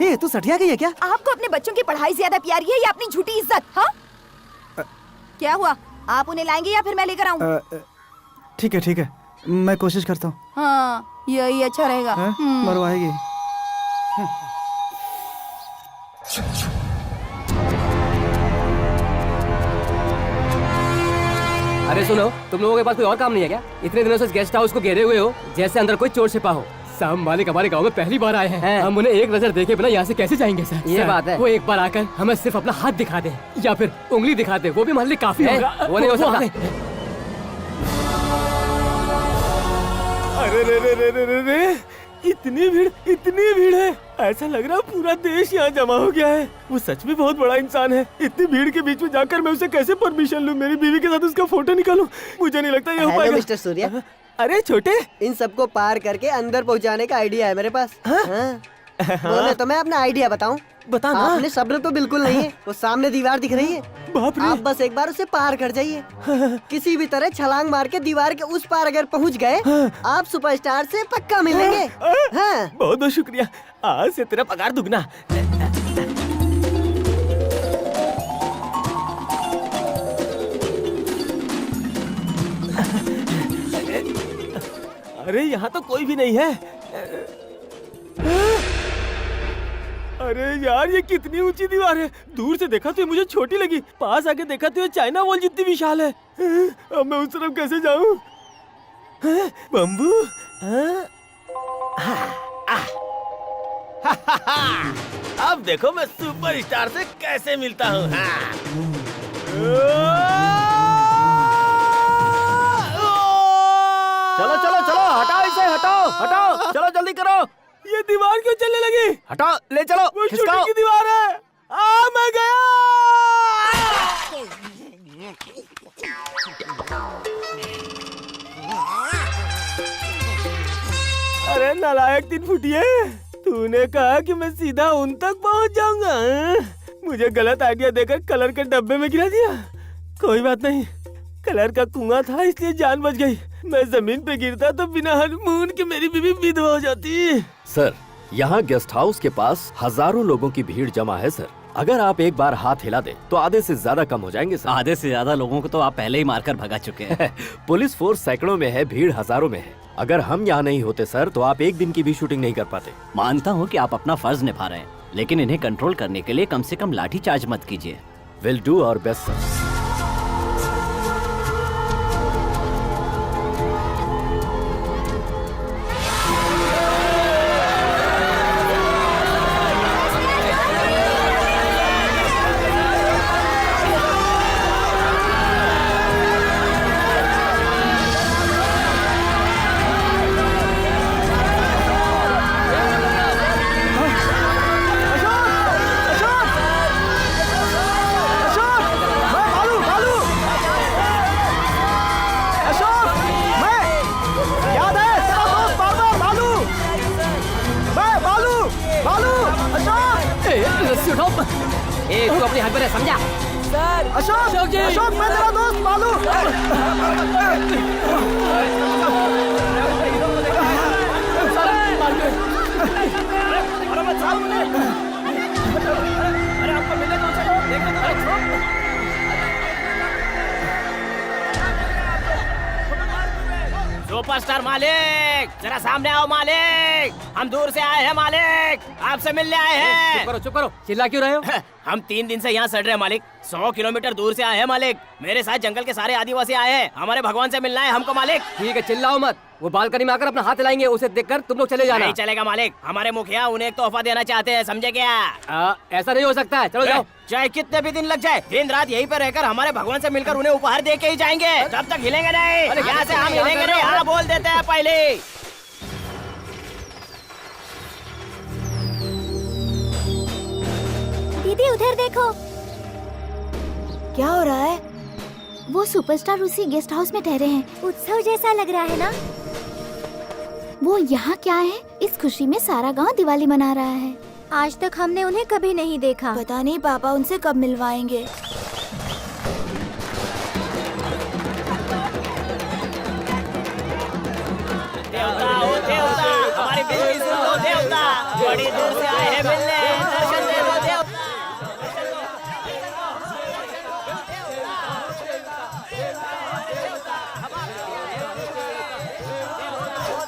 ये तू सठिया गई है क्या? आपको अपने बच्चों की पढ़ाई ज्यादा प्यारी है या अपनी झूठी इज्जत? हाँ, क्या हुआ? आप उन्हें लाएंगे या फिर मैं लेकर आऊं? ठीक है, मैं कोशिश करता हूँ। हाँ, यही अच्छा रहेगा। मरवाएगी। अरे सुनो, तुम लोगों के पास कोई और काम नहीं है क्या? इतने दिनों से इस गेस्ट हाउस को घेरे हुए हो जैसे अंदर कोई चोर छिपा हो। साहब मालिक हमारे गांव में पहली बार आए हैं। हम उन्हें एक नजर देखे बिना यहाँ से कैसे जाएंगे सर? ये सर, बात है। वो एक बार आकर हमें सिर्फ अपना हाथ दिखा दे या फिर उंगली दिखा दे, वो भी मान ली काफी होगा। वो नहीं हो सकता। अरे रे रे रे रे रे रे, इतनी भीड़ है। ऐसा लग रहा है पूरा देश यहाँ जमा हो गया है। वो सच में बहुत बड़ा इंसान है। इतनी भीड़ के बीच में जाकर मैं उसे कैसे परमिशन लूँ? मेरी बीवी के साथ उसका फोटो निकालूं? मुझे नहीं लगता ये हो पाएगा। मिस्टर सूर्या, अरे छोटे, इन सबको पार करके अंदर पहुंचाने का आइडिया है मेरे पास। हाँ। बोले तो मैं अपना आइडिया बताऊं? बता ना। आपने सब्र तो बिल्कुल नहीं है। वो सामने दीवार दिख रही है, बाप रे। आप बस एक बार उसे पार कर जाइए। किसी भी तरह छलांग मार के दीवार के उस पार अगर पहुंच गए, आप सुपरस्टार से पक्का मिलेंगे। हाँ। बहुत बहुत शुक्रिया, आज से तेरा पगार दुगना। अरे यहाँ तो कोई भी नहीं है। अरे यार, ये कितनी ऊंची दीवार है। दूर से देखा तो ये मुझे छोटी लगी, पास आके देखा तो ये चाइना वॉल जितनी विशाल है। अब मैं उस तरफ कैसे जाऊं? बम्बू, अब देखो मैं सुपरस्टार से कैसे मिलता हूँ। चलो चलो चलो, हटाओ इसे, हटाओ, चलो जल्दी करो। ये दीवार क्यों चलने लगी? हटाओ, ले चलो, वो खिसकाओ। शूटिंग की दीवार है। मैं गया। अरे नालायक 3 फुटिए, तूने कहा कि मैं सीधा उन तक पहुंच जाऊंगा। मुझे गलत आइडिया देकर कलर के डब्बे में गिरा दिया। कोई बात नहीं, कलर का कुआं था इसलिए जान बच गई। मैं जमीन पे गिरता तो बिना हनीमून के मेरी बीवी विधवा हो जाती। सर, यहाँ गेस्ट हाउस के पास हजारों लोगों की भीड़ जमा है सर। अगर आप एक बार हाथ हिला दे तो आधे से ज्यादा कम हो जाएंगे सर। आधे से ज्यादा लोगों को तो आप पहले ही मारकर भगा चुके हैं। पुलिस फोर्स सैकड़ों में है, भीड़ हजारों में है। अगर हम यहाँ नहीं होते सर तो आप एक दिन की भी शूटिंग नहीं कर पाते। मानता हूँ कि आप अपना फर्ज निभा रहे हैं, लेकिन इन्हें कंट्रोल करने के लिए कम से कम लाठी चार्ज मत कीजिए। Will do our best sir. तू अपनी हाथ पर समझा? सर, अशोक जी, अशोक मैं तेरा दोस्त बालू। अरे आपको मिलने कौन सा? सुपरस्टार मालिक, जरा सामने आओ मालिक। हम दूर से आए हैं मालिक, आपसे मिलने आए हैं। चुप करो, चिल्ला क्यों रहे हो? हम 3 दिन से यहाँ सड़ रहे हैं मालिक। 100 किलोमीटर दूर से आए हैं मालिक। मेरे साथ जंगल के सारे आदिवासी आए हैं, हमारे भगवान से मिलना है हमको मालिक। ठीक है, चिल्लाओ मत। वो बालकनी में आकर अपना हाथ हिलाएंगे, उसे देखकर तुम लोग चले जाना। नहीं चलेगा मालिक, हमारे मुखिया उन्हें एक तोहफा देना चाहते हैं, समझे क्या? ऐसा नहीं हो सकता है, चलो जाओ। चाहे कितने भी दिन लग जाए, दिन रात यहीं पे रहकर हमारे भगवान से मिलकर उन्हें उपहार दे के ही जाएंगे। तब तक हिलेंगे नहीं, यहाँ से हम हिलेंगे नहीं। हाँ बोल देते हैं पहले। दीदी उधर देखो। क्या हो रहा है? वो सुपरस्टार उसी गेस्ट हाउस में ठहरे हैं। उत्सव जैसा लग रहा है ना? वो यहाँ क्या है? इस खुशी में सारा गांव दिवाली मना रहा है। आज तक हमने उन्हें कभी नहीं देखा। पता नहीं पापा उनसे कब मिलवाएंगे। देवता ओ देवता, हमारी बेइज्जती सुन लो देवता। बड़ी दूर से आए हैं मिलने, दर्शन दे दो देवता।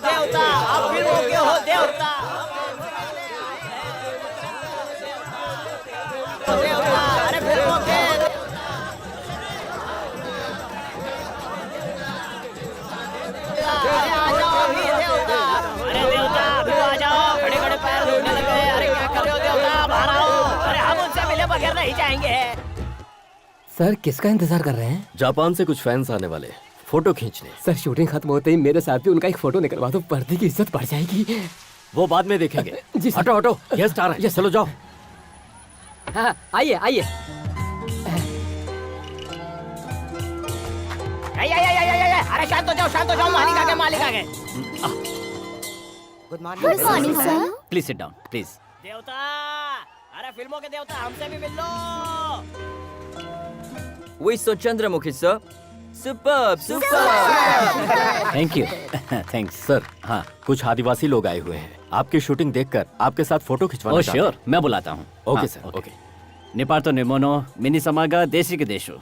देवता आप फिर हो गए हो देवता। देवता अरे फिर हो गए। अरे आ जाओ अभी देवता। अरे देवता बगैर नहीं जाएंगे। सर किसका इंतजार कर रहे हैं? जापान से कुछ फैंस आने वाले, फोटो खींचने। सर शूटिंग खत्म होते ही मेरे साथ भी उनका एक फोटो निकलवा दो, पर्दे की इज्जत बढ़ जाएगी। वो बाद में देखेंगे। जी सर। हटो हटो, गेस्ट आ रहे हैं, चलो जाओ। हाँ आइए आइए। अरे शांत हो जाओ, मालिक आ गए, मालिक आ गए। Good morning sir. Please sit down please. देवता, अरे फिल्मों के देवता हमसे भी मिल लो। वही सो Chandramukhi sir, superb superb. Thank you thanks sir, हाँ कुछ आदिवासी लोग आए हुए हैं, आपकी शूटिंग देखकर आपके साथ फोटो खिंचवाना ओ चाहते हैं। श्योर, मैं बुलाता हूँ। ओके हाँ, सर, ओके। निपार्तो निमोनो मिनी समागा देशी के देशो।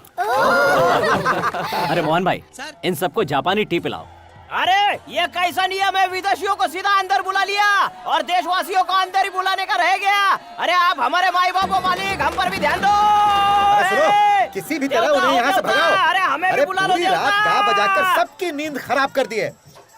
अरे मोहन भाई, इन सबको जापानी टी पिलाओ। अरे ये कैसा नियम है, विदेशियों को सीधा अंदर बुला लिया और देशवासियों को अंदर ही बुलाने का रह गया। अरे आप हमारे माई बाप हो मालिक, हम पर भी ध्यान दो। किसी भी तरह उन्हें यहाँ से भगाओ। अरे हमें भी बुला लो। पूरी रात गा बजाकर सबकी नींद खराब कर दी है।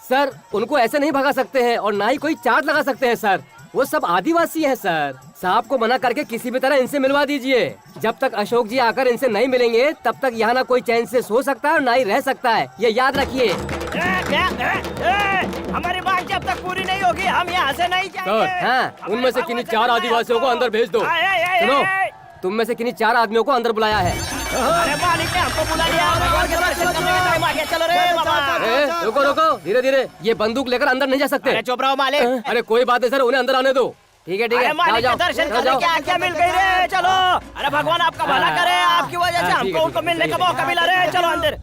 सर उनको ऐसे नहीं भगा सकते हैं और ना ही कोई चार्ज लगा सकते हैं सर, वो सब आदिवासी हैं सर। साहब को मना करके किसी भी तरह इनसे मिलवा दीजिए। जब तक अशोक जी आकर इनसे नहीं मिलेंगे तब तक यहाँ ना कोई चैन से सो सकता है और ना ही रह सकता है, ये याद रखिए। हमारी बात जब तक पूरी नहीं होगी हम यहाँ से नहीं जाएंगे। सर हाँ, उनमें से किन्हीं 4 आदिवासियों को अंदर भेज दो। सुनो, तुम में से किन्हीं 4 आदमियों को अंदर बुलाया है। अरे मालिक ने हमको बुला लिया, भगवान के दर्शन करने का टाइम आ गया। चलो रे बाबा। रुको रुको, धीरे धीरे, ये बंदूक लेकर अंदर नहीं जा सकते। अरे चुप रहो मालिक। अरे कोई बात नहीं सर, उन्हें अंदर आने दो। ठीक है अरे मालिक जाओ के दर्शन जाओ, करने जाओ। की आज्ञा मिल गई रे। चलो, अरे भगवान आपका भला करे, आपकी वजह से हमको उनको मिलने का मौका मिला रे। चलो अंदर।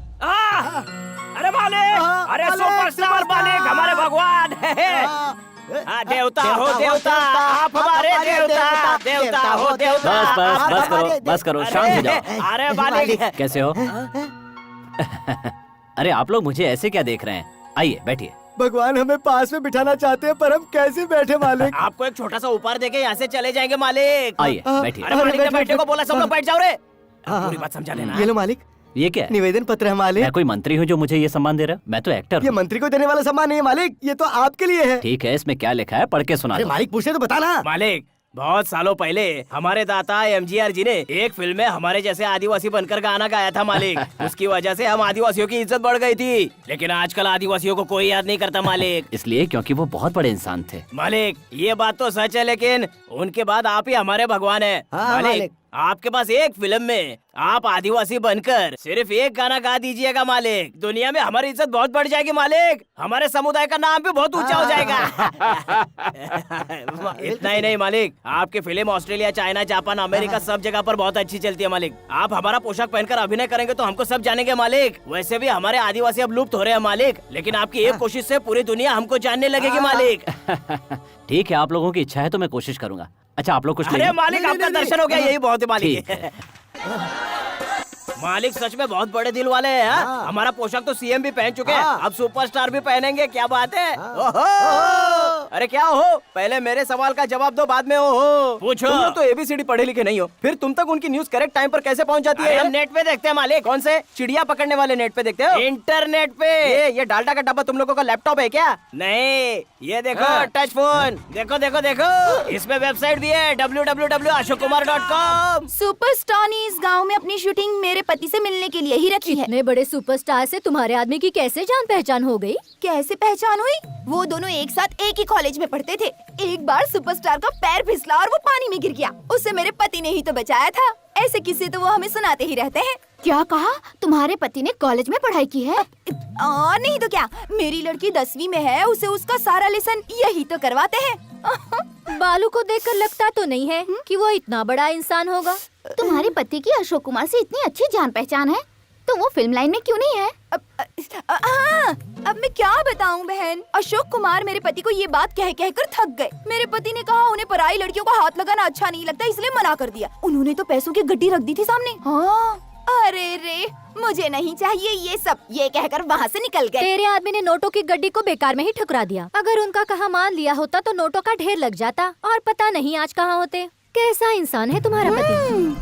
अरे मालिक, अरे सुपरस्टार मालिक, हमारे भगवान। देवता हो देवता, आप हमारे देवता, देवता हो देवता। बस करो, शांत हो जाओ। अरे मालिक कैसे हो? अरे आप लोग मुझे ऐसे क्या देख रहे हैं? आइए बैठिए। भगवान हमें पास में बिठाना चाहते हैं पर हम कैसे बैठे मालिक? आपको एक छोटा सा उपहार देके यहाँ से चले जाएंगे मालिक। आइए बैठिए। अरे मालिक ने बैठने को बोला, सब लोग बैठ जाओ रे। पूरी बात समझा देना। ये लो मालिक, ये क्या है? निवेदन पत्र है मालिक। मैं कोई मंत्री हूँ जो मुझे ये सम्मान दे रहा है? मैं तो एक्टर ये हूँ। मंत्री को देने वाला सम्मान नहीं है मालिक, ये तो आपके लिए है। ठीक है, इसमें क्या लिखा है पढ़ के सुना अरे दो। मालिक पूछे तो बताना। मालिक, बहुत सालों पहले हमारे दाता एमजीआर जी ने एक फिल्म में हमारे जैसे आदिवासी बनकर गाना गाया था मालिक। उसकी वजह से हम आदिवासियों की इज्जत बढ़ गई थी, लेकिन आजकल आदिवासियों को कोई याद नहीं करता मालिक। इसलिए क्योंकि वो बहुत बड़े इंसान थे। मालिक ये बात तो सच है, लेकिन उनके बाद आप ही हमारे भगवान है। मालिक आपके पास एक फिल्म में आप आदिवासी बनकर सिर्फ एक गाना गा दीजिएगा मालिक, दुनिया में हमारी इज्जत बहुत बढ़ जाएगी मालिक, हमारे समुदाय का नाम भी बहुत ऊंचा हो जाएगा। इतना ही नहीं मालिक, आपकी film Australia, China, Japan, America सब जगह पर बहुत अच्छी चलती है मालिक। आप हमारा पोशाक पहनकर अभिनय करेंगे तो हमको सब जानेंगे मालिक। वैसे भी हमारे आदिवासी अब लुप्त हो रहे हैं मालिक, लेकिन आपकी एक कोशिश से पूरी दुनिया हमको जानने लगेगी मालिक। ठीक है, आप लोगों की इच्छा है तो मैं कोशिश करूंगा। अच्छा आप लोग कुछ अरे लेंगे? मालिक आपका दर्शन हो गया, यही बहुत है मालिक। ठीक है। मालिक सच में बहुत बड़े दिल वाले हैं। हाँ? हमारा पोशाक तो सीएम भी पहन चुके हैं, अब सुपरस्टार भी पहनेंगे, क्या बात है। ओहो! अरे क्या हो, पहले मेरे सवाल का जवाब दो, बाद में हो पूछो। तुम लोग तो एबीसीडी पढ़े लिखे नहीं हो, फिर तुम तक उनकी न्यूज करेक्ट टाइम पर कैसे पहुंच जाती है? हम नेट पे देखते हैं मालिक। कौन से? चिड़िया पकड़ने वाले नेट पे देखते हो? इंटरनेट पे। ये डाल्डा का डब्बा तुम लोगों का लैपटॉप है क्या? नहीं, ये देखो टच फोन, देखो देखो देखो, इसमें वेबसाइट भी है www.ashokkumar.com। सुपरस्टार ने इस गांव में अपनी शूटिंग मेरे पति से मिलने के लिए ही रखी है। इतने बड़े सुपरस्टार से तुम्हारे आदमी की कैसे जान पहचान हो गई? कैसे पहचान हुई? वो दोनों एक साथ एक ही कॉलेज में पढ़ते थे। एक बार सुपरस्टार का पैर फिसला और वो पानी में गिर गया, उसे मेरे पति ने ही तो बचाया था। ऐसे किस्से तो वो हमें सुनाते ही रहते हैं। क्या कहा? तुम्हारे पति ने कॉलेज में पढ़ाई की है? और नहीं तो क्या, मेरी लड़की 10वीं में है, उसे उसका सारा लेसन यही तो करवाते हैं। बालू को देखकर लगता तो नहीं है कि वो इतना बड़ा इंसान होगा। तुम्हारे पति की अशोक कुमार से इतनी अच्छी जान पहचान है, तो वो फिल्म लाइन में क्यों नहीं है? अब मैं क्या बताऊं बहन, अशोक कुमार मेरे पति को ये बात कह कर थक गए। मेरे पति ने कहा उन्हें पराई लड़कियों का हाथ लगाना अच्छा नहीं लगता, इसलिए मना कर दिया। उन्होंने तो पैसों की गड्डी रख दी थी सामने। हाँ, अरे रे, मुझे नहीं चाहिए ये सब, ये कहकर वहाँ से निकल गए। तेरे आदमी ने नोटों की गड्डी को बेकार में ही ठुकरा दिया। अगर उनका कहा मान लिया होता तो नोटों का ढेर लग जाता और पता नहीं आज कहाँ होते। कैसा इंसान है तुम्हारा पति?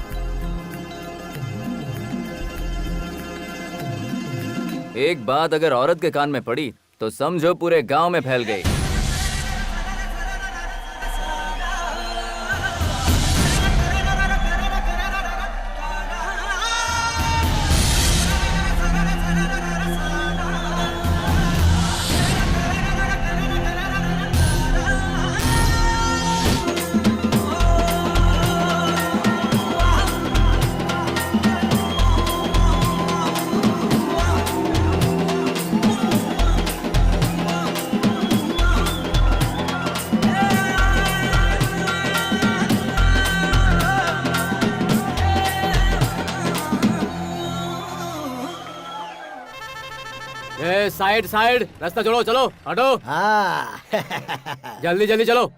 एक बात अगर औरत के कान में पड़ी तो समझो पूरे गांव में फैल गई। साइड साइड, रास्ता छोड़ो, चलो हटो। हाँ जल्दी जल्दी चलो।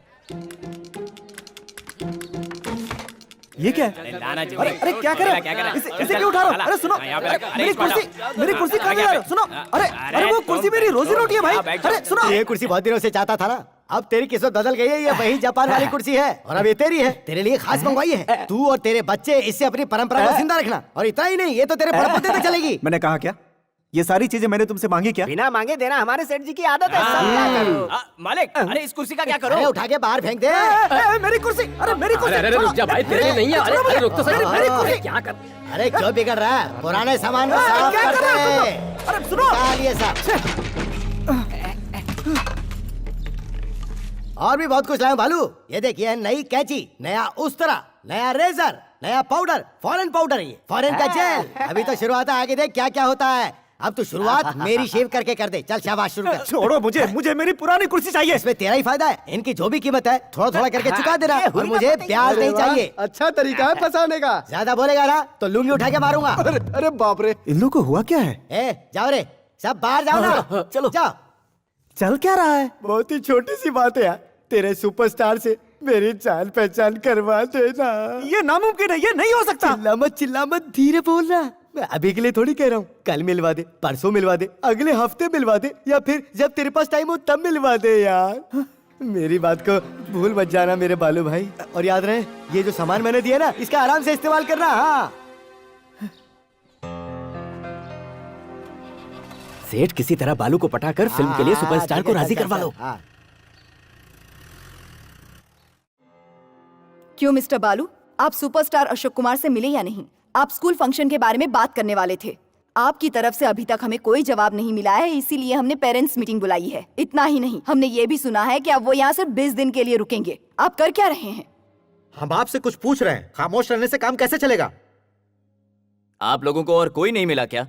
ये क्या है? अरे क्या कर रहे हो? इसे क्यों उठा रहे हो? अरे सुनो, मेरी कुर्सी कहाँ जा रही है? सुनो, अरे वो कुर्सी मेरी रोजी रोटी है भाई। अरे सुनो, ये कुर्सी बहुत दिनों से चाहता था ना। अब तेरी किस्मत बदल गई है, ये वही जापान वाली कुर्सी है और अब ये तेरी है, तेरे लिए खास मंगवाई है। तू और तेरे बच्चे इससे अपनी परंपरा को जिंदा रखना। और इतना ही नहीं, ये तो तेरे पड़पोते तक चलेगी। मैंने कहा क्या? ये सारी चीजें मैंने तुमसे मांगी क्या? बिना मांगे देना हमारे सेठ जी की आदत है। सब क्या करो? मालिक, अरे इस कुर्सी का क्या करो? अरे उठा के बाहर फेंक दे। मेरी कुर्सी, अरे मेरी कुर्सी। अरे रुक जा भाई, तेरे लिए नहीं है। अरे रुक तो सही, मेरी कुर्सी क्या कर? अरे क्यों बिगड़ रहा है? पुराने सामान को साफ कर दे। अरे सुनो, ये सब और भी बहुत कुछ लाया भालू। ये देखिए, नई कैंची, नया उस्तरा, नया रेजर, नया पाउडर, फॉरेन पाउडर है ये, फॉरेन का जेल। अभी तो शुरुआत है, आगे देख क्या क्या होता है। अब तू शुरुआत मेरी शेव करके कर दे। चल शाबाश, शुरू कर। छोड़ो मुझे मेरी पुरानी कुर्सी चाहिए। इसमें तेरा ही फायदा है। इनकी जो भी कीमत है थोड़ा थोड़ा करके चुका देना और मुझे ब्याज नहीं चाहिए। अच्छा तरीका है फंसाने का। ज्यादा बोलेगा ना तो लुंगी उठा के मारूंगा। अरे बाप रे, इन लोगों को हुआ क्या है? जाओ रे, सब बाहर जाओ ना। चलो जाओ। चल क्या रहा है? बहुत ही छोटी सी बात है यार, तेरे सुपरस्टार से मेरी जान पहचान करवा देना। ये नामुमकिन है, ये नहीं हो सकता। चिल्ला मत, धीरे बोलना। मैं अभी के लिए थोड़ी कह रहा हूँ, कल मिलवा दे, परसों मिलवा दे, अगले हफ्ते मिलवा दे, या फिर जब तेरे पास टाइम हो तब मिलवा दे यार। मेरी बात को भूल मत जाना मेरे बालू भाई। और याद रहे, ये जो सामान मैंने दिया ना, इसका आराम से इस्तेमाल करना। हाँ, सेठ किसी तरह बालू को पटाकर फिल्म के लिए सुपरस्टार को राजी करवा लो। क्यों मिस्टर बालू, आप सुपरस्टार अशोक कुमार से मिले या नहीं? आप स्कूल फंक्शन के बारे में बात करने वाले थे। आपकी तरफ से अभी तक हमें कोई जवाब नहीं मिला है, इसीलिए हमने पेरेंट्स मीटिंग बुलाई है। इतना ही नहीं, हमने ये भी सुना है कि अब वो यहाँ सिर्फ 20 दिन के लिए रुकेंगे। आप कर क्या रहे हैं? हम आपसे कुछ पूछ रहे हैं, खामोश रहने से काम कैसे चलेगा? आप लोगों को और कोई नहीं मिला क्या?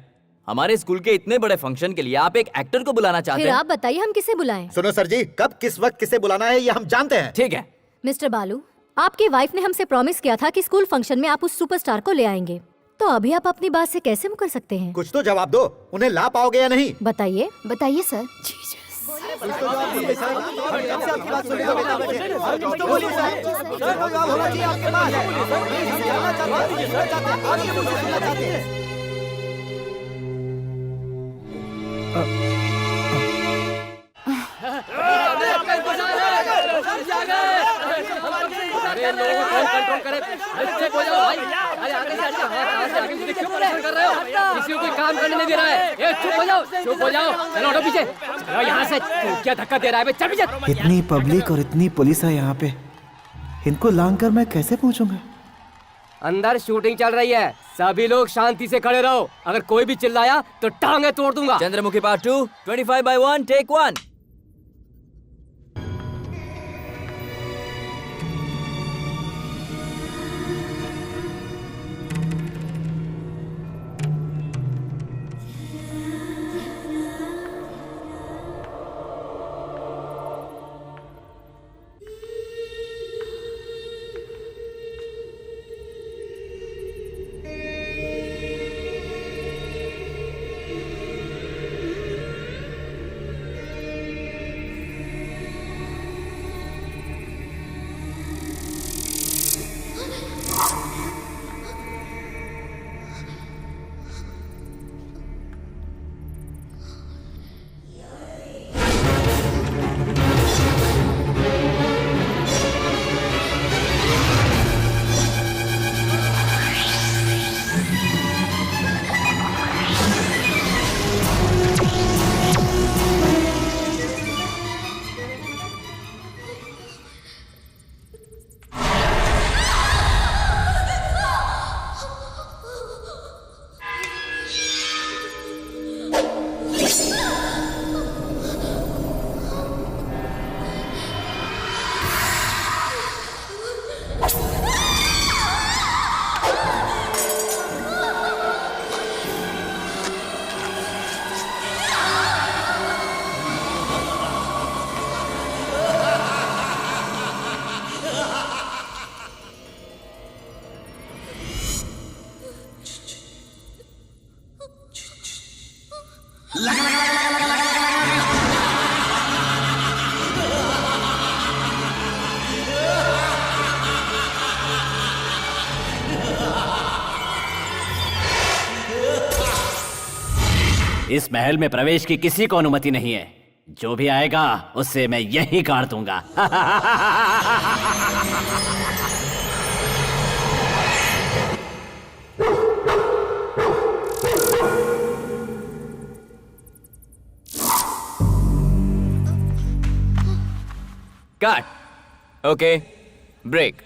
हमारे स्कूल के इतने बड़े फंक्शन के लिए आप एक एक्टर को बुलाना चाहते फिर हैं? आप बताइए हम किसे बुलाएं? सुनो सर जी, कब किस वक्त किसे बुलाना है ये हम जानते हैं। ठीक है। मिस्टर बालू, आपकी वाइफ ने हमसे प्रॉमिस किया था कि स्कूल फंक्शन में आप उस सुपरस्टार को ले आएंगे, तो अभी आप अपनी बात से कैसे मुकर सकते हैं? कुछ तो जवाब दो, उन्हें ला पाओगे या नहीं? बताइए। बताइए सर। अरे लोगों को कौन कंट्रोल करे? चुप हो जाओ भाई। अरे आगे से आगे से क्यों परेशान कर रहे हो? किसी को कोई काम करने नहीं दे रहा है। ए चुप हो जाओ, चुप हो जाओ। चलो हटो पीछे, चलो यहाँ से। तू क्या धक्का दे रहा है? चल पीछे। इतनी पब्लिक और इतनी पुलिस है यहाँ पे, इनको लांग कर मैं कैसे पहुँचूंगा? अंदर शूटिंग चल रही है, सभी लोग शांति से खड़े रहो। अगर कोई भी चिल्लाया तो टांगे तोड़ दूंगा। Chandramukhi part 2, 25/1, take 1। लगा इस महल में प्रवेश की किसी को अनुमति नहीं है। जो भी आएगा उससे मैं यही काट दूंगा। कट। Okay, break.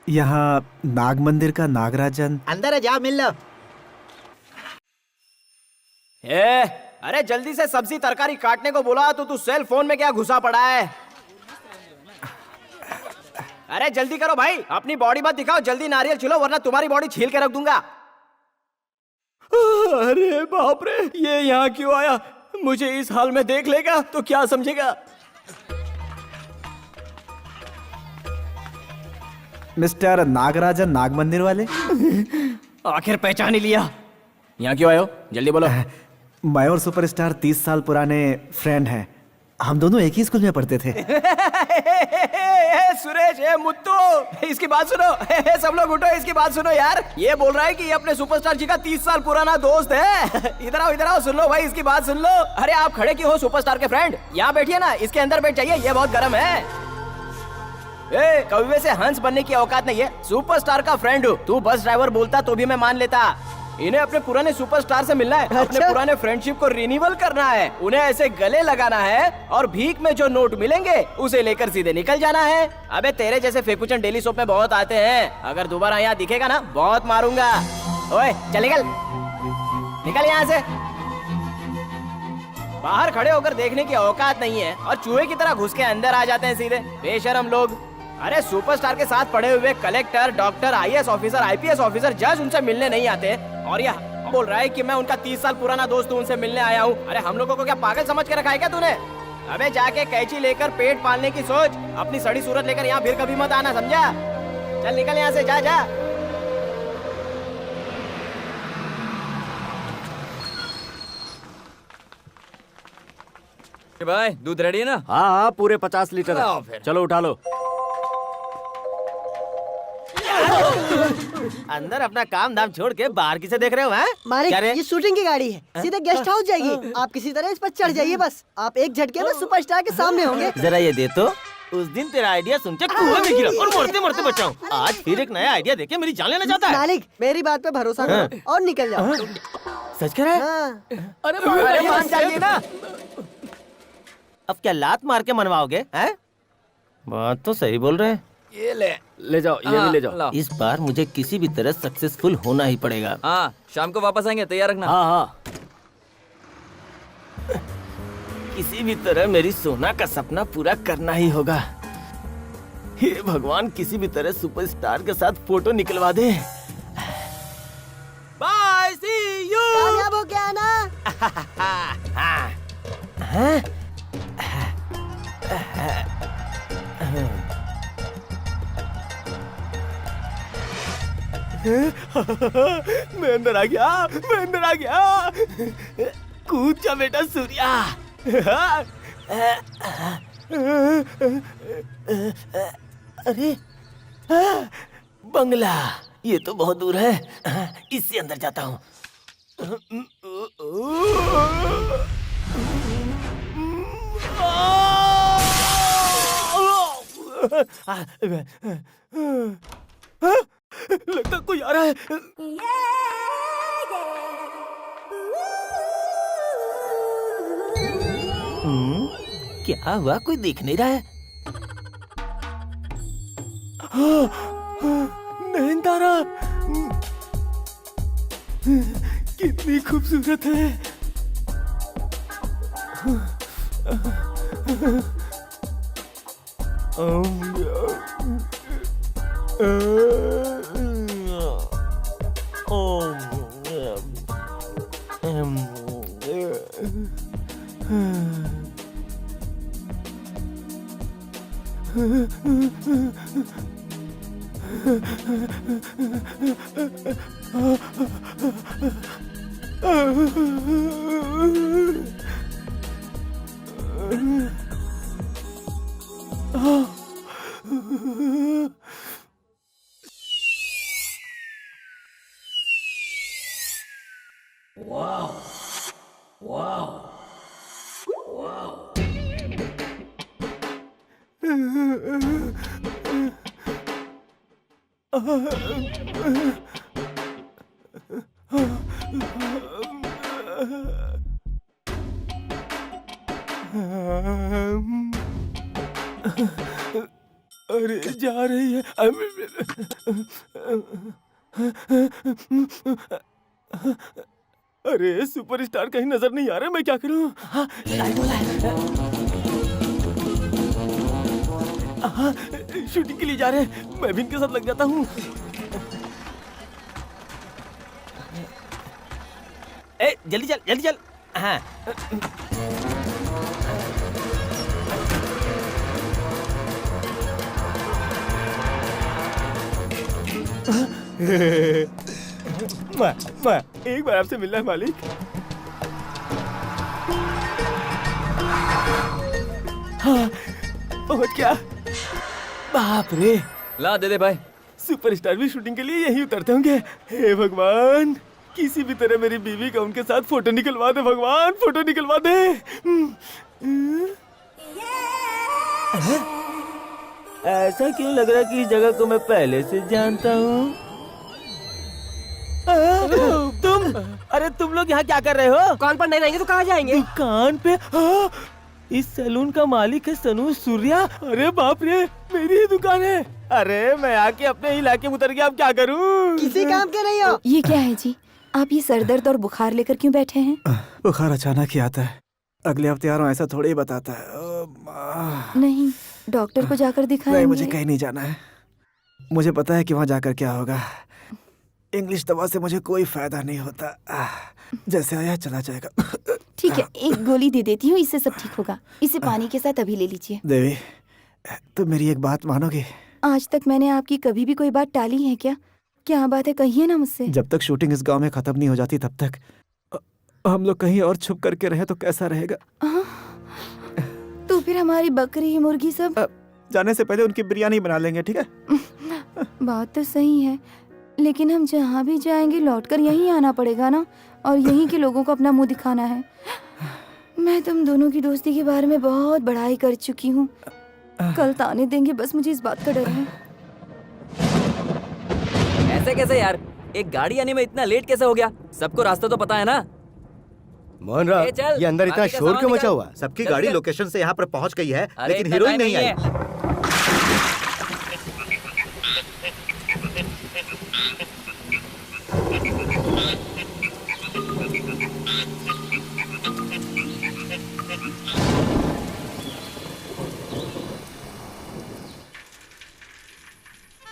यहाँ नाग मंदिर का नागराजन। अंदर है, जा मिल लो। अरे जल्दी से सब्जी तरकारी काटने को बोला तो तू सेल फोन में क्या घुसा पड़ा है? अरे जल्दी करो भाई, अपनी बॉडी मत दिखाओ, जल्दी नारियल छिलो वरना तुम्हारी बॉडी छील के रख दूंगा। अरे बाप रे, ये यहाँ क्यों आया? मुझे इस हाल में देख लेगा तो क्या समझेगा? मिस्टर नागराजन, नाग मंदिर वाले। आखिर पहचान ही लिया। यहाँ क्यों आए हो? जल्दी बोलो। मैं और सुपरस्टार 30 साल पुराने फ्रेंड हैं। हम दोनों एक ही स्कूल में पढ़ते थे। सुरेश, मुत्तू, इसकी बात सुनो। सब लोग उठो, इसकी बात सुनो यार। ये बोल रहा है कि ये अपने सुपरस्टार जी का 30 साल पुराना दोस्त है। इधर आओ, सुन लो भाई, इसकी बात सुन लो। अरे आप खड़े क्यों हो सुपरस्टार के फ्रेंड? यहाँ बैठिए ना, इसके अंदर बैठ जाइए, ये बहुत गर्म है। कौवे से हंस बनने की औकात नहीं है। सुपरस्टार का फ्रेंड हूँ। तू बस ड्राइवर बोलता तो भी मैं मान लेता। इन्हें अपने पुराने सुपरस्टार से मिलना है। अच्छा? अपने पुराने फ्रेंडशिप को रिन्यूअल करना है। उन्हें ऐसे गले लगाना है और भीख में जो नोट मिलेंगे उसे लेकर सीधे निकल जाना है। अबे तेरे जैसे फेकुचन डेली सोप में बहुत आते हैं। अगर दोबारा यहाँ दिखेगा ना, बहुत मारूंगा। ओए चल निकल यहाँ से। बाहर खड़े होकर देखने की औकात नहीं है और चूहे की तरह घुस के अंदर आ जाते हैं सीधे, बेशरम लोग। अरे सुपरस्टार के साथ पढ़े हुए collector, doctor, IAS officer, IPS officer, जज उनसे मिलने नहीं आते और यह बोल रहा है कि मैं उनका 30 साल पुराना दोस्त हूँ, उनसे मिलने आया हूँ। अरे हम लोगों को क्या पागल समझ के रखा है क्या तूने? अबे जाके कैंची लेकर पेट पालने की सोच। अपनी सड़ी सूरत लेकर यहाँ फिर कभी मत आना, समझा? चल निकल यहाँ से, जा। भाई दूध रेडी है ना? हाँ, पूरे 50 लीटर है। चलो उठा लो। अंदर अपना काम धाम छोड़ के बाहर किसे देख रहे हो? मालिक, ये शूटिंग की गाड़ी है, सीधे गेस्ट हाउस जाएगी। आप किसी तरह इस पर चढ़ जाइए, बस आप एक झटके में सुपरस्टार के सामने होंगे। जरा ये दे तो। उस दिन तेरा आइडिया सुन के कुएं में गिरा और मरते मरते बचा हूँ। आज फिर एक नया आइडिया देके मेरी जान लेना चाहता है। मालिक, मेरी बात पे भरोसा करो और निकल जाओ। सच कह रहा है? अरे मान जाइए ना। अब क्या लात मार के मनवाओगे? हैं? बात तो सही बोल रहे हैं। ये ले जाओ, ये भी ले जाओ। इस बार मुझे किसी भी तरह सक्सेसफुल होना ही पड़ेगा। हाँ, शाम को वापस आएंगे, तैयार रखना। हाँ। किसी भी तरह मेरी सोना का सपना पूरा करना ही होगा। हे भगवान, किसी भी तरह सुपरस्टार के साथ फोटो निकलवा दे। Bye, C you. कामयाब हो गया ना? मैं अंदर आ गया। कूद जा बेटा सूर्या। अरे बंगला, ये तो बहुत दूर है। इससे अंदर जाता हूँ। लगता कोई आ रहा है। क्या हुआ? कोई दिख नहीं रहा है। नयनतारा कितनी खूबसूरत है। अरे जा रही है। अरे सुपरस्टार कहीं नजर नहीं आ रहे, मैं क्या करूं? हाँ, शूटिंग के लिए जा रहे हैं, मैं भी इनके साथ लग जाता हूँ। ए, जल्दी चल, जल्दी चल। हाँ। एक बार आपसे मिलना है मालिक। हाँ, पहुंच गया। बाप रे, ला दे दे भाई। सुपरस्टार भी शूटिंग के लिए यहीं उतरते होंगे। हे भगवान, किसी भी तरह मेरी बीवी का उनके साथ फोटो निकलवा दे भगवान, फोटो निकलवा दे। ऐसा क्यों लग रहा है कि इस जगह को मैं पहले से जानता हूँ? तुम, अरे तुम लोग यहाँ क्या कर रहे हो? दुकान पर नहीं रहेंगे तो कहाँ जाएंगे? दुकान पे? इस सैलून का मालिक है सनू सूर्या। अरे बाप रे, मेरी ही दुकान है। अरे मैं आके अपने ही इलाके में उतर गया, अब क्या करूँ? किसी काम के नहीं हो। ये क्या है जी? आप ये सरदर्द और बुखार लेकर क्यों बैठे हैं? बुखार अचानक ही आता है, अगले हफ्ते आ रहा हूँ ऐसा थोड़ी ही बताता है। नहीं, डॉक्टर को जाकर दिखाएंगे। नहीं, मुझे कहीं नहीं जाना है। मुझे पता है कि वहाँ जाकर क्या होगा। इंग्लिश दवा से मुझे कोई फायदा नहीं होता। जैसे आया चला जाएगा। ठीक है, एक गोली दे देती हूँ, इससे सब ठीक होगा। इसे पानी के साथ अभी ले लीजिए। देवी, तुम मेरी एक बात मानोगे? आज तक मैंने आपकी कभी भी कोई बात टाली है क्या? क्या बात है, कहिए ना मुझसे। जब तक शूटिंग इस गांव में खत्म नहीं हो जाती तब तक हम लोग कहीं और छुप करके रहे तो कैसा रहेगा? तो फिर हमारी बकरी मुर्गी सब जाने से पहले उनकी बिरयानी बना लेंगे, ठीक है? बात तो सही है, लेकिन हम जहाँ भी जाएंगे लौटकर यहीं आना पड़ेगा ना, और यहीं के लोगों को अपना मुंह दिखाना है। मैं तुम दोनों की दोस्ती के बारे में बहुत बड़ाई कर चुकी हूँ। कल ताने देंगे, बस मुझे इस बात का डर है। ऐसे कैसे यार, एक गाड़ी आने में इतना लेट कैसे हो गया? सबको रास्ता तो पता है ना? मोहन राव, ये अंदर इतना शोर क्यों मचा हुआ? सबकी गाड़ी लोकेशन से यहाँ पर पहुँच गई है, लेकिन हीरोइन नहीं आई।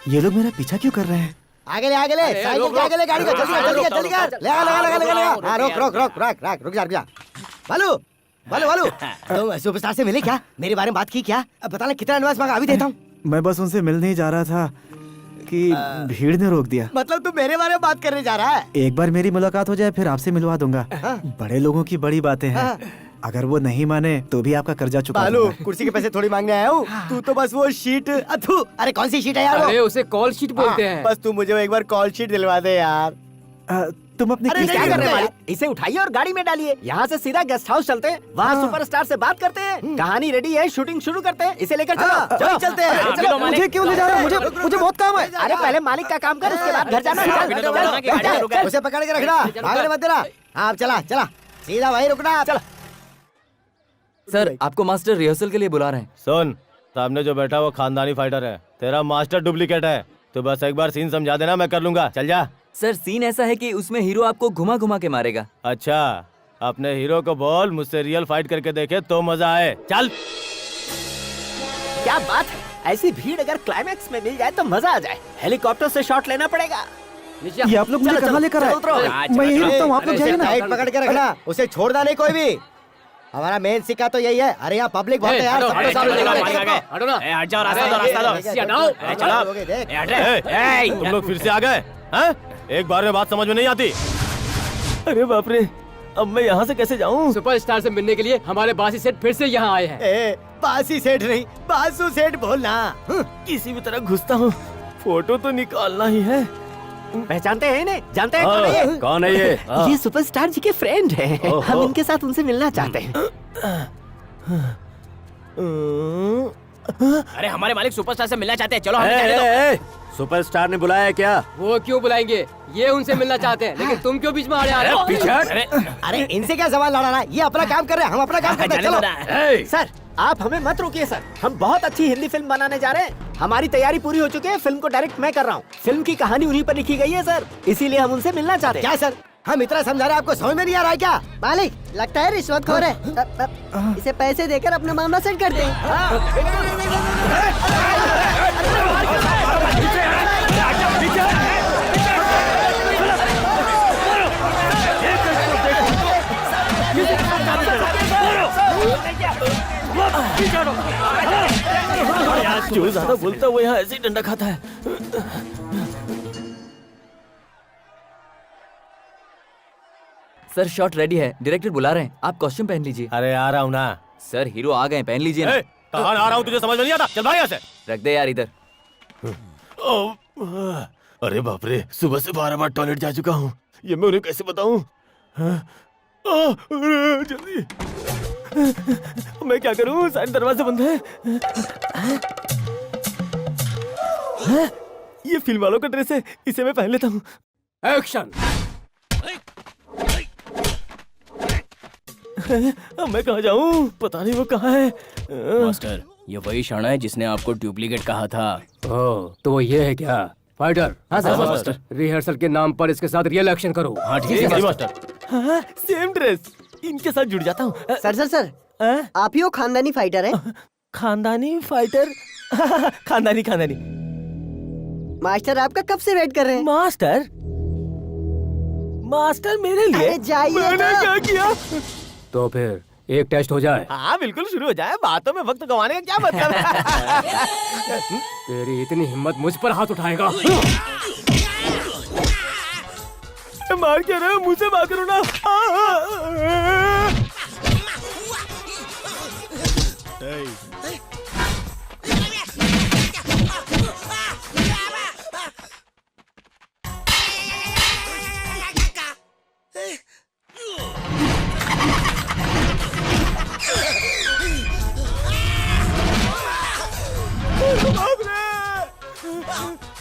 ये लोग मेरा पीछा क्यों कर रहे हैं? आगे ले, आगे ले, साइकिल के आगे ले गाड़ी को, जल्दी कर, जल्दी कर, जल्दी कर। ले आ, लगा, लगा, लगा, लगा। हाँ, रोक, रोक, रोक, रोक, रोक, रुक जा, रुक जा। बालू, बालू, बालू, तुम सुपरस्टार से मिले क्या? मेरे बारे में बात की क्या? अब बताना कितना एडवांस मांगा, अभी देता हूँ। मैं बस उनसे मिलने ही जा रहा था कि भीड़ ने रोक दिया। मतलब तू मेरे बारे में बात करने जा रहा है? एक बार मेरी मुलाकात हो जाए फिर आपसे मिलवा दूंगा। बड़े लोगों की बड़ी बातें हैं। अगर वो नहीं माने तो भी आपका कर्जा चुका बालू, दूंगा। कुर्सी के पैसे थोड़ी मांगने आया हूँ। तू तो बस वो शीट, अथू, अरे कौन सी शीट है यार? अरे उसे कॉल शीट बोलते हैं। बस तू मुझे एक बार कॉल शीट दिलवा दे यार। तुम अपनी अरे किस्त क्या क्या कर रहे कर हैं? इसे उठाइए और गाड़ी में डालिए। यहाँ से सीधा गेस्ट हाउस चलते हैं, वहाँ सुपरस्टार से बात करते हैं। कहानी रेडी है, शूटिंग शुरू करते हैं। इसे लेकर चलो, चलो चलते हैं। चलो, मुझे क्यों ले जा रहे हो? मुझे बहुत काम है। अरे पहले मालिक का काम कर, उसके बाद घर जाना। उसे पकड़ के रखना, भागने मत देना। हाँ चला चला, सीधा वहीं रुकना। चला। सर, आपको मास्टर रिहर्सल के लिए बुला रहे हैं। सुन, सामने जो बैठा वो खानदानी फाइटर है, तेरा मास्टर डुप्लीकेट है। तो बस एक बार सीन समझा देना, मैं कर लूंगा। चल जा। सर, सीन ऐसा है कि उसमें हीरो आपको घुमा घुमा के मारेगा। अच्छा, अपने हीरो को बोल मुझसे रियल फाइट करके देखे तो मजा आए। चल। क्या बात है, ऐसी भीड़ अगर क्लाइमैक्स में मिल जाए तो मजा आ जाए। हेलीकॉप्टर से शॉट लेना पड़ेगा। ये आप लोग मुझे कहाँ लेकर आए? मैं यही रुकता हूँ, आप लोग जाइए ना। टाइट पकड़ के रखना, उसे छोड़ना नहीं कोई भी। हमारा मेन सिक्का तो यही है। अरे यहाँ पब्लिक बहुत है यार। हटो, सबको हटो, सामने हटो, निकालो। हटो, हटो ना। हट जाओ, रास्ता दो, रास्ता दो। हटाओ। चलो देख। तुम लोग फिर से आ गए हैं? एक बार में बात समझ में नहीं आती। अरे बाप रे, अब मैं यहाँ से कैसे जाऊँ? सुपरस्टार से मिलने के लिए हमारे बासी सेठ फिर से यहाँ आए हैं। बासी सेठ नहीं, बासु सेठ बोलना। किसी भी तरह घुसता हूँ, फोटो तो निकालना ही है। पहचानते हैं इन्हें? जानते हैं कौन है ये? कौन है ये? ये सुपरस्टार जी के फ्रेंड हैं। हम इनके साथ उनसे मिलना चाहते हैं। अरे हमारे मालिक सुपरस्टार से मिलना चाहते हैं, चलो हमें जाने दो। सुपरस्टार ने बुलाया क्या? वो क्यों बुलाएंगे? ये उनसे मिलना चाहते हैं, लेकिन तुम क्यों बीच में आ रहे हो? अरे इनसे क्या सवाल लड़ाना? ये अपना काम कर रहे हैं, हम अपना काम करते हैं। चलो। सर आप हमें मत रोकिए सर, हम बहुत अच्छी हिंदी फिल्म बनाने जा रहे हैं। हमारी तैयारी पूरी हो चुकी है, फिल्म को डायरेक्ट मैं कर रहा हूँ। फिल्म की कहानी उन्हीं पर लिखी गई है सर, इसीलिए हम उनसे मिलना चाहते हैं। क्या सर, हम इतना समझा रहे हैं, आपको समझ में नहीं आ रहा है क्या? मालिक लगता है रिश्वतखोर है। इसे पैसे देकर अपना मामला सेट कर दें। जो ज्यादा बोलता है वो यहाँ ऐसे ही डंडा खाता है। सर शॉट रेडी है, डायरेक्टर बुला रहे हैं, आप कॉस्ट्यूम पहन लीजिए। अरे आ रहा हूँ ना। सर हीरो आ गए, पहन लीजिए ना। कहाँ आ रहा हूँ तुझे समझ में नहीं आता? चल भाग यहाँ से। रख दे यार इधर। अरे बाप रे, सुबह से 12 बार टॉयलेट जा चुका हूँ, ये मैं उन्हें कैसे बताऊँ? जल्दी, मैं क्या करूँ? सारे दरवाजे बंद है। ये फिल्म वालों का ड्रेस है, इसे मैं पहन लेता हूँ। एक्शन। अब मैं कहाँ जाऊँ? पता नहीं वो कहाँ है। मास्टर, ये वही क्षण है जिसने आपको डुप्लीकेट कहा था। ओह, तो वो ये है क्या? फाइटर। हाँ सर, मास्टर। रिहर्सल के नाम पर इसके साथ रियल एक्शन करो। हाँ ठीक है मास्टर। हाँ, सेम ड्रेस, इनके साथ जुड़ जाता हूँ। सर आप ही वो खानदानी फाइटर हैं? खानदानी फाइटर? खानदानी। मास्टर आपका कब से वेट कर रहे हैं? मास्टर मेरे लिए? अरे जाइए। मैंने क्या किया? तो फिर एक टेस्ट हो जाए। हाँ बिल्कुल शुरू हो जाए, बातों में वक्त गंवाने का क्या मतलब है? तेरी इतनी हिम्मत मुझ पर हाथ उठाएगा? मार क्या रहे हो? मुझसे बात करो ना।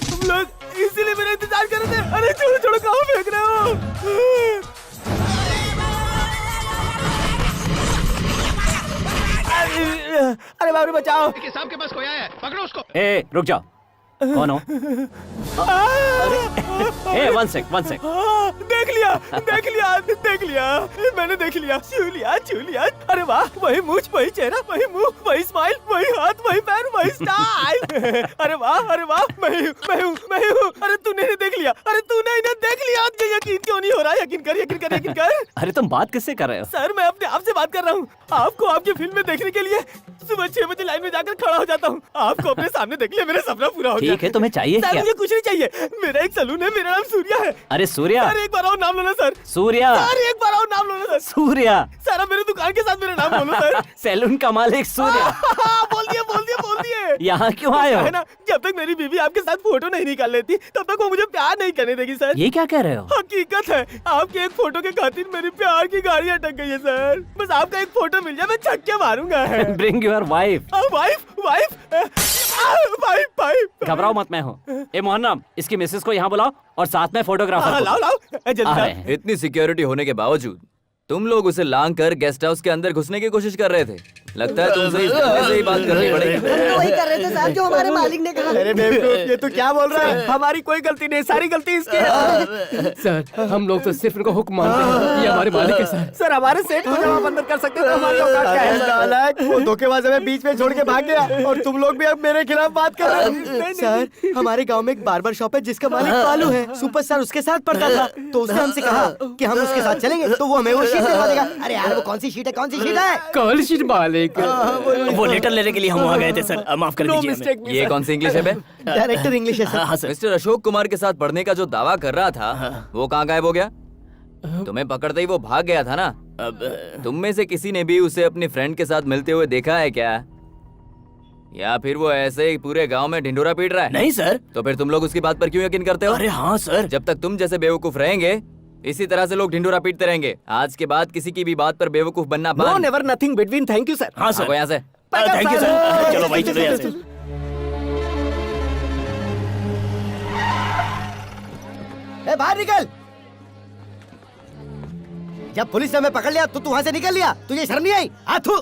तुम लोग इसीलिए मेरा इंतजार कर रहे थे। अरे छोड़ो, कहाँ फेंक रहे हो? अरे बाप रे, बचाओ। साहब के पास खोया है, पकड़ो उसको। ए रुक जाओ, कौन हो? ए वन सेक। देख लिया, मैंने देख लिया। छू लिया। अरे वाह, वही मूंछ, वही चेहरा, वही मुंह, वही स्माइल, वही हाथ, वही पैर, वही स्टाइल। अरे वाह, मैं हूँ। अरे तूने नहीं देख लिया? अरे तूने इन्हें देख लिया? यकीन क्यों नहीं हो रहा? यकीन कर। अरे तुम बात किससे कर रहे हो? सर मैं अपने आप से बात कर रहा हूँ। आपको आपकी फिल्म में देखने के लिए सुबह 6 बजे लाइन में जाकर खड़ा हो जाता हूँ। आपको अपने सामने देख लिया, मेरा सपना पूरा हो गया। ठीक है, तुम्हें चाहिए सर क्या? मुझे कुछ नहीं चाहिए, मेरा एक सलून है, मेरा नाम सूर्या है। अरे सूर्या? सर एक बार और नाम लो ना सर। सूर्या? सर एक बार और नाम लो ना सर। सूर्या? सर अब मेरे दुकान के साथ मेरा नाम बोलो सर। सैलून का मालिक सूर्या। बोल दिए। यहाँ क्यों आए हो? है ना, जब तक मेरी बीवी आपके साथ फोटो नहीं निकाल लेती तब तक वो मुझे प्यार नहीं करने देगी सर। ये क्या कह रहे हो? हकीकत है, आपके एक फोटो के खातिर मेरी प्यार की गाड़ी अटक गई है सर। बस आपका एक फोटो मिल जाए, मैं छक्के मारूंगा। Bring your wife. वाइफ। घबराओ मत, मैं हूँ। ए मोहन्नम, इसकी मिसेस को यहाँ बुलाओ और साथ में फोटोग्राफर। लाओ जल्दी। इतनी सिक्योरिटी होने के बावजूद तुम लोग उसे लांग कर गेस्ट हाउस के अंदर घुसने की कोशिश कर रहे थे। लगता है तुमसे इस बंदे से ही बात करनी पड़ेगी। तो वही कर रहे थे साहब जो हमारे मालिक ने कहा। अरे बेवकूफ, ये तू क्या बोल रहा है? हमारी कोई गलती नहीं, सारी गलती इसकी है। सर हम लोग तो सिर्फ इनको हुक्म मानते हैं, ये हमारे मालिक है सर। सर हमारे सेठ को जवाब अंदर कर सकते हैं तो हमारी औकात क्या है? नालायक, वो धोखेबाज हमें बीच में छोड़ के भाग गया और तुम लोग भी अब मेरे खिलाफ बात कर रहे हो। सर हमारे गांव में एक बार्बर शॉप है जिसका मालिक पालू है। सुपरस्टार उसके साथ पढ़ता था, तो उसने हमसे कहा कि हम उसके साथ चलेंगे तो वो हमें वो शीट दिलवा देगा। अरे यार वो कौन सी शीट है, कौन सी शीट है? कॉल शीट मालिक। वो लेटर लेने के लिए हम वहाँ गए थे सर, माफ कर दीजिए हमें। ये कौन सी इंग्लिश है बे? डायरेक्टर इंग्लिश है सर। हाँ सर। मिस्टर अशोक कुमार के साथ पढ़ने का जो दावा कर रहा था वो कहाँ गायब हो गया? तुम्हें पकड़ते ही वो भाग गया था ना? तुम में से किसी ने भी उसे अपनी फ्रेंड के साथ मिलते हुए देखा है क्या? या फिर वो ऐसे ही पूरे गांव में ढिंडोरा पीट रहा है? नहीं सर। तो फिर तुम लोग उसकी बात पर क्यों यकीन करते हो? अरे हाँ सर। जब तक तुम जैसे बेवकूफ रहेंगे इसी तरह से लोग ढिंडोरा पीटते रहेंगे। आज के बाद किसी की भी बात पर बेवकूफ बनना नो बंद। Never nothing between. Thank you sir. हाँ सर। यहाँ से थैंक यू सर। चलो भाई चलो यहाँ से। बाहर निकल। जब पुलिस ने हमें पकड़ लिया तो तू वहाँ से निकल लिया, तुझे शर्म नहीं आई? हाथू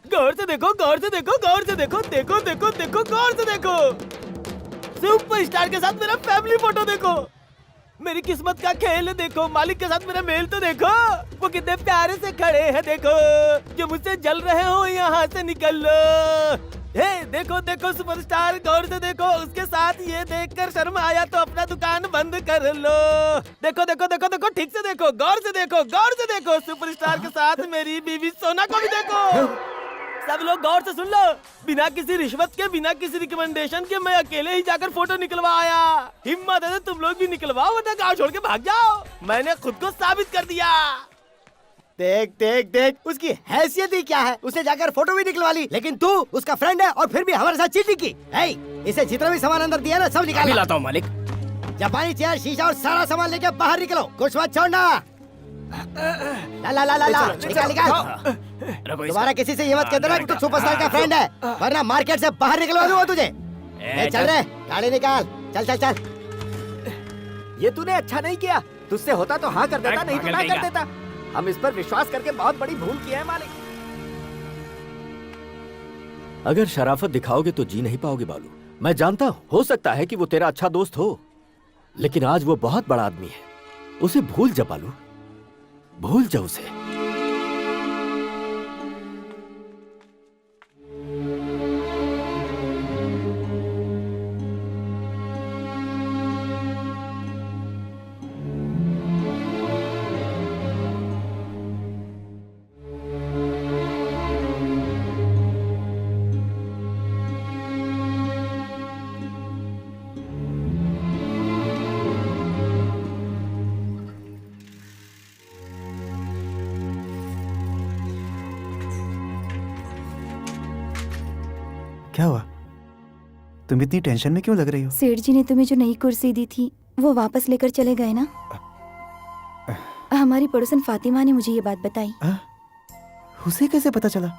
गौर से देखो, गौर से देखो, गौर से देखो, देखो देखो देखो, गौर से देखो। सुपरस्टार के साथ मेरा फैमिली फोटो देखो। मेरी किस्मत का खेल देखो, मालिक के साथ मेरा मेल तो देखो। वो कितने प्यारे से खड़े हैं देखो। जो मुझसे जल रहे हो यहाँ से निकल लो। हे देखो देखो सुपरस्टार, गौर से देखो। उसके साथ ये देखकर शर्म आया तो अपना दुकान बंद कर लो। देखो देखो देखो देखो, ठीक से देखो, गौर से देखो, गौर से देखो। सुपरस्टार के साथ मेरी बीवी सोना को भी देखो। सब लोग गौर से सुन लो। बिना किसी रिश्वत के, बिना किसी रिकमेंडेशन के मैं अकेले ही जाकर फोटो निकलवा आया। हिम्मत है तो तुम लोग भी निकलवाओ, वरना गाँव छोड़ के भाग जाओ। मैंने खुद को साबित कर दिया। देख देख देख, उसकी हैसियत ही क्या है। उसने जाकर फोटो भी निकलवा ली, लेकिन तू उसका फ्रेंड है और फिर भी हमारे साथ चीटिंग की। इसे जितना भी सामान अंदर दिया ना सब निकाल लाता हूँ मालिक। जापानी चेयर, शीशा और सारा सामान लेके बाहर निकलो, कुछ मत छोड़ना। ला ला ला ला ला, निकाल निकाल। तुम्हारा किसी से ये मत कहते ना कि तू सुपरस्टार का फ्रेंड है, वरना मार्केट से बाहर निकलवा दूंगा तुझे। चल रहे, गाड़ी निकाल, चल चल चल। ये तूने अच्छा नहीं किया। तुझसे होता तो हाँ कर देता, नहीं तो ना कर देता। हम इस पर विश्वास करके बहुत बड़ी भूल की है मालिक। अगर शराफत दिखाओगे तो जी नहीं पाओगे बालू। मैं जानता हूं, हो सकता है कि वो तेरा अच्छा दोस्त हो, लेकिन आज वो बहुत बड़ा आदमी है। उसे भूल जा बालू, भूल जा उसे। क्या हुआ? तुम इतनी टेंशन में क्यों लग रही हो? सेठ जी ने तुम्हें जो नई कुर्सी दी थी वो वापस लेकर चले गए ना? हमारी पड़ोसन फातिमा ने मुझे ये बात बताई। उसे कैसे पता चला?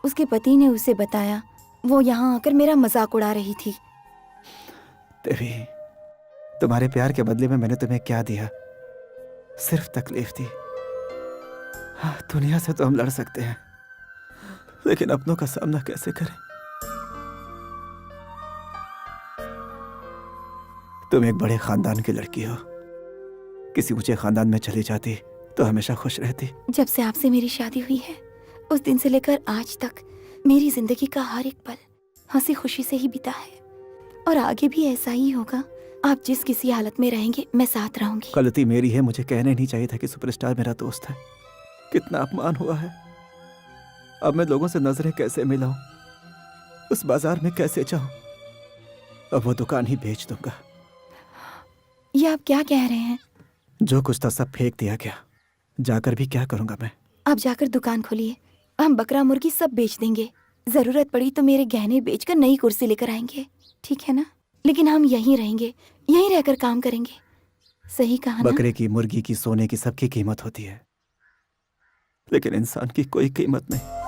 उसके पति ने उसे बताया। वो यहाँ आकर मेरा मजाक उड़ा रही थी। देवी, तुम्हारे प्यार के बदले में मैंने तुम्हें क्या दिया? सिर्फ तकलीफ दी। हाँ, दुनिया से तो हम लड़ सकते हैं, लेकिन अपनों का सामना कैसे करें? तुम एक बड़े खानदान की लड़की हो। किसी ऊंचे खानदान में चली जाती तो हमेशा खुश रहती। जब से आपसे मेरी शादी हुई है उस दिन से लेकर आज तक मेरी जिंदगी का हर एक पल हंसी खुशी से ही बीता है, और आगे भी ऐसा ही होगा। आप जिस किसी हालत में रहेंगे मैं साथ रहूंगी। गलती मेरी है, मुझे कहने नहीं चाहिए था कि सुपरस्टार मेरा दोस्त है। कितना अपमान हुआ है। अब मैं लोगों से नजरें कैसे मिलाऊं? उस बाजार में कैसे जाऊं? अब वो दुकान ही बेच दूंगा। ये आप क्या कह रहे हैं? जो कुछ था सब फेंक दिया गया। जाकर भी क्या करूंगा मैं? आप जाकर दुकान खोलिए, हम बकरा मुर्गी सब बेच देंगे। जरूरत पड़ी तो मेरे गहने बेचकर नई कुर्सी लेकर आएंगे, ठीक है ना? लेकिन हम यहीं रहेंगे, यहीं रहकर काम करेंगे। सही कहा ना? बकरे की, मुर्गी की, सोने की सबकी कीमत होती है, लेकिन इंसान की कोई कीमत नहीं।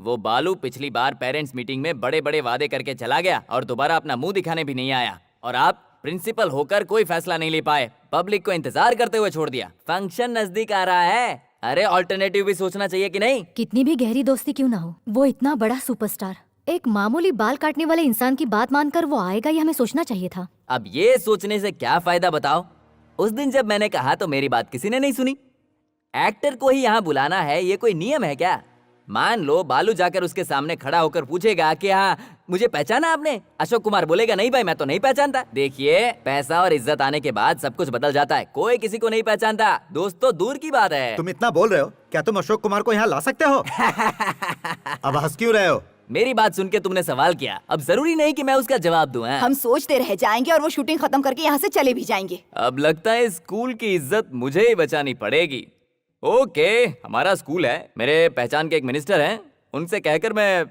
वो बालू पिछली बार पेरेंट्स मीटिंग में बड़े बड़े वादे करके चला गया और दोबारा अपना मुंह दिखाने भी नहीं आया, और आप प्रिंसिपल होकर कोई फैसला नहीं ले पाए, पब्लिक को इंतजार करते हुए छोड़ दिया। फंक्शन नजदीक आ रहा है, अरे ऑल्टरनेटिव भी सोचना चाहिए कि नहीं? कितनी भी गहरी दोस्ती क्यों ना हो, वो इतना बड़ा सुपरस्टार, एक मामूली बाल काटने वाले इंसान की बात मानकर वो आएगा, ये हमें सोचना चाहिए था। अब ये सोचने से क्या फायदा बताओ? उस दिन जब मैंने कहा तो मेरी बात किसी ने नहीं सुनी। एक्टर को ही यहाँ बुलाना है, ये कोई नियम है क्या? मान लो बालू जाकर उसके सामने खड़ा होकर पूछेगा कि हाँ मुझे पहचाना आपने? अशोक कुमार बोलेगा नहीं भाई मैं तो नहीं पहचानता। देखिए पैसा और इज्जत आने के बाद सब कुछ बदल जाता है, कोई किसी को नहीं पहचानता, दोस्त तो दूर की बात है। तुम इतना बोल रहे हो, क्या तुम अशोक कुमार को यहाँ ला सकते हो? अब हंस क्यों रहे हो? मेरी बात सुन के तुमने सवाल किया, अब जरूरी नहीं कि मैं उसका जवाब दूं। हम सोचते रह जाएंगे और वो शूटिंग खत्म करके यहाँ से चले भी जाएंगे। अब लगता है स्कूल की इज्जत मुझे ही बचानी पड़ेगी। ओके, हमारा स्कूल है, मेरे पहचान के एक मिनिस्टर हैं, उनसे कहकर मैं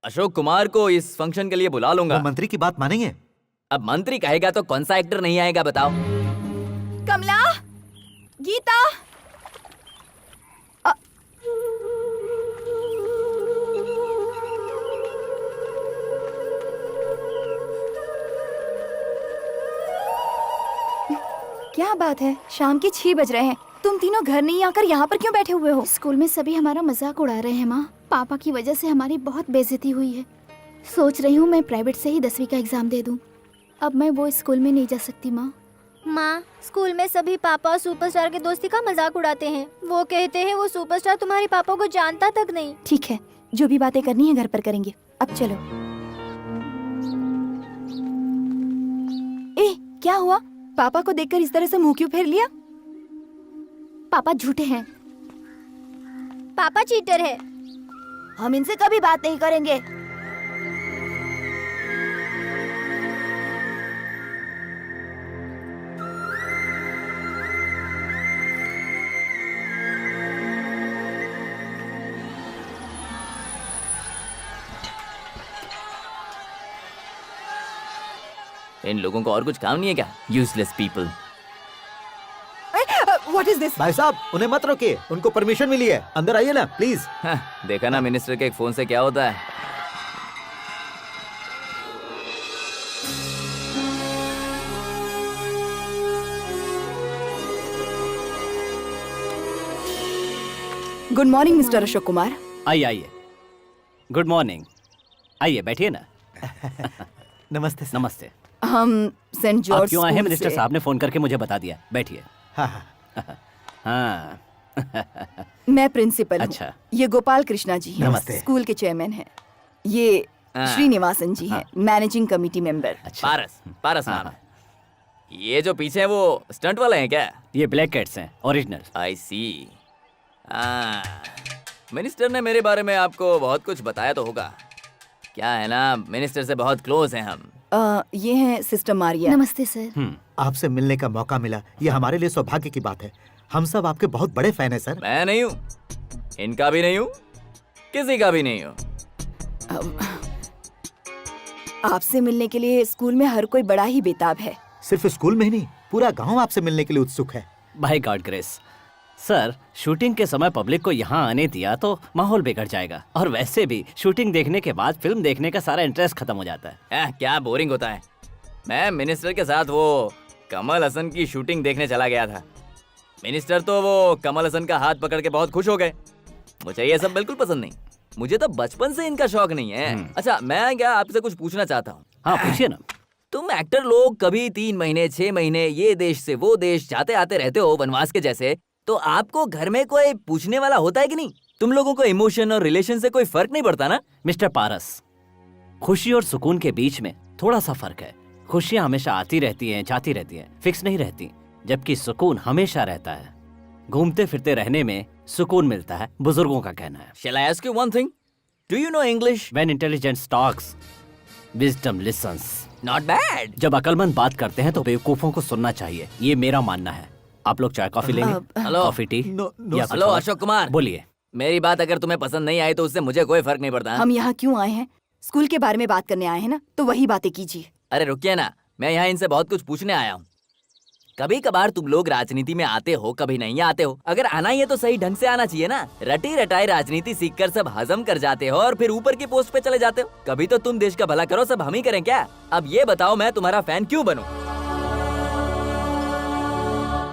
अशोक कुमार को इस फंक्शन के लिए बुला लूंगा। वो मंत्री की बात मानेंगे? अब मंत्री कहेगा तो कौन सा एक्टर नहीं आएगा बताओ? कमला, गीता, क्या बात है, शाम के 6 बज रहे हैं, तुम तीनों घर नहीं आकर यहाँ पर क्यों बैठे हुए हो? स्कूल में सभी हमारा मजाक उड़ा रहे हैं माँ, पापा की वजह से हमारी बहुत बेइज्जती हुई है। सोच रही हूँ मैं प्राइवेट से ही 10वीं का एग्जाम दे दूँ, अब मैं वो स्कूल में नहीं जा सकती माँ। माँ, स्कूल में सभी पापा और सुपरस्टार के दोस्ती का मजाक उड़ाते हैं, वो कहते हैं वो सुपरस्टार तुम्हारे पापा को जानता तक नहीं। ठीक है, जो भी बातें करनी है घर पर करेंगे, अब चलो। ए, क्या हुआ? पापा को देखकर इस तरह से मुंह क्यों फेर लिया? पापा झूठे हैं, पापा चीटर है। हम इनसे कभी बात नहीं करेंगे। इन लोगों को और कुछ काम नहीं है क्या? Useless people. What is this? भाई साहब उन्हें मत रोकिए, उनको परमिशन मिली है, अंदर आइए ना प्लीज। देखा ना मिनिस्टर के एक फोन से क्या होता है। Good morning mister Ashok Kumar. आइए आइए, गुड मॉर्निंग, आइए बैठिए ना। नमस्ते सर। नमस्ते। हम सेंट आप जॉर्ज क्यों आए हैं? स्कूल मिनिस्टर से- साहब ने फोन करके मुझे बता दिया, बैठिए। हाँ। मैं प्रिंसिपल हूँ। अच्छा। ये गोपाल कृष्णा जी हैं, नमस्ते। स्कूल के चेयरमैन हैं। ये श्रीनिवासन जी हैं, मैनेजिंग कमेटी मेंबर। पारस, पारस नाम है। ये जो पीछे है वो स्टंट वाले हैं क्या? ये ब्लैक कैट्स हैं, ओरिजिनल। आई सी। मिनिस्टर ने मेरे बारे में आपको बहुत कुछ बताया तो होगा। क्या है ना, मिनिस्टर से बहुत क्लोज हैं हम। ये हैं सिस्टर मारिया। नमस्ते सर। आपसे मिलने का मौका मिला, ये हमारे लिए सौभाग्य की बात है। हम सब आपके बहुत बड़े फैन हैं सर। मैं नहीं हूँ, इनका भी नहीं हूँ, किसी का भी नहीं हूँ। आपसे मिलने के लिए स्कूल में हर कोई बड़ा ही बेताब है। सिर्फ स्कूल में ही नहीं, पूरा गांव आपसे मिलने के लिए उत्सुक है। By god grace. Sir, shooting के समय पब्लिक को यहाँ आने दिया तो माहौल बिगड़ जाएगा, और वैसे भी शूटिंग देखने के बाद फिल्म देखने का सारा इंटरेस्ट खत्म हो जाता है। क्या बोरिंग होता है। मैं मिनिस्टर के साथ वो कमल हसन की शूटिंग देखने चला गया था। मिनिस्टर तो वो कमल हसन का हाथ पकड़ के बहुत खुश हो गए। मुझे ये सब बिल्कुल पसंद नहीं, मुझे तो बचपन से इनका शौक नहीं है। अच्छा, मैं क्या आपसे कुछ पूछना चाहता हूँ। हाँ पूछिए ना। तुम एक्टर लोग कभी 3 महीने 6 महीने ये देश से वो देश जाते आते रहते हो वनवास के जैसे, तो आपको घर में कोई पूछने वाला होता है कि नहीं? तुम लोगों को इमोशन और रिलेशन से कोई फर्क नहीं पड़ता ना? मिस्टर पारस, खुशी और सुकून के बीच में थोड़ा सा फर्क है। खुशियाँ हमेशा आती रहती हैं, जाती रहती हैं, फिक्स नहीं रहती, जबकि सुकून हमेशा रहता है। घूमते फिरते रहने में सुकून मिलता है, बुजुर्गों का कहना है। Shall I ask you one thing? Do you know English? When intelligence talks, wisdom listens. Not bad. जब अकलमंद बात करते हैं तो बेवकूफों को सुनना चाहिए, ये मेरा मानना है। आप लोग चाय कॉफी लेंगे? हेलो। Coffee tea? या कुछ हेलो और? अशोक कुमार, बोलिए। मेरी बात अगर तुम्हें पसंद नहीं आई तो उससे मुझे कोई फर्क नहीं पड़ता। हम यहाँ क्यों आए हैं? स्कूल के बारे में बात करने आए हैं ना, तो वही बातें कीजिए। अरे रुकिए ना, मैं यहाँ इनसे बहुत कुछ पूछने आया हूँ। कभी कभार तुम लोग राजनीति में आते हो, कभी नहीं आते हो। अगर आना ही है तो सही ढंग से आना चाहिए ना। रटी रटाई राजनीति सीखकर सब हजम कर जाते हो और फिर ऊपर की पोस्ट पे चले जाते हो। कभी तो तुम देश का भला करो, सब हम ही करें क्या? अब ये बताओ मैं तुम्हारा फैन क्यों बनूं?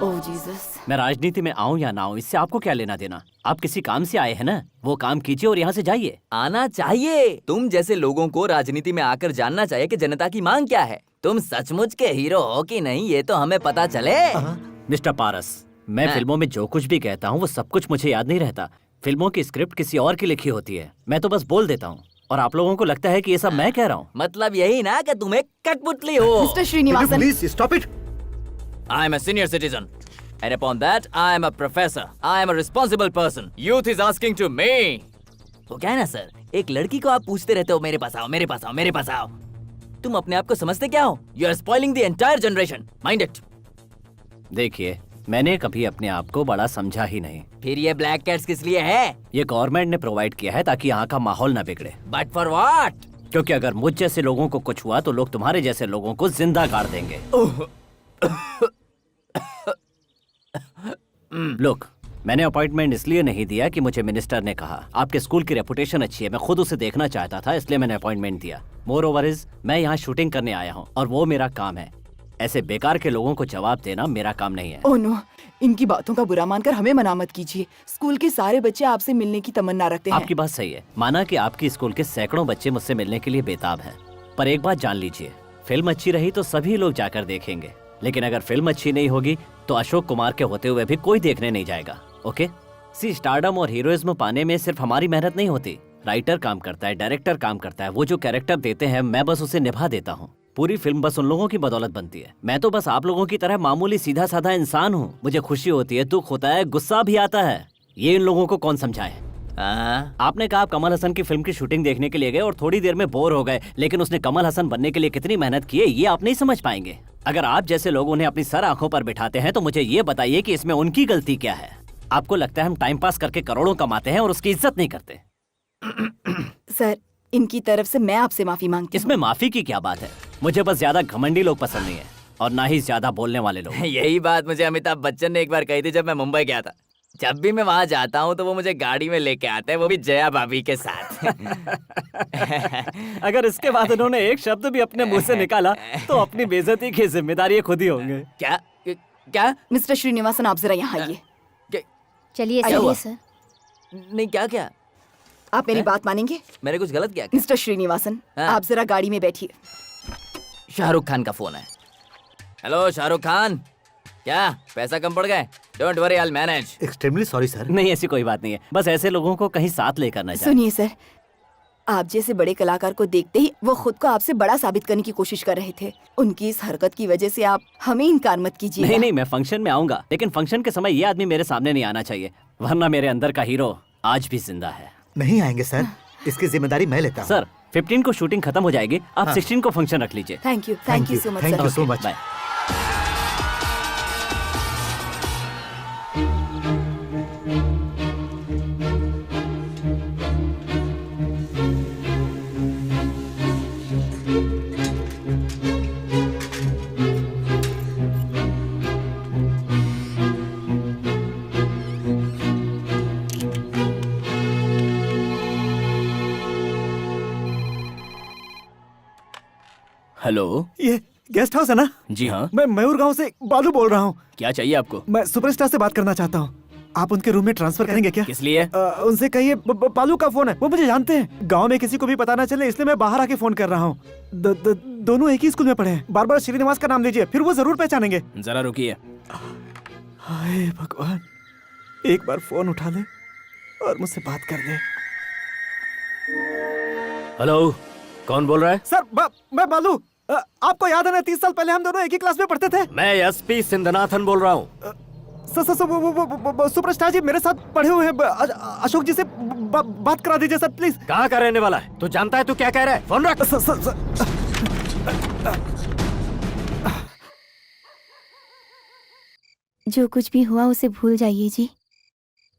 ओह जीसस। मैं राजनीति में आऊं या ना आऊं, इससे आपको क्या लेना देना? आप किसी काम से आए हैं ना, वो काम कीजिए और यहाँ से जाइए। आना चाहिए। तुम जैसे लोगों को राजनीति में आकर जानना चाहिए कि जनता की मांग क्या है। तुम सचमुच के हीरो हो कि नहीं, ये तो हमें पता चले। मिस्टर पारस, मैं हाँ। फिल्मों में जो कुछ भी कहता हूँ वो सब कुछ मुझे याद नहीं रहता। फिल्मों की स्क्रिप्ट किसी और की लिखी होती है, मैं तो बस बोल देता हूँ और आप लोगों को लगता है कि ये सब मैं कह रहा हूँ। मतलब यही ना कि तुम एक कठपुतली हो। Mister Srinivasan, please stop it. I am a senior citizen. And upon that, I am a professor. I am a responsible person. Youth is asking to me. वो क्या है ना सर, एक लड़की को आप पूछते रहते हो मेरे पास आओ, मेरे पास आओ, मेरे पास आओ। तुम अपने आप को समझते क्या हो? You are spoiling the entire generation. Mind it. देखिए, मैंने कभी अपने आप को बड़ा समझा ही नहीं। फिर ये ब्लैक कैट्स किस लिए है? ये गवर्नमेंट ने प्रोवाइड किया है ताकि यहाँ का माहौल न बिगड़े। But for what? क्योंकि अगर मुझ जैसे लोगों को कुछ हुआ तो लोग तुम्हारे जैसे लोगों को जिंदा गाड़ देंगे। लोग, मैंने अपॉइंटमेंट इसलिए नहीं दिया कि मुझे मिनिस्टर ने कहा। आपके स्कूल की रेपुटेशन अच्छी है, मैं खुद उसे देखना चाहता था, इसलिए मैंने अपॉइंटमेंट दिया। मोर ओवर इज, मैं यहाँ शूटिंग करने आया हूँ और वो मेरा काम है। ऐसे बेकार के लोगों को जवाब देना मेरा काम नहीं है। ओह नो, इनकी बातों का बुरा मानकर हमें मना मत कीजिए। स्कूल के सारे बच्चे आपसे मिलने की तमन्ना रखते हैं। आपकी बात सही है, माना कि आपकी स्कूल के सैकड़ों बच्चे मुझसे मिलने के लिए बेताब हैं। पर एक बात जान लीजिए, फिल्म अच्छी रही तो सभी लोग जाकर देखेंगे, लेकिन अगर फिल्म अच्छी नहीं होगी तो अशोक कुमार के होते हुए भी कोई देखने नहीं जाएगा। ओके? सी, स्टारडम और हीरोइज्म पाने में सिर्फ हमारी मेहनत नहीं होती। राइटर काम करता है, डायरेक्टर काम करता है, वो जो कैरेक्टर देते हैं मैं बस उसे निभा देता हूँ। पूरी फिल्म बस उन लोगों की बदौलत बनती है। मैं तो बस आप लोगों की तरह मामूली सीधा साधा इंसान हूँ। मुझे खुशी होती है, दुख होता है, गुस्सा भी आता है। ये इन लोगों को कौन समझाए? आपने कहा आप कमल हसन की फिल्म की शूटिंग देखने के लिए गए और थोड़ी देर में बोर हो गए, लेकिन उसने कमल हसन बनने के लिए कितनी मेहनत की है ये आप नहीं समझ पाएंगे। अगर आप जैसे लोग उन्हें अपनी सर आंखों पर बिठाते हैं तो मुझे ये बताइए कि इसमें उनकी गलती क्या है? आपको लगता है हम टाइम पास करके करोड़ों कमाते हैं और उसकी इज्जत नहीं करते? सर, इनकी तरफ से मैं आपसे माफी मांगती हूँ। इसमें माफी की क्या बात है? मुझे बस ज्यादा घमंडी लोग पसंद नहीं है और ना ही ज्यादा बोलने वाले लोग। यही बात मुझे अमिताभ बच्चन ने एक बार कही थी जब मैं मुंबई गया था। जब भी मैं वहाँ जाता हूँ तो वो मुझे गाड़ी में लेके आते हैं, वो भी जया भाभी के साथ। अगर इसके बाद उन्होंने एक शब्द भी अपने मुंह से निकाला तो अपनी बेइज्जती की जिम्मेदारी खुद ही होंगे। क्या क्या? मिस्टर श्रीनिवासन, आप जरा यहाँ आइए। चलिए सर। नहीं, क्या क्या? आप मेरी बात मानेंगे? मैंने कुछ गलत किया? मिस्टर श्रीनिवासन, आप जरा गाड़ी में बैठिए। शाहरुख खान का फोन है। हेलो शाहरुख खान, क्या पैसा कम पड़ गए? Don't worry, I manage. Extremely sorry sir. नहीं, ऐसी कोई बात नहीं है, बस ऐसे लोगों को कहीं साथ लेकर ना जाए। सुनिए सर, आप जैसे बड़े कलाकार को देखते ही वो खुद को आपसे बड़ा साबित करने की कोशिश कर रहे थे। उनकी इस हरकत की वजह से आप हमें इनकार मत कीजिए। नहीं नहीं, मैं फंक्शन में आऊंगा, लेकिन फंक्शन के समय ये आदमी मेरे सामने नहीं आना चाहिए, वरना मेरे अंदर का हीरो आज भी जिंदा है। नहीं आएंगे सर, इसकी जिम्मेदारी मैं लेता हूँ। सर, 15 को शूटिंग खत्म हो जाएगी, आप 16 को फंक्शन रख लीजिए। Thank you so much. Thank you so much. Hello, ये गेस्ट हाउस है ना? जी हाँ। मैं मयूर गांव से बालू बोल रहा हूँ। क्या चाहिए आपको? मैं सुपरस्टार से बात करना चाहता हूँ। आप उनके रूम में ट्रांसफर करेंगे क्या? किस लिए? उनसे कहिए बालू का फोन है, वो मुझे जानते हैं। गांव में किसी को भी पता ना चले इसलिए मैं बाहर आके फोन कर रहा हूँ। दोनों एक ही स्कूल में पढ़े हैं। बार बार श्रीनिवास का नाम लीजिए, फिर वो जरूर पहचानेंगे। जरा रुकिए। हाय भगवान, एक बार फोन उठा ले और मुझसे बात कर ले। हेलो, कौन बोल रहा है? सर, मैं बालू। आपको याद है ना, 30 साल पहले हम दोनों एक ही क्लास में पढ़ते थे। मैं एसपी सिंधनाथन बोल रहा हूँ। वो सुपरस्टार जी मेरे साथ पढ़े हुए हैं। अशोक जी से बात करा दीजिए सर, प्लीज। कहाँ का रहने वाला है? तू जानता है तू क्या कह रहा है? फोन रख। जो कुछ भी हुआ उसे भूल जाइए जी,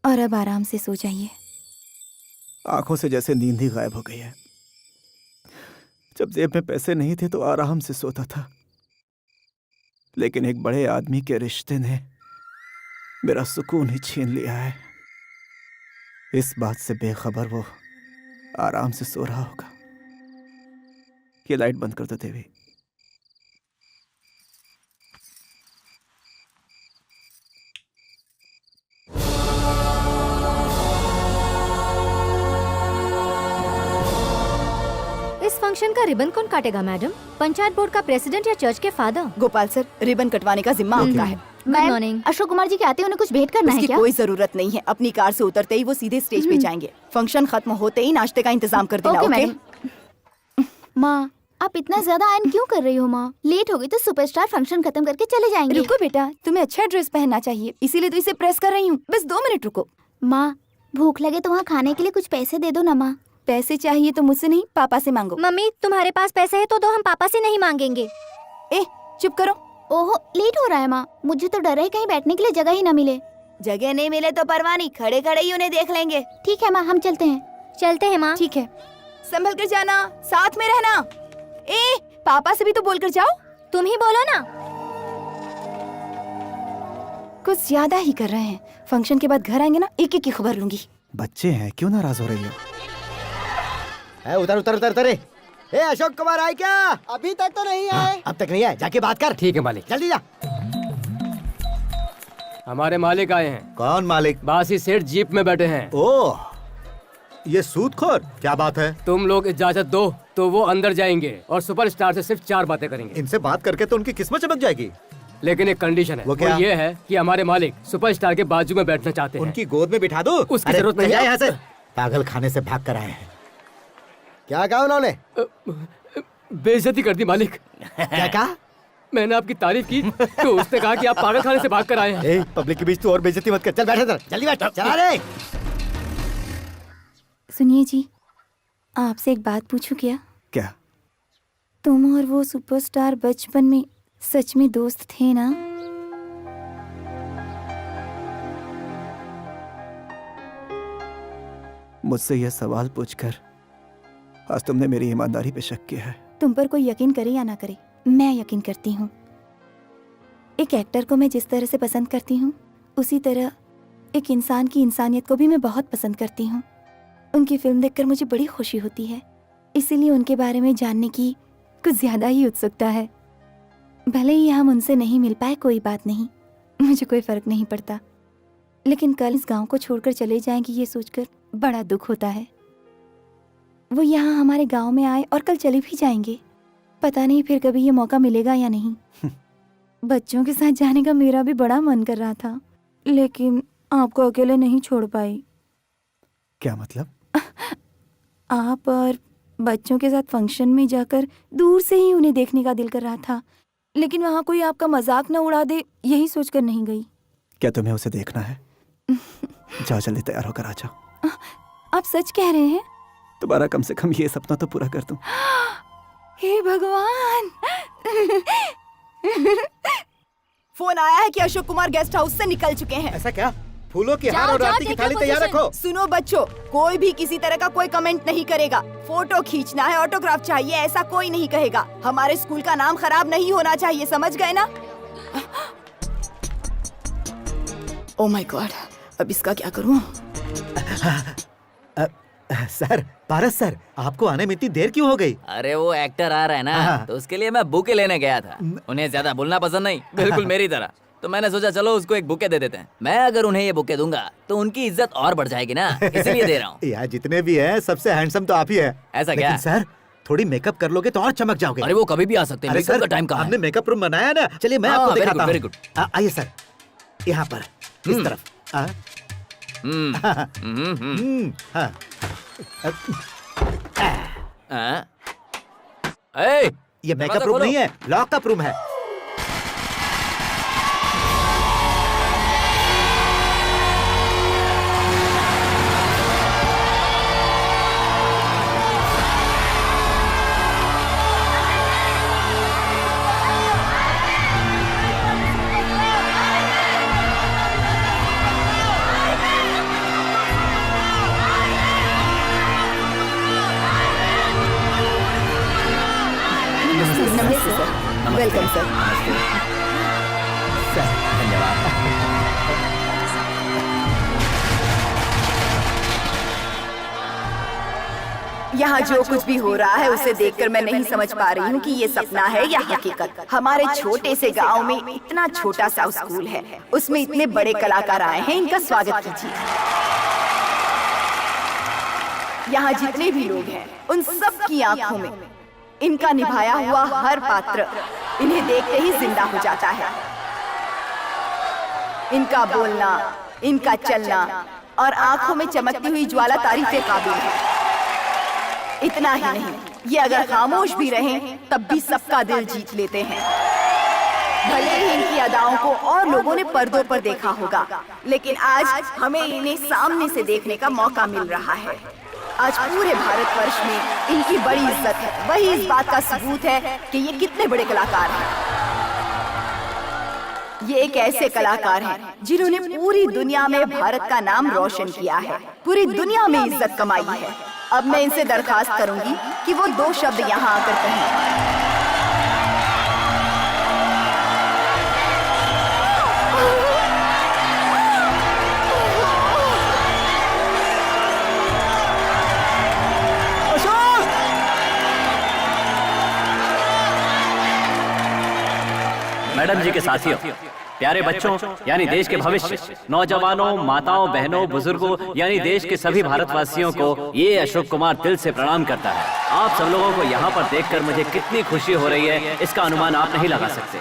और अब आराम से सो जाइए। आंखों से जैसे नींद ही गायब हो गई है। जब जेब में पैसे नहीं थे तो आराम से सोता था, लेकिन एक बड़े आदमी के रिश्ते ने मेरा सुकून ही छीन लिया है। इस बात से बेखबर वो आराम से सो रहा होगा। ये लाइट बंद कर दो देवी। इस फंक्शन का रिबन कौन काटेगा मैडम? पंचायत बोर्ड का प्रेसिडेंट या चर्च के फादर? गोपाल सर, रिबन कटवाने का जिम्मा आपका है। Ma'am, morning. अशोक कुमार जी के आते उन्हें कुछ भेंट करना है उसकी क्या? कोई जरूरत नहीं है। अपनी कार से उतरते ही वो सीधे स्टेज पे जाएंगे। फंक्शन खत्म होते ही नाश्ते का इंतजाम कर देना। Okay okay? मैडम। माँ, आप इतना ज्यादा आयन क्यों कर रही हो माँ? लेट हो गई तो सुपरस्टार फंक्शन खत्म करके चले जाएंगे। रुको बेटा, तुम्हें अच्छा ड्रेस पहनना चाहिए, इसीलिए तो इसे प्रेस कर रही हूँ। बस 2 मिनट रुको। माँ, भूख लगे तो वहाँ खाने के लिए कुछ पैसे दे दो ना माँ। पैसे चाहिए तो मुझसे नहीं, पापा से मांगो। मम्मी, तुम्हारे पास पैसे है तो दो, हम पापा से नहीं मांगेंगे। ए, चुप करो। ओहो, लेट हो रहा है माँ। मुझे तो डर है कहीं बैठने के लिए जगह ही न मिले। जगह नहीं मिले तो परवाह नहीं, खड़े खड़े ही उन्हें देख लेंगे। ठीक है माँ, हम चलते हैं। चलते हैं माँ। ठीक है, संभल कर जाना, साथ में रहना। ए, पापा से भी तो बोलकर जाओ। तुम ही बोलो ना। कुछ ज्यादा ही कर रहे हैं। फंक्शन के बाद घर आएंगे ना, एक एक की खबर लूंगी। बच्चे हैं, क्यों नाराज हो रही हो? उतर उतर उतर उतर। ए अशोक कुमार आए क्या? अभी तक तो नहीं आए। अब तक नहीं आए, जाके बात कर। ठीक है मालिक। जल्दी जा। हमारे मालिक आए हैं। कौन मालिक? बासी सेठ जीप में बैठे हैं। ओह, ये सूदखोर, क्या बात है? तुम लोग इजाजत दो तो वो अंदर जाएंगे और सुपरस्टार से सिर्फ 4 बातें करेंगे। इनसे बात करके तो उनकी किस्मत चमक जाएगी। लेकिन एक कंडीशन है। वो क्या? ये है कि हमारे मालिक सुपरस्टार के बाजू में बैठना चाहते हैं। उनकी गोद में बिठा दो। उसकी जरूरत नहीं है। यहाँ से पागल खाने से भाग कर आए हैं। क्या कहा उन्होंने? बेइज्जती कर दी मालिक। क्या कहा? मैंने आपकी तारीफ की तो उसने कहा कि आप पागल खाने से भाग कर आए हैं। पब्लिक के बीच तू और बेइज्जती मत कर। चल बैठ इधर, जल्दी बैठ। चला रे। सुनिए जी, आपसे एक बात पूछूं क्या? क्या? तुम और वो सुपरस्टार बचपन में सच में दोस्त थे ना? मुझसे यह सवाल पूछकर आज तुमने मेरी ईमानदारी पे शक किया है। तुम पर कोई यकीन करे या ना करे, मैं यकीन करती हूँ। एक एक्टर को मैं जिस तरह से पसंद करती हूँ, उसी तरह एक इंसान की इंसानियत को भी मैं बहुत पसंद करती हूँ। उनकी फिल्म देखकर मुझे बड़ी खुशी होती है, इसीलिए उनके बारे में जानने की कुछ ज्यादा ही उत्सुकता है। भले ही हम उनसे नहीं मिल पाए, कोई बात नहीं, मुझे कोई फर्क नहीं पड़ता। लेकिन कल इस गांव को छोड़कर चले जाएंगे ये सोचकर बड़ा दुख होता है। वो यहाँ हमारे गांव में आए और कल चले भी जाएंगे। पता नहीं फिर कभी ये मौका मिलेगा या नहीं। बच्चों के साथ जाने का मेरा भी बड़ा मन कर रहा था, लेकिन आपको अकेले नहीं छोड़ पाई। क्या मतलब? आप और बच्चों के साथ फंक्शन में जाकर दूर से ही उन्हें देखने का दिल कर रहा था, लेकिन वहाँ कोई आपका मजाक न उड़ा दे, यही सोचकर नहीं गई। क्या तुम्हें उसे देखना है? जाओ जल्दी तैयार होकर आ जाओ। आप सच कह रहे हैं? तुम्हारा कम से कम ये सपना तो पूरा कर दूं। हे भगवान! फोन आया है कि अशोक कुमार गेस्ट हाउस से निकल चुके हैं। ऐसा क्या? फूलों की हार जाओ, और जाओ, आरती की देखो थाली तैयार पोजीशन। रखो। सुनो बच्चों, कोई भी किसी तरह का कोई कमेंट नहीं करेगा। फोटो खींचना है, ऑटोग्राफ चाहिए, ऐसा कोई नहीं कहेगा। हमारे स्कूल का नाम खराब नहीं होना चाहिए, समझ गए ना? ओह माय गॉड, अब इसका क्या करूं? सर, पारस सर, आपको आने में इतनी देर क्यों हो गई? अरे वो एक्टर आ रहा है ना, तो उसके लिए मैं बुके लेने गया था। उन्हें ज्यादा बोलना पसंद नहीं, बिल्कुल मेरी तरह। तो मैंने सोचा चलो उसको एक बुके दे देते हैं। मैं अगर उन्हें ये बुके दूंगा तो उनकी इज्जत और बढ़ जाएगी ना, इसलिए दे रहा हूँ। यार जितने भी हैं सबसे हैंडसम तो आप ही हैं। ऐसा क्या? लेकिन सर, थोड़ी मेकअप कर लोगे तो और चमक जाओगे। अरे वो कभी भी आ सकते हैं, अरे मेकअप सर, का टाइम कहाँ है? हमने मेकअप रूम बनाया ना, चलिए मैं आपको very दिखाता good, हूँ। very good। आइए सर, यहाँ पर इस तरफ। ये मेकअप रूम नहीं है, लॉकअप रूम है। नमस्ते सर। Welcome sir. सर। धन्यवाद। यहाँ जो कुछ भी हो रहा है उसे देखकर मैं नहीं समझ पा रही हूँ कि ये सपना है या हकीकत। हमारे छोटे से गांव में इतना छोटा सा स्कूल है, उसमें इतने बड़े कलाकार आए हैं, इनका स्वागत कीजिए। यहाँ जितने भी लोग हैं उन सब की आंखों में इनका निभाया हुआ हर पात्र इन्हें देखते ही जिंदा हो जाता है। इनका बोलना, इनका चलना और आंखों में चमकती हुई ज्वाला तारीफे काबिल है। इतना ही नहीं, ये अगर खामोश भी रहें तब भी सबका दिल जीत लेते हैं। भले ही इनकी अदाओं को और लोगों ने पर्दों पर देखा होगा, लेकिन आज हमें इन्हें सामने से देखने का मौका मिल रहा है। आज पूरे भारतवर्ष में इनकी बड़ी इज्जत है। वही इस बात का सबूत है कि ये कितने बड़े कलाकार हैं। ये एक ऐसे कलाकार हैं जिन्होंने पूरी दुनिया में भारत का नाम रोशन किया है, पूरी दुनिया में इज्जत कमाई है। अब मैं इनसे दरखास्त करूंगी कि वो 2 शब्द यहाँ आकर कहें। मैडम जी के साथियों, प्यारे बच्चों यानी देश के भविष्य, नौजवानों, माताओं, बहनों, बुजुर्गों यानी देश के सभी भारतवासियों को ये अशोक कुमार दिल से प्रणाम करता है। आप सब लोगों को यहाँ पर देखकर मुझे कितनी खुशी हो रही है, इसका अनुमान आप नहीं लगा सकते।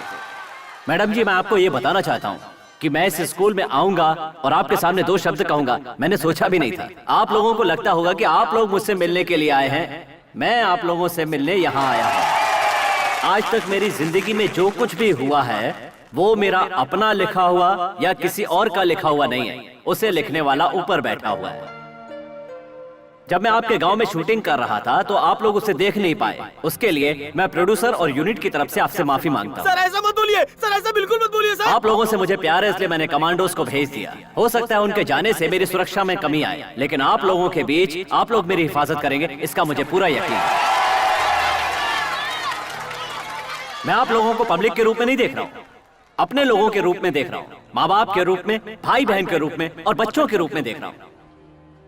मैडम जी, मैं आपको ये बताना चाहता हूँ कि मैं इस स्कूल में आऊंगा और आपके सामने 2 शब्द कहूंगा, मैंने सोचा भी नहीं था। आप लोगों को लगता होगा कि आप लोग मुझसे मिलने के लिए आए हैं, मैं आप लोगों से मिलने यहाँ आया हूँ। आज तक मेरी जिंदगी में जो कुछ भी हुआ है वो मेरा अपना लिखा हुआ या किसी और का लिखा हुआ नहीं है, उसे लिखने वाला ऊपर बैठा हुआ है। जब मैं आपके गांव में शूटिंग कर रहा था तो आप लोग उसे देख नहीं पाए, उसके लिए मैं प्रोड्यूसर और यूनिट की तरफ से आपसे माफी मांगता हूँ। सर ऐसा मत बोलिए, सर ऐसा बिल्कुल मत बोलिए सर। आप लोगों से मुझे प्यार है इसलिए मैंने कमांडोज को भेज दिया। हो सकता है उनके जाने से मेरी सुरक्षा में कमी आए, लेकिन आप लोगों के बीच आप लोग मेरी हिफाजत करेंगे, इसका मुझे पूरा यकीन है। मैं आप लोगों को पब्लिक के रूप में नहीं देख रहा हूँ, अपने लोगों के रूप में देख रहा हूँ, माँ बाप के रूप में, भाई बहन के रूप में और बच्चों के रूप में देख रहा हूँ,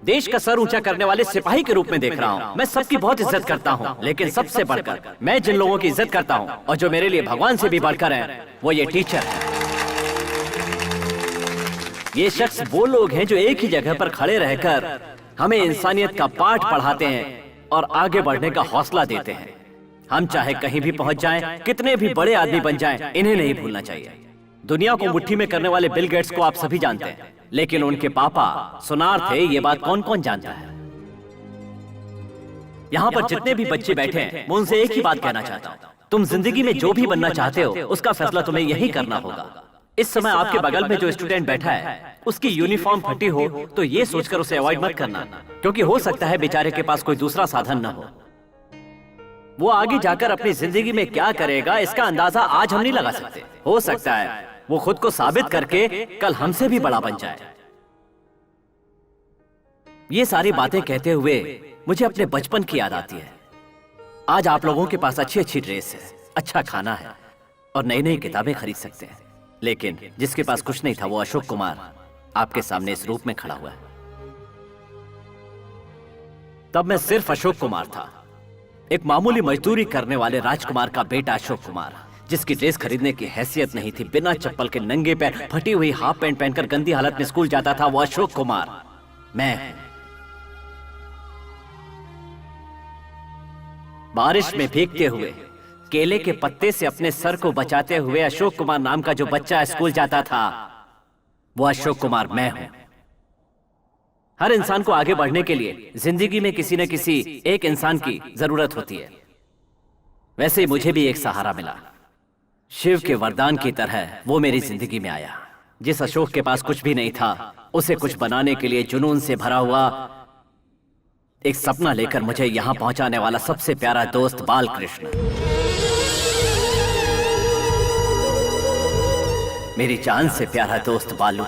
देश का सर ऊंचा करने वाले सिपाही के रूप में देख रहा हूँ। मैं सबकी बहुत इज्जत करता हूँ, लेकिन सबसे बढ़कर मैं जिन लोगों की इज्जत करता हूँ और जो मेरे लिए भगवान से भी बढ़कर हैं, वो ये टीचर है। ये शख्स वो लोग हैं जो एक ही जगह पर खड़े रहकर हमें इंसानियत का पाठ पढ़ाते हैं और आगे बढ़ने का हौसला देते हैं। हम चाहे कहीं भी पहुंच जाएं, कितने भी बड़े आदमी बन जाएं, इन्हें नहीं भूलना चाहिए। दुनिया को मुट्ठी में करने वाले बिल गेट्स को आप सभी जानते हैं, लेकिन उनके पापा सुनार थे, ये बात कौन कौन जानता है। यहाँ पर जितने भी बच्चे बैठे हैं, मैं उनसे एक ही बात कहना चाहता हूँ, तुम जिंदगी में जो भी बनना चाहते हो उसका फैसला तुम्हें यही करना होगा। इस समय आपके बगल में जो स्टूडेंट बैठा है उसकी यूनिफॉर्म फटी हो तो ये सोचकर उसे अवॉइड मत करना, क्योंकि हो सकता है बेचारे के पास कोई दूसरा साधन न हो। वो आगे जाकर अपनी जिंदगी में क्या करेगा इसका अंदाजा आज हम नहीं लगा सकते। हो सकता है वो खुद को साबित करके कल हमसे भी बड़ा बन जाए। ये सारी बातें कहते हुए मुझे अपने बचपन की याद आती है। आज आप लोगों के पास अच्छी अच्छी ड्रेस है, अच्छा खाना है और नई नई किताबें खरीद सकते हैं, लेकिन जिसके पास कुछ नहीं था वो अशोक कुमार आपके सामने इस रूप में खड़ा हुआ है। तब मैं सिर्फ अशोक कुमार था, एक मामूली मजदूरी करने वाले राजकुमार का बेटा अशोक कुमार, जिसकी ड्रेस खरीदने की हैसियत नहीं थी, बिना चप्पल के नंगे पैर फटी हुई हाफ पैंट पहनकर गंदी हालत में स्कूल जाता था वो अशोक कुमार मैं। बारिश में भीगते हुए केले के पत्ते से अपने सर को बचाते हुए अशोक कुमार नाम का जो बच्चा स्कूल जाता था वो अशोक कुमार मैं हूं। हर इंसान को आगे बढ़ने के लिए जिंदगी में किसी न किसी एक इंसान की जरूरत होती है। वैसे ही मुझे भी एक सहारा मिला, शिव के वरदान की तरह वो मेरी जिंदगी में आया। जिस अशोक के पास कुछ भी नहीं था उसे कुछ बनाने के लिए जुनून से भरा हुआ एक सपना लेकर मुझे यहां पहुंचाने वाला सबसे प्यारा दोस्त बालकृष्ण, मेरी जान से प्यारा दोस्त बालू,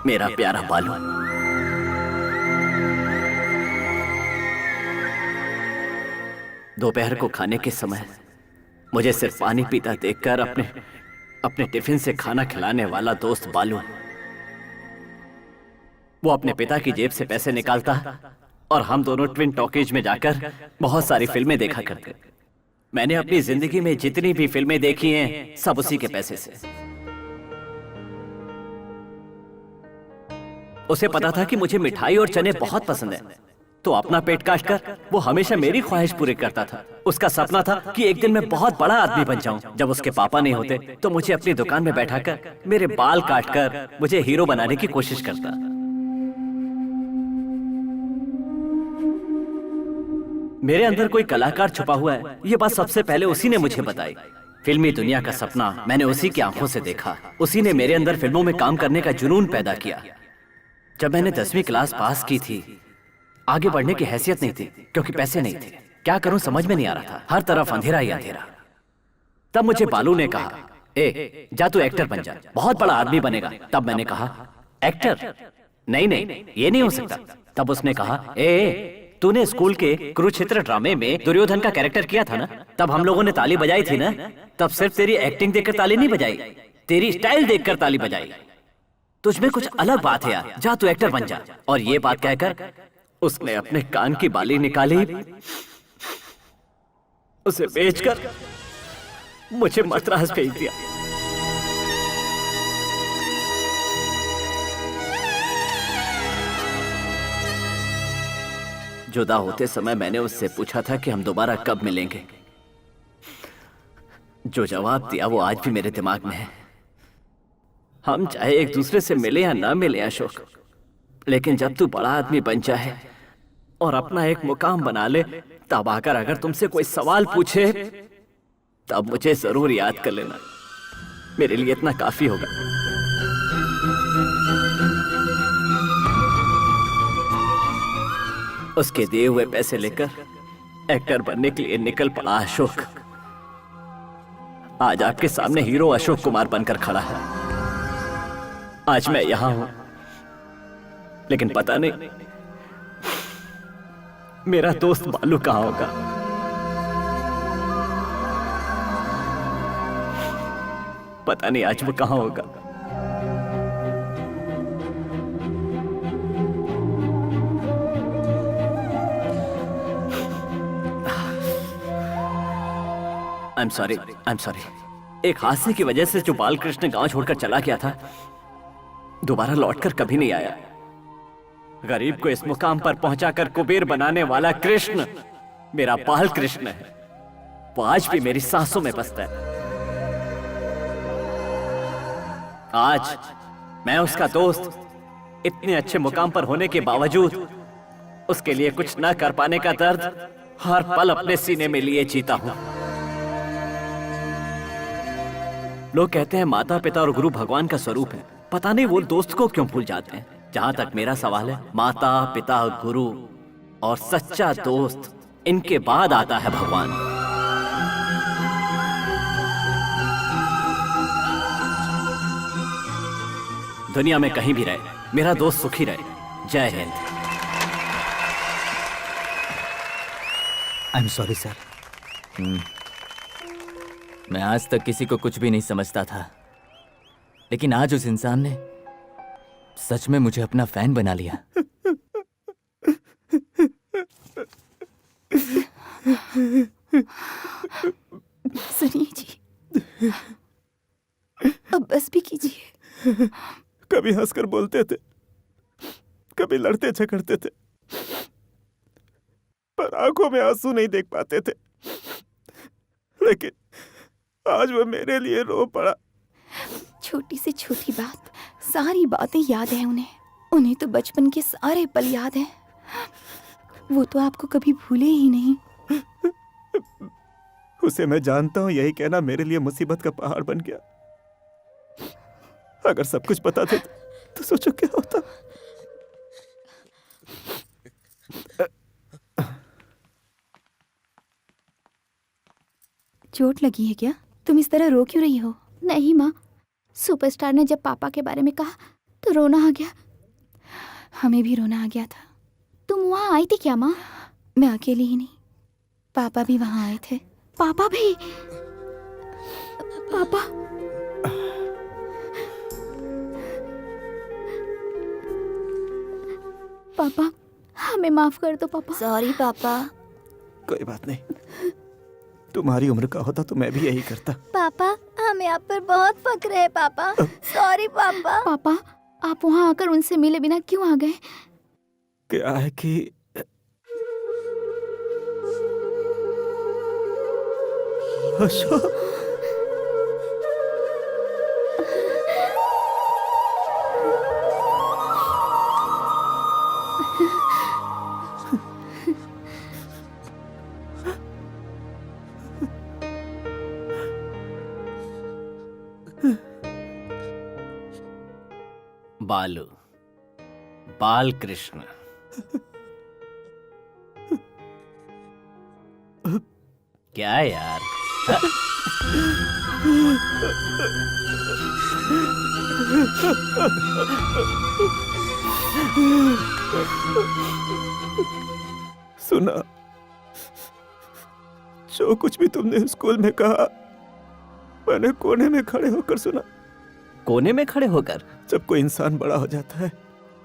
मेरा प्यारा बालू। दोपहर को खाने के समय मुझे सिर्फ पानी पीता देखकर अपने टिफिन से खाना खिलाने वाला दोस्त बालू, वो अपने पिता की जेब से पैसे निकालता और हम दोनों ट्विन टॉकीज में जाकर बहुत सारी फिल्में देखा करते। मैंने अपनी जिंदगी में जितनी भी फिल्में देखी हैं सब उसी के पैसे से। उसे पता था कि मुझे मिठाई और चने बहुत पसंद है, तो अपना पेट काट कर वो हमेशा मेरी ख्वाहिश पूरी करता था। उसका सपना था कि एक दिन मैं बहुत बड़ा आदमी बन जाऊं। जब उसके पापा नहीं होते तो मुझे अपनी दुकान में बैठाकर मेरे बाल काटकर मुझे हीरो बनाने की कोशिश करता। मेरे अंदर कोई कलाकार छुपा हुआ है, ये बात सबसे पहले उसी ने मुझे बताई। फिल्मी दुनिया का सपना मैंने उसी की आंखों से देखा। उसी ने मेरे अंदर फिल्मों में काम करने का जुनून पैदा किया। जब मैंने 10वीं क्लास पास की थी, आगे बढ़ने की हैसियत नहीं थी क्योंकि पैसे नहीं थे। क्या करूं समझ में नहीं आ रहा था, हर तरफ अंधेरा ही अंधेरा। तब मुझे बालू ने कहा, ए जा तू एक्टर बन जा, बहुत बड़ा आदमी बनेगा। तब मैंने कहा, एक्टर? नहीं नहीं, ये नहीं हो सकता। तब उसने कहा, ए तूने स्कूल के कुरुक्षेत्र ड्रामे में दुर्योधन का कैरेक्टर किया था ना, तब हम लोगों ने ताली बजाई थी ना। तब सिर्फ तेरी एक्टिंग देखकर ताली नहीं बजाई, तेरी स्टाइल देखकर ताली बजाई। तुझमें कुछ अलग बात है यार, जा तू एक्टर बन जा। और ये बात कहकर उसने अपने कान की बाली निकाली, उसे बेचकर मुझे मद्रास भेज दिया। जुदा होते समय मैंने उससे पूछा था कि हम दोबारा कब मिलेंगे। जो जवाब दिया वो आज भी मेरे दिमाग में है। हम चाहे एक दूसरे से मिले या ना मिले अशोक, लेकिन जब तू बड़ा आदमी बन जाए और अपना एक मुकाम बना ले, तब आकर अगर तुमसे कोई सवाल पूछे तब मुझे जरूर याद कर लेना। मेरे लिए इतना काफी होगा। उसके दिए हुए पैसे लेकर एक्टर बनने के लिए निकल पड़ा अशोक। आज आपके सामने हीरो अशोक कुमार बनकर खड़ा है। आज मैं यहां हूं, लेकिन पता नहीं मेरा दोस्त बालू कहां होगा। पता नहीं आज वो कहां होगा। I'm sorry। एक हादसे की वजह से जो बालकृष्ण गांव छोड़कर चला गया था, दोबारा लौटकर कभी नहीं आया। गरीब को इस मुकाम पर पहुंचाकर कुबेर बनाने वाला कृष्ण मेरा बाल कृष्ण है। वो आज भी मेरी सांसों में बसता है। आज मैं उसका दोस्त इतने अच्छे मुकाम पर होने के बावजूद उसके लिए कुछ न कर पाने का दर्द हर पल अपने सीने में लिए जीता हूं। लोग कहते हैं माता पिता और गुरु भगवान का स्वरूप है। पता नहीं वो दोस्त को क्यों भूल जाते हैं। जहां तक मेरा सवाल है, माता पिता गुरु और सच्चा दोस्त, इनके बाद आता है भगवान। दुनिया में कहीं भी रहे, मेरा दोस्त सुखी रहे। जय Hind. I am sorry sir. मैं आज तक किसी को कुछ भी नहीं समझता था, लेकिन आज उस इंसान ने सच में मुझे अपना फैन बना लिया। सुनिए जी, अब बस भी कीजिए। कभी हंसकर बोलते थे, कभी लड़ते झगड़ते थे, पर आंखों में आंसू नहीं देख पाते थे। लेकिन आज वो मेरे लिए रो पड़ा। छोटी से छोटी बात, सारी बातें याद हैं उन्हें तो बचपन के सारे पल याद हैं। वो तो आपको कभी भूले ही नहीं। उसे मैं जानता हूँ, यही कहना मेरे लिए मुसीबत का पहाड़ बन गया। अगर सब कुछ पता थे तो सोचो क्या होता। चोट लगी है क्या? तुम इस तरह रो क्यों रही हो? नहीं माँ, सुपरस्टार ने जब पापा के बारे में कहा तो रोना आ गया। हमें भी रोना आ गया था। तुम वहाँ आई थी क्या माँ? मैं अकेली ही नहीं, पापा भी वहाँ आए थे। पापा भी। पापा। पापा हमें माफ कर दो पापा। सॉरी पापा। कोई बात नहीं, तुम्हारी उम्र का होता तो मैं भी यही करता। पापा हमें आप पर बहुत फक्र है पापा। सॉरी पापा। पापा आप वहाँ आकर उनसे मिले बिना क्यों आ गए? क्या है कि अशोक, बालू, बाल कृष्ण। क्या यार? सुना, जो कुछ भी तुमने स्कूल में कहा मैंने कोने में खड़े होकर सुना। कोने में खड़े होकर? जब कोई इंसान बड़ा हो जाता है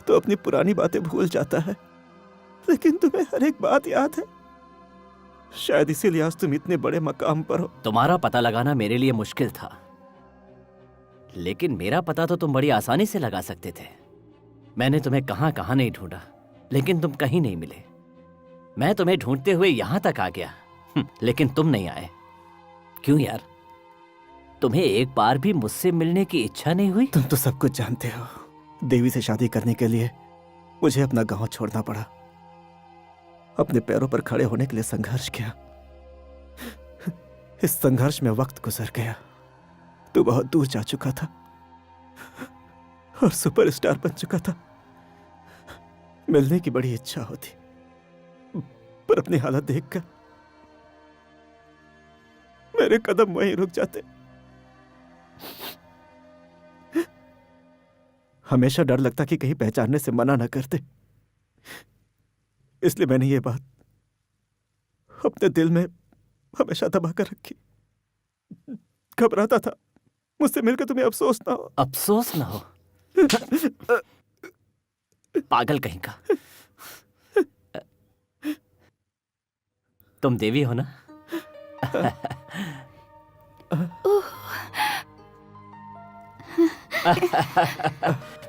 तो अपनी पुरानी बातें भूल जाता है, लेकिन तुम्हें हर एक बात याद है। शायद इसीलिए आज तुम इतने बड़े मकाम पर हो। तुम्हारा पता लगाना मेरे लिए मुश्किल था, लेकिन मेरा पता तो तुम बड़ी आसानी से लगा सकते थे। मैंने तुम्हें कहां कहां नहीं ढूंढा, लेकिन तुम कहीं नहीं मिले। मैं तुम्हें ढूंढते हुए यहां तक आ गया, लेकिन तुम नहीं आए। क्यों यार? तुम्हें एक बार भी मुझसे मिलने की इच्छा नहीं हुई? तुम तो सब कुछ जानते हो। देवी से शादी करने के लिए मुझे अपना गांव छोड़ना पड़ा। अपने पैरों पर खड़े होने के लिए संघर्ष किया। इस संघर्ष में वक्त गुजर गया। तू बहुत दूर जा चुका था और सुपरस्टार बन चुका था। मिलने की बड़ी इच्छा होती, पर अपनी हालत देखकर मेरे कदम वहीं रुक जाते। हमेशा डर लगता कि कहीं पहचानने से मना न करते, इसलिए मैंने ये बात अपने दिल में हमेशा दबा कर रखी। घबराता था मुझसे मिलकर तुम्हें अफसोस ना हो। अफसोस ना हो? पागल कहीं का। तुम देवी हो ना?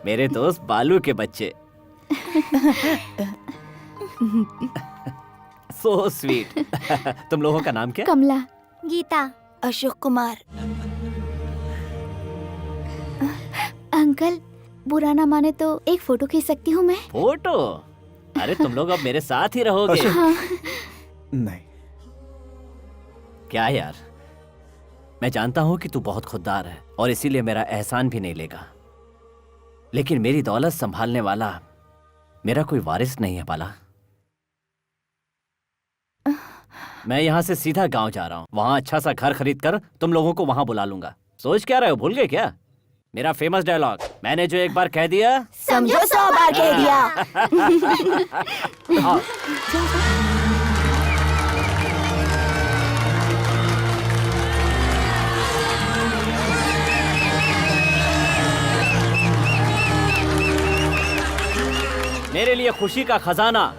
मेरे दोस्त बालू के बच्चे। So sweet. तुम लोगों का नाम क्या? कमला। गीता। अशोक कुमार। अंकल बुरा ना माने तो एक फोटो खींच सकती हूँ मैं? फोटो? अरे तुम लोग अब मेरे साथ ही रहोगे। हाँ। नहीं। क्या यार, मैं जानता हूं कि तू बहुत खुददार है और इसीलिए मेरा एहसान भी नहीं लेगा, लेकिन मेरी दौलत संभालने वाला मेरा कोई वारिस नहीं है बाला। मैं यहाँ से सीधा गांव जा रहा हूँ। वहां अच्छा सा घर खरीद कर तुम लोगों को वहां बुला लूंगा। सोच क्या रहे हो, भूल गए क्या? मेरा फेमस डायलॉग, मैंने जो एक बार कह दिया समझो 100 बार कह दिया। आओ। मेरे लिए खुशी का खजाना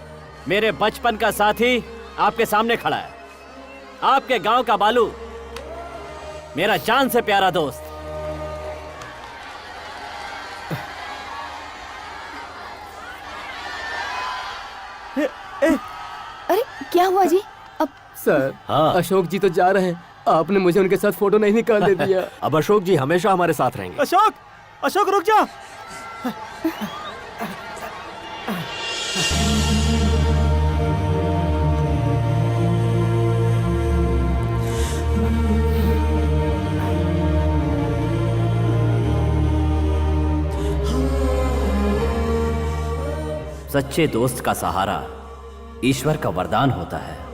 मेरे बचपन का साथी आपके सामने खड़ा है। आपके गांव का बालू, मेरा जान से प्यारा दोस्त। अरे क्या हुआ जी? अब सर, हाँ। अशोक जी तो जा रहे हैं, आपने मुझे उनके साथ फोटो नहीं निकालने दिया। अब अशोक जी हमेशा हमारे साथ रहेंगे। अशोक, अशोक रुक जा। सच्चे दोस्त का सहारा ईश्वर का वरदान होता है।